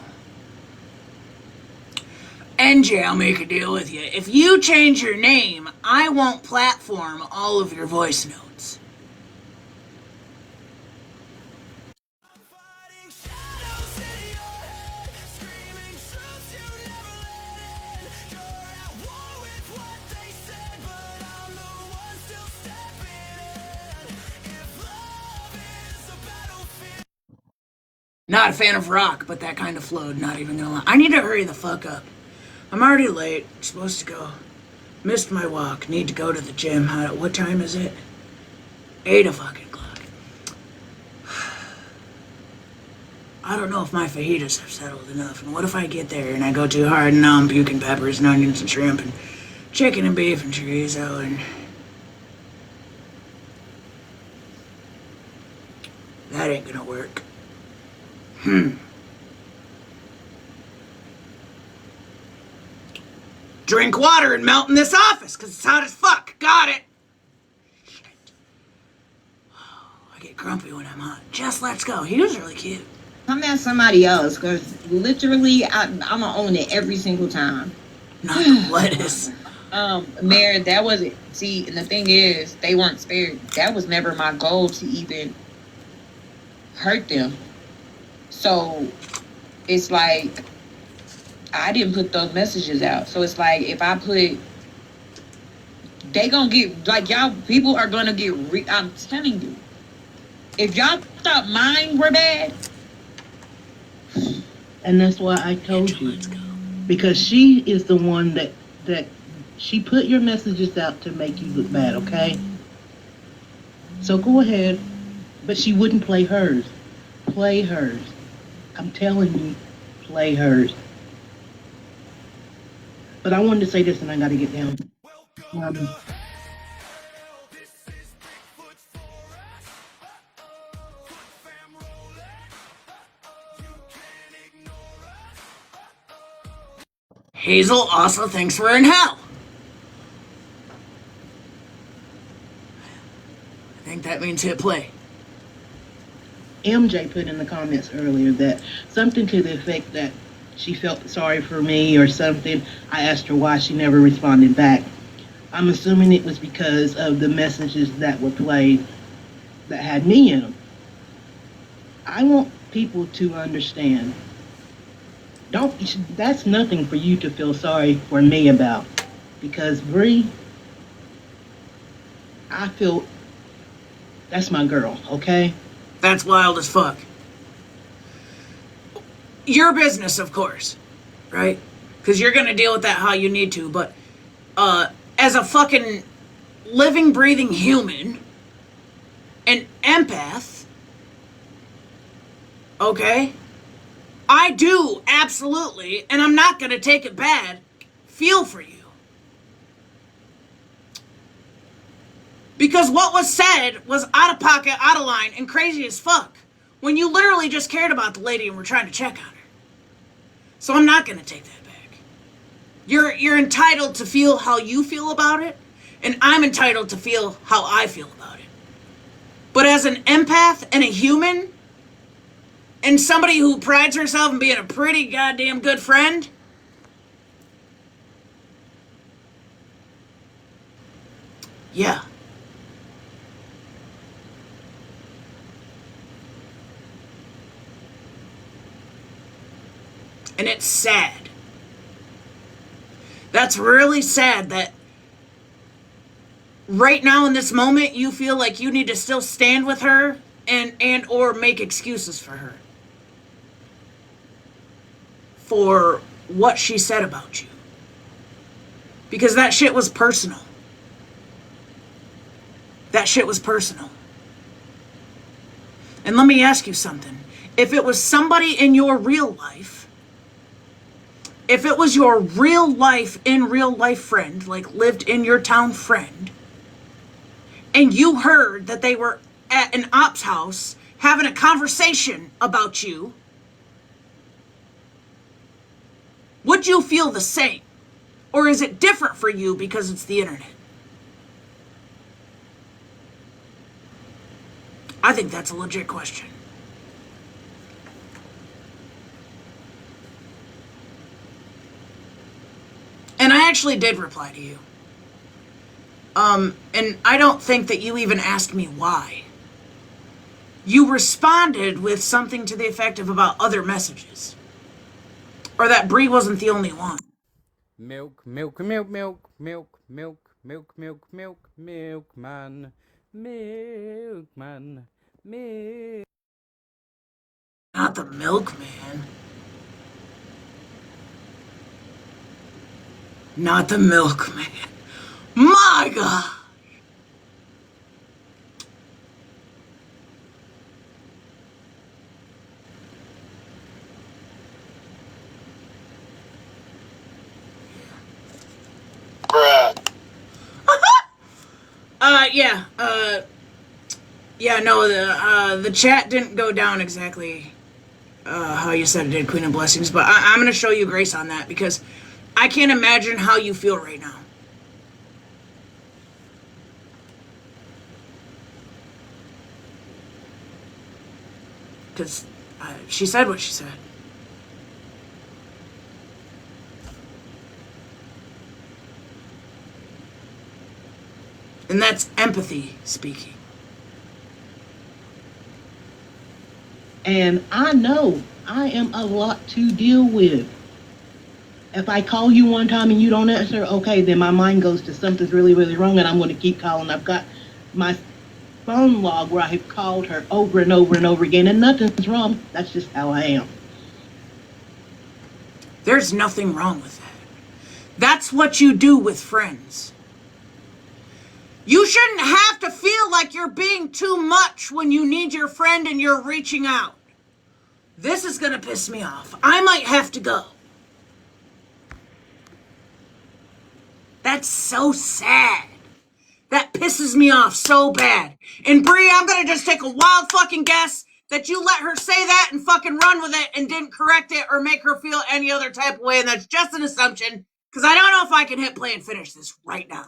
NJ, I'll make a deal with you. If you change your name, I won't platform all of your voice notes. Not a fan of rock, but that kind of flowed, not even gonna lie. I need to hurry the fuck up. I'm already late. Supposed to go. Missed my walk. Need to go to the gym. What time is it? 8 o'clock. I don't know if my fajitas have settled enough. And what if I get there and I go too hard and now I'm puking peppers and onions and shrimp and chicken and beef and chorizo and... That ain't gonna work. Drink water and melt in this office, because it's hot as fuck. Got it. Shit. I get grumpy when I'm hot. Jess, let's go. He was really cute. Come at somebody else, because literally, I'm going to own it every single time. Not the lettuce. Mayor, that wasn't, see, and the thing is, they weren't spared. That was never my goal to even hurt them. So, it's like, I didn't put those messages out. So it's like, if I put, they gonna get, like, y'all, people are gonna get, I'm telling you, if y'all thought mine were bad. And that's why I told you. Because she is the one that she put your messages out to make you look bad, okay? So go ahead. But she wouldn't play hers. Play hers. I'm telling you, play hers. But I wanted to say this and I gotta get down. Hazel also thinks we're in hell. I think that means hit play. MJ put in the comments earlier that something to the effect that she felt sorry for me or something. I asked her why she never responded back. I'm assuming it was because of the messages that were played that had me in them. I want people to understand. That's nothing for you to feel sorry for me about. Because Bree, I feel that's my girl, okay? That's wild as fuck. Your business, of course, right? Because you're gonna deal with that how you need to, but as a fucking living, breathing human, an empath, okay? I do, absolutely, and I'm not gonna take it bad, feel for you. Because what was said was out of pocket, out of line, and crazy as fuck. When you literally just cared about the lady and were trying to check on her. So I'm not gonna take that back. You're entitled to feel how you feel about it, and I'm entitled to feel how I feel about it. But as an empath and a human, and somebody who prides herself in being a pretty goddamn good friend, yeah. And it's sad. That's really sad that right now in this moment you feel like you need to still stand with her and or make excuses for her. For what she said about you. Because that shit was personal. That shit was personal. And let me ask you something. If it was somebody in your real life, if it was your real life, in real life friend, like lived in your town friend, and you heard that they were at an op's house having a conversation about you, would you feel the same? Or is it different for you because it's the internet? I think that's a legit question. And I actually did reply to you. And I don't think that you even asked me why. You responded with something to the effect of about other messages. Or that Bree wasn't the only one. Milk, milk, milk, milk, milk, milk, milk, milk, milk, milkman, milkman, milk. Not the milkman. Not the milkman. My God. Yeah, no, the chat didn't go down exactly how you said it did, Queen of Blessings, but I'm gonna show you grace on that because I can't imagine how you feel right now. Because she said what she said. And that's empathy speaking. And I know I am a lot to deal with. If I call you one time and you don't answer, okay, then my mind goes to something's really, really wrong, and I'm going to keep calling. I've got my phone log where I have called her over and over and over again, and nothing's wrong. That's just how I am. There's nothing wrong with that. That's what you do with friends. You shouldn't have to feel like you're being too much when you need your friend and you're reaching out. This is gonna piss me off. I might have to go. That's so sad. That pisses me off so bad. And Bree, I'm gonna just take a wild fucking guess that you let her say that and fucking run with it and didn't correct it or make her feel any other type of way, and that's just an assumption, because I don't know if I can hit play and finish this right now.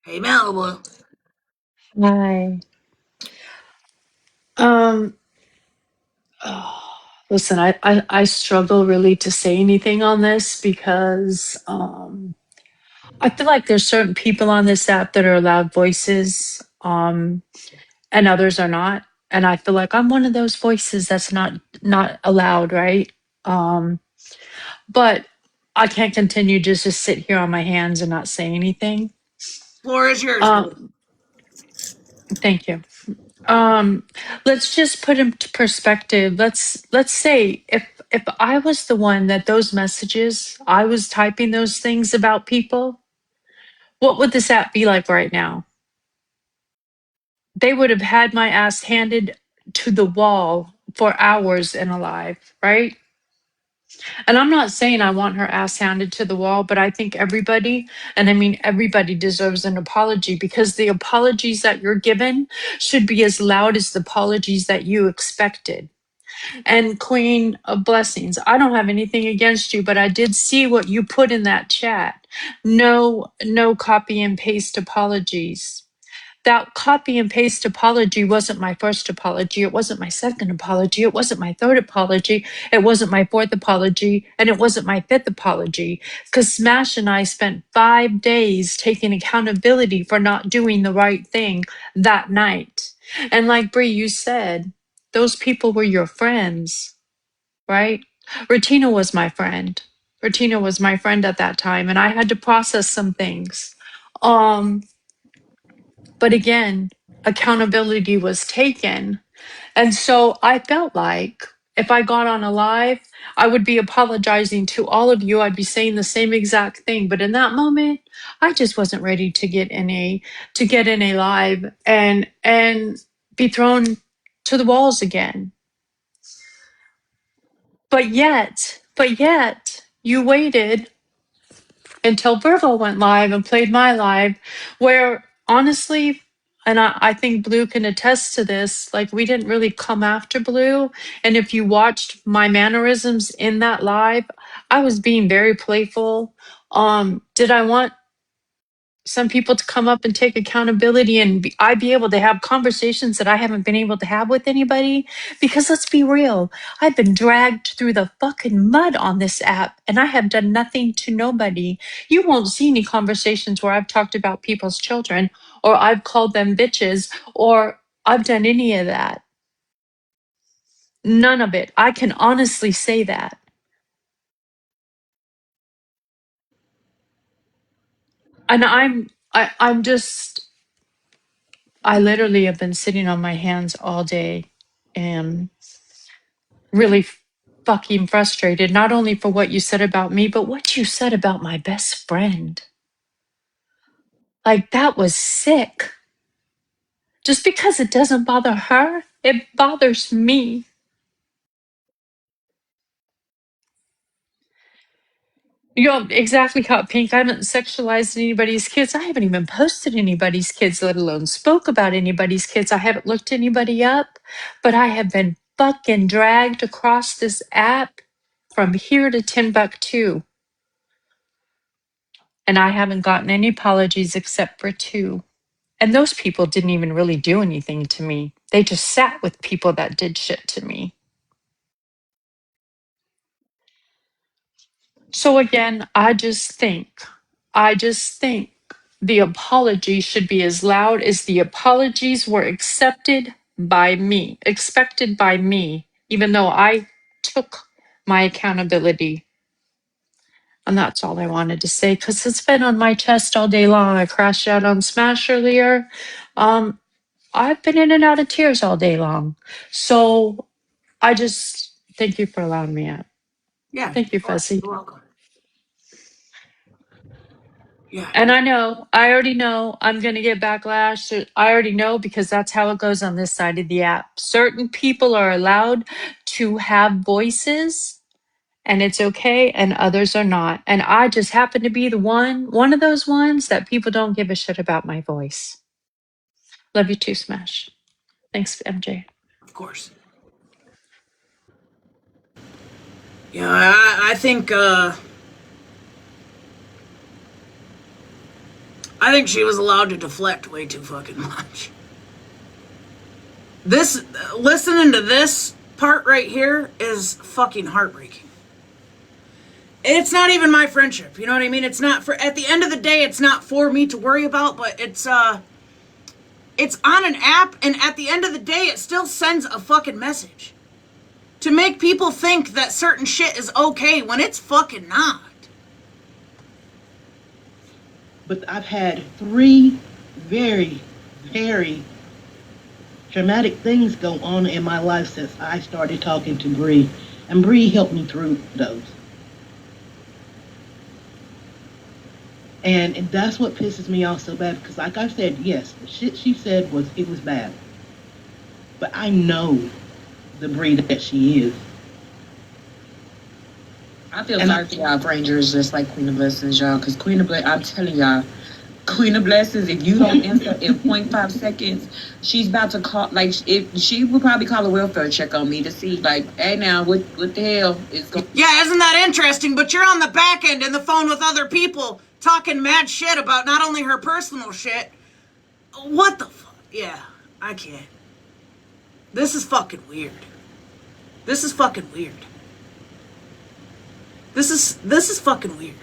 Hey, Malibu. Hi. Listen, I struggle really to say anything on this because I feel like there's certain people on this app that are loud voices, and others are not. And I feel like I'm one of those voices that's not allowed, right? But I can't continue just to sit here on my hands and not say anything. Floor is yours, Blue. Thank you. Let's just put into perspective. Let's say if I was the one that those messages, I was typing those things about people, what would this app be like right now? They would have had my ass handed to the wall for hours and alive, right? And I'm not saying I want her ass handed to the wall, but I think everybody, and I mean everybody, deserves an apology, because the apologies that you're given should be as loud as the apologies that you expected. And Queen of Blessings, I don't have anything against you, but I did see what you put in that chat. No copy and paste apologies. That copy and paste apology wasn't my first apology. It wasn't my second apology. It wasn't my third apology. It wasn't my fourth apology. And it wasn't my fifth apology. Because Smash and I spent 5 days taking accountability for not doing the right thing that night. And like Bree, you said, those people were your friends, right? Retina was my friend. Retina was my friend at that time. And I had to process some things. But again, accountability was taken. And so I felt like if I got on a live, I would be apologizing to all of you. I'd be saying the same exact thing. But in that moment, I just wasn't ready to get in a live and be thrown to the walls again. But yet, you waited until Virgo went live and played my live, where honestly, and I think Blue can attest to this, like we didn't really come after Blue. And if you watched my mannerisms in that live, I was being very playful. Did I want some people to come up and take accountability and I'd be able to have conversations that I haven't been able to have with anybody? Because let's be real, I've been dragged through the fucking mud on this app and I have done nothing to nobody. You won't see any conversations where I've talked about people's children or I've called them bitches or I've done any of that. None of it. I can honestly say that. And I'm just, I literally have been sitting on my hands all day and really fucking frustrated, not only for what you said about me, but what you said about my best friend. Like, that was sick. Just because it doesn't bother her, it bothers me. You know, exactly, Hot Pink. I haven't sexualized anybody's kids. I haven't even posted anybody's kids, let alone spoke about anybody's kids. I haven't looked anybody up, but I have been fucking dragged across this app from here to Timbuktu. And I haven't gotten any apologies except for 2. And those people didn't even really do anything to me. They just sat with people that did shit to me. So again, I just think the apology should be as loud as the apologies were expected by me, even though I took my accountability. And that's all I wanted to say because it's been on my chest all day long. I crashed out on Smash earlier. I've been in and out of tears all day long. So I just thank you for allowing me out. Yeah, Thank you, of course. Fuzzy. You're welcome. Yeah. And I already know I'm going to get backlash. I already know because that's how it goes on this side of the app. Certain people are allowed to have voices and it's okay, and others are not. And I just happen to be the one of those ones that people don't give a shit about my voice. Love you too, Smash. Thanks, MJ. Of course. Yeah, I think she was allowed to deflect way too fucking much. Listening to this part right here is fucking heartbreaking. It's not even my friendship, you know what I mean? It's not for, at the end of the day, it's not for me to worry about, but it's on an app, and at the end of the day, it still sends a fucking message. To make people think that certain shit is okay when it's fucking not. But I've had 3 very, very traumatic things go on in my life since I started talking to Bree. And Bree helped me through those. And that's what pisses me off so bad, because like I said, yes, the shit she said was bad. But I know the Bree that she is. I feel sorry for y'all Rangers just like Queen of Blessings, y'all, because Queen of Blessings, I'm telling y'all, Queen of Blessings, if you don't answer in 0.5 seconds, she's about to call, like, if she would probably call a welfare check on me to see, like, hey, now, what the hell is going on? Yeah, isn't that interesting? But you're on the back end in the phone with other people talking mad shit about not only her personal shit. What the fuck? Yeah, I can't. This is fucking weird. This is fucking weird. This is fucking weird.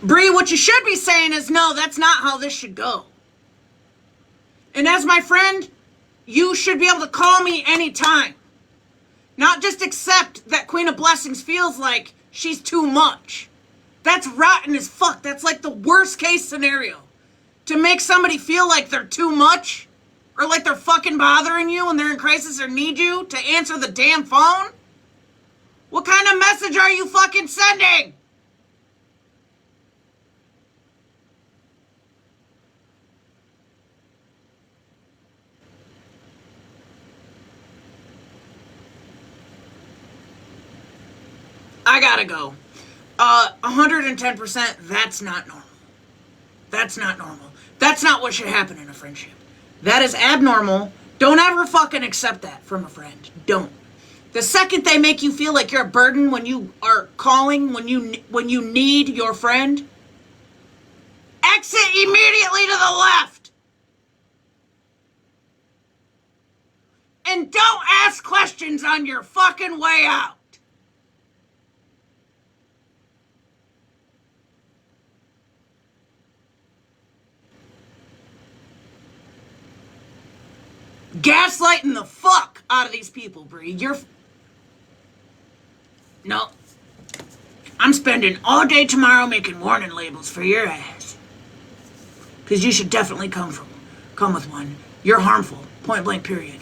Bree, what you should be saying is, no, that's not how this should go. And as my friend, you should be able to call me anytime. Not just accept that Queen of Blessings feels like she's too much. That's rotten as fuck. That's like the worst case scenario. To make somebody feel like they're too much, or like they're fucking bothering you when they're in crisis or need you to answer the damn phone? What kind of message are you fucking sending? I gotta go. 110%, that's not normal. That's not normal. That's not what should happen in a friendship. That is abnormal. Don't ever fucking accept that from a friend. Don't. The second they make you feel like you're a burden when you are calling, when you need your friend, exit immediately to the left. And don't ask questions on your fucking way out. Gaslighting the fuck out of these people, Bree. No. I'm spending all day tomorrow making warning labels for your ass. Because you should definitely come with one. You're harmful. Point blank, period.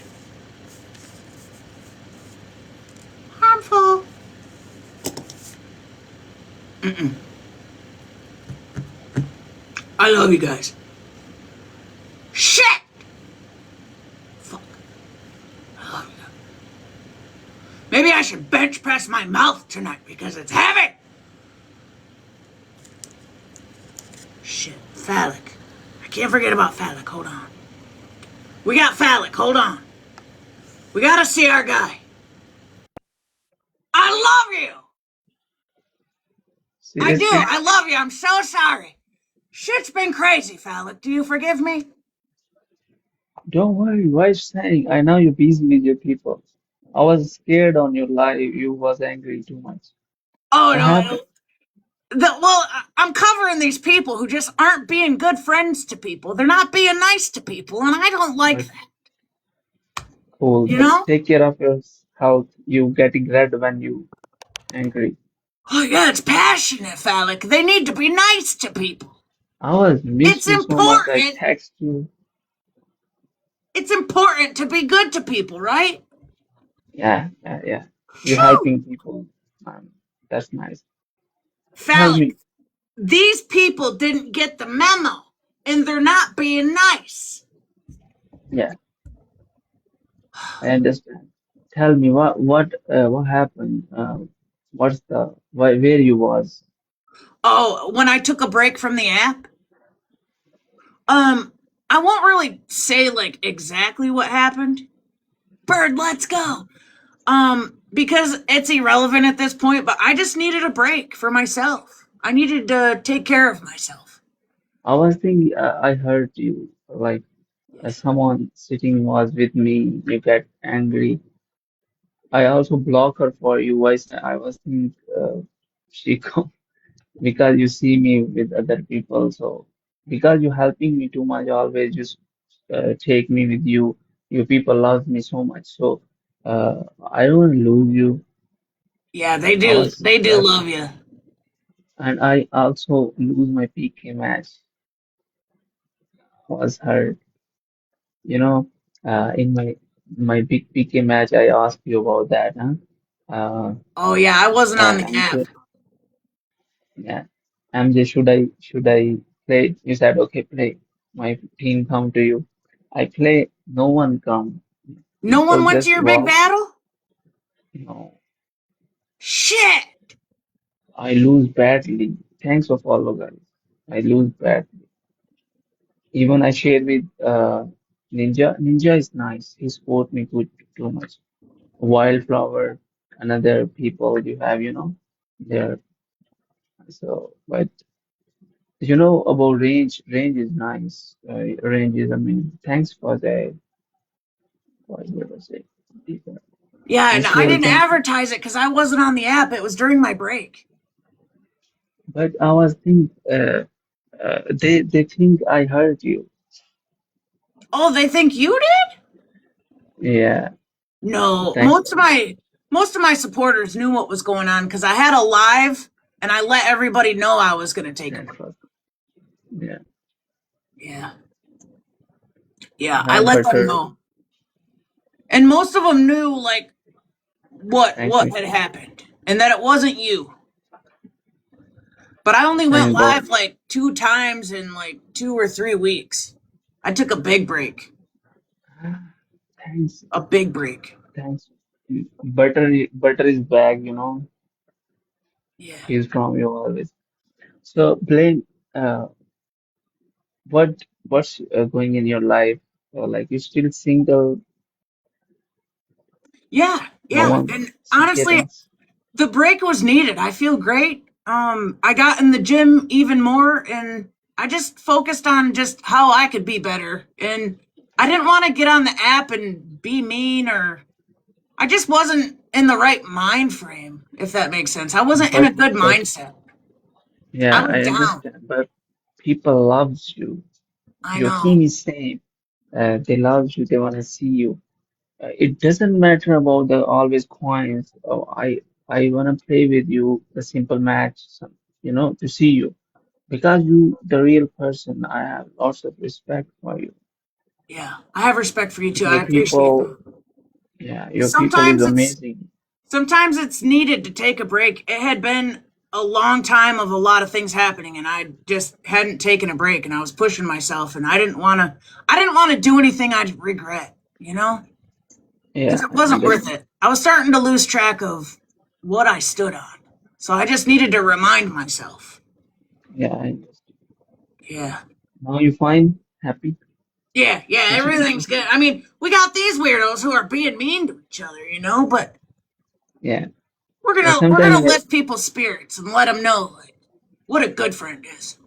Harmful. I love you guys. Shit! Fuck. Oh, yeah. Maybe I should bench press my mouth tonight because it's heavy. Shit, Phallic. I can't forget about Phallic. Hold on. We got Phallic. Hold on. We gotta see our guy. I love you. I do. I love you. I'm so sorry. Shit's been crazy, Phallic. Do you forgive me? Don't worry, why saying? I know you're busy with your people. I was scared on your live. You was angry too much. Oh, What no. happened? I'm covering these people who just aren't being good friends to people. They're not being nice to people, and I don't like But that. cool. You But know? take care of your health. You getting red when you angry. Oh, yeah, it's passionate, Phallic. They need to be nice to people. I was miss It's you so much. I important. text you. It's important to be good to people, right? Yeah. You're Phew! helping people. That's nice. Tell Phallic, me. these people didn't get the memo, and they're not being nice. Yeah, I understand. Tell me what happened? Where you was? Oh, when I took a break from the app? I won't really say, like, exactly what happened. Bird, let's go! Because it's irrelevant at this point, but I just needed a break for myself. I needed to take care of myself. I was thinking. I heard you like someone sitting was with me. You get angry. I also block her for you. I was thinking she come because you see me with other people. So because you helping me too much, always just take me with you. You people love me so much. So I don't wanna lose you. Yeah, they I do. was They do stressed, love you. and I also lose my PK match. Was hurt. You know, in my big PK match, I asked you about that, huh? Oh, yeah, I wasn't on the app. MJ, yeah, MJ, should I play? You said okay, play. My team come to you. I play. No one come. No one People went to just your big walk. battle? No, Shit! I lose badly. Thanks for follow, guys. I lose badly. Even I share with Ninja. Ninja is nice. He support me too much. Wildflower, another people you have, there. So, but about range. Range is nice. Range is, I mean, thanks for the, what would I say? Yeah, and Most I didn't welcome. advertise it because I wasn't on the app. It was during my break. But I was think, they think I hurt you. Oh, they think you did? Yeah. No, Thanks. most of my supporters knew what was going on because I had a live and I let everybody know I was going to take a break. Yeah. Yeah, I Have let them butter. know. And most of them knew, like, what Thanks, had happened and that it wasn't you. But I only went Thank God. live like 2 times in like 2 or 3 weeks. I took a big break. Thanks. A big break. Thanks. Butter is back, Yeah. He's from you always. So, Blaine, what's going in your life? Like you still single? Yeah, No yeah. one And honestly, getting. the break was needed. I feel great. I got in the gym even more and I just focused on just how I could be better. And I didn't want to get on the app and be mean I just wasn't in the right mind frame, if that makes sense. I wasn't in a good But mindset. yeah, I I was down. understand. But people loves you. I Your know. team is same. They love you. They want to see you. It doesn't matter about the always coins. Oh, I want to play with you a simple match, to see you because you the real person. I have lots of respect for you. Yeah, I have respect for you too. I Your appreciate people, that. yeah, your people is amazing. Sometimes it's needed to take a break. It had been a long time of a lot of things happening, and I just hadn't taken a break, and I was pushing myself, and I didn't want to do anything I'd regret, you know? Yeah, Because it I wasn't worth understand. it. I was starting to lose track of what I stood on. So I just needed to remind myself. Yeah, I understand. Yeah. Now you fine? Happy? Yeah, everything's good. I mean, we got these weirdos who are being mean to each other, you know, but Yeah. we're Yeah, gonna sometimes, lift people's spirits and let them know like what a good friend is.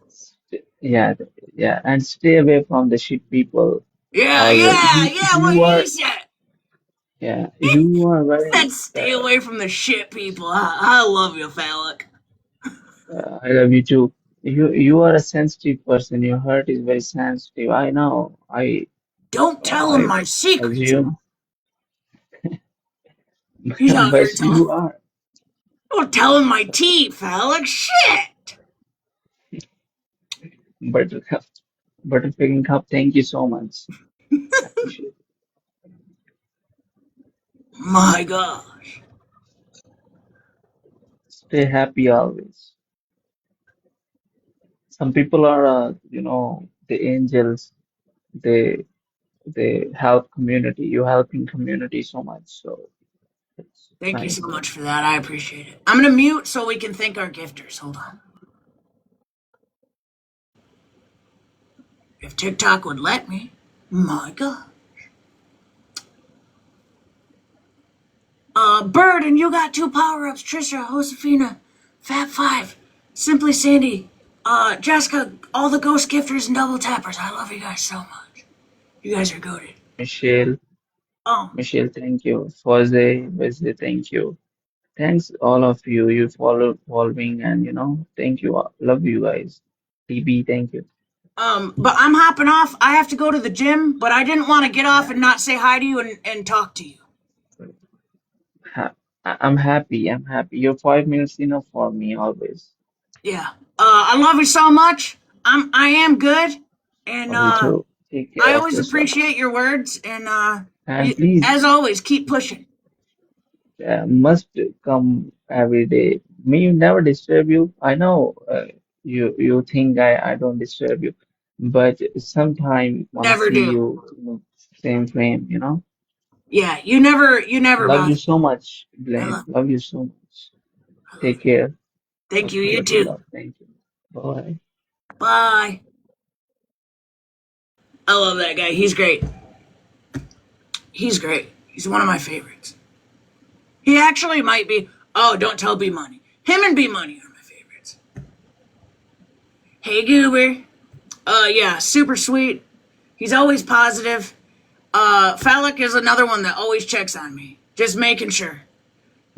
yeah, yeah, and stay away from the shit people. Yeah, Always. what You he are, said. yeah, you are Said very, stay away from the shit people. I love you, Phallic. I love you too. You are a sensitive person. Your heart is very sensitive. I know. Don't tell him I my secrets. assume, He's out here but telling. you are. Don't tell him my tea, Phallic. Shit. Buttercup, Butterfingering Cup. Thank you so much. I appreciate it. My God. Stay happy always. Some people are, the angels. They they help community. You helping community so much. So it's Thank you nice. so much for that. I appreciate it. I'm gonna mute so we can thank our gifters. Hold on. If TikTok would let me. My God. Bird, and you got 2 power-ups. Trisha, Josefina, Fat Five, Simply Sandy, Jessica, all the ghost gifters and double tappers. I love you guys so much. You guys are goated. Michelle, Oh, Michelle, thank you. Jose, Wesley, thank you. Thanks all of you. You following and thank you. Love you guys. TB, thank you. but I'm hopping off. I have to go to the gym, but I didn't want to get off and not say hi to you and talk to you. I'm happy. I'm happy. Your 5 minutes enough for me always. Yeah. I love you so much. I am good, and Love you too. Take care I of always yourself. appreciate your words, and And please, as always, keep pushing. must come every day. Me never disturb you. I know you think I don't disturb you, but sometime wanna Never see do. you in the same frame. Yeah, you never Love you bother. so much, I Blaine. love. Love you so much. Take care. Thank you. You too. Love. Thank you. Bye. Bye. I love that guy. He's great. He's great. He's one of my favorites. He actually might be. Oh, don't tell B Money. Him and B Money are my favorites. Hey, Goober. Yeah, super sweet. He's always positive. Phallic is another one that always checks on me. Just making sure.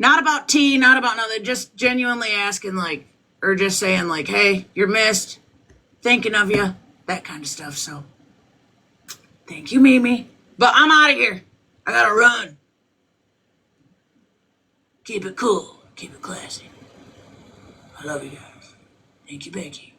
Not about tea, not about nothing. Just genuinely asking, like, or just saying, like, hey, you're missed. Thinking of you. That kind of stuff. So, thank you, Mimi. But I'm out of here. I gotta run. Keep it cool. Keep it classy. I love you guys. Thank you, Becky.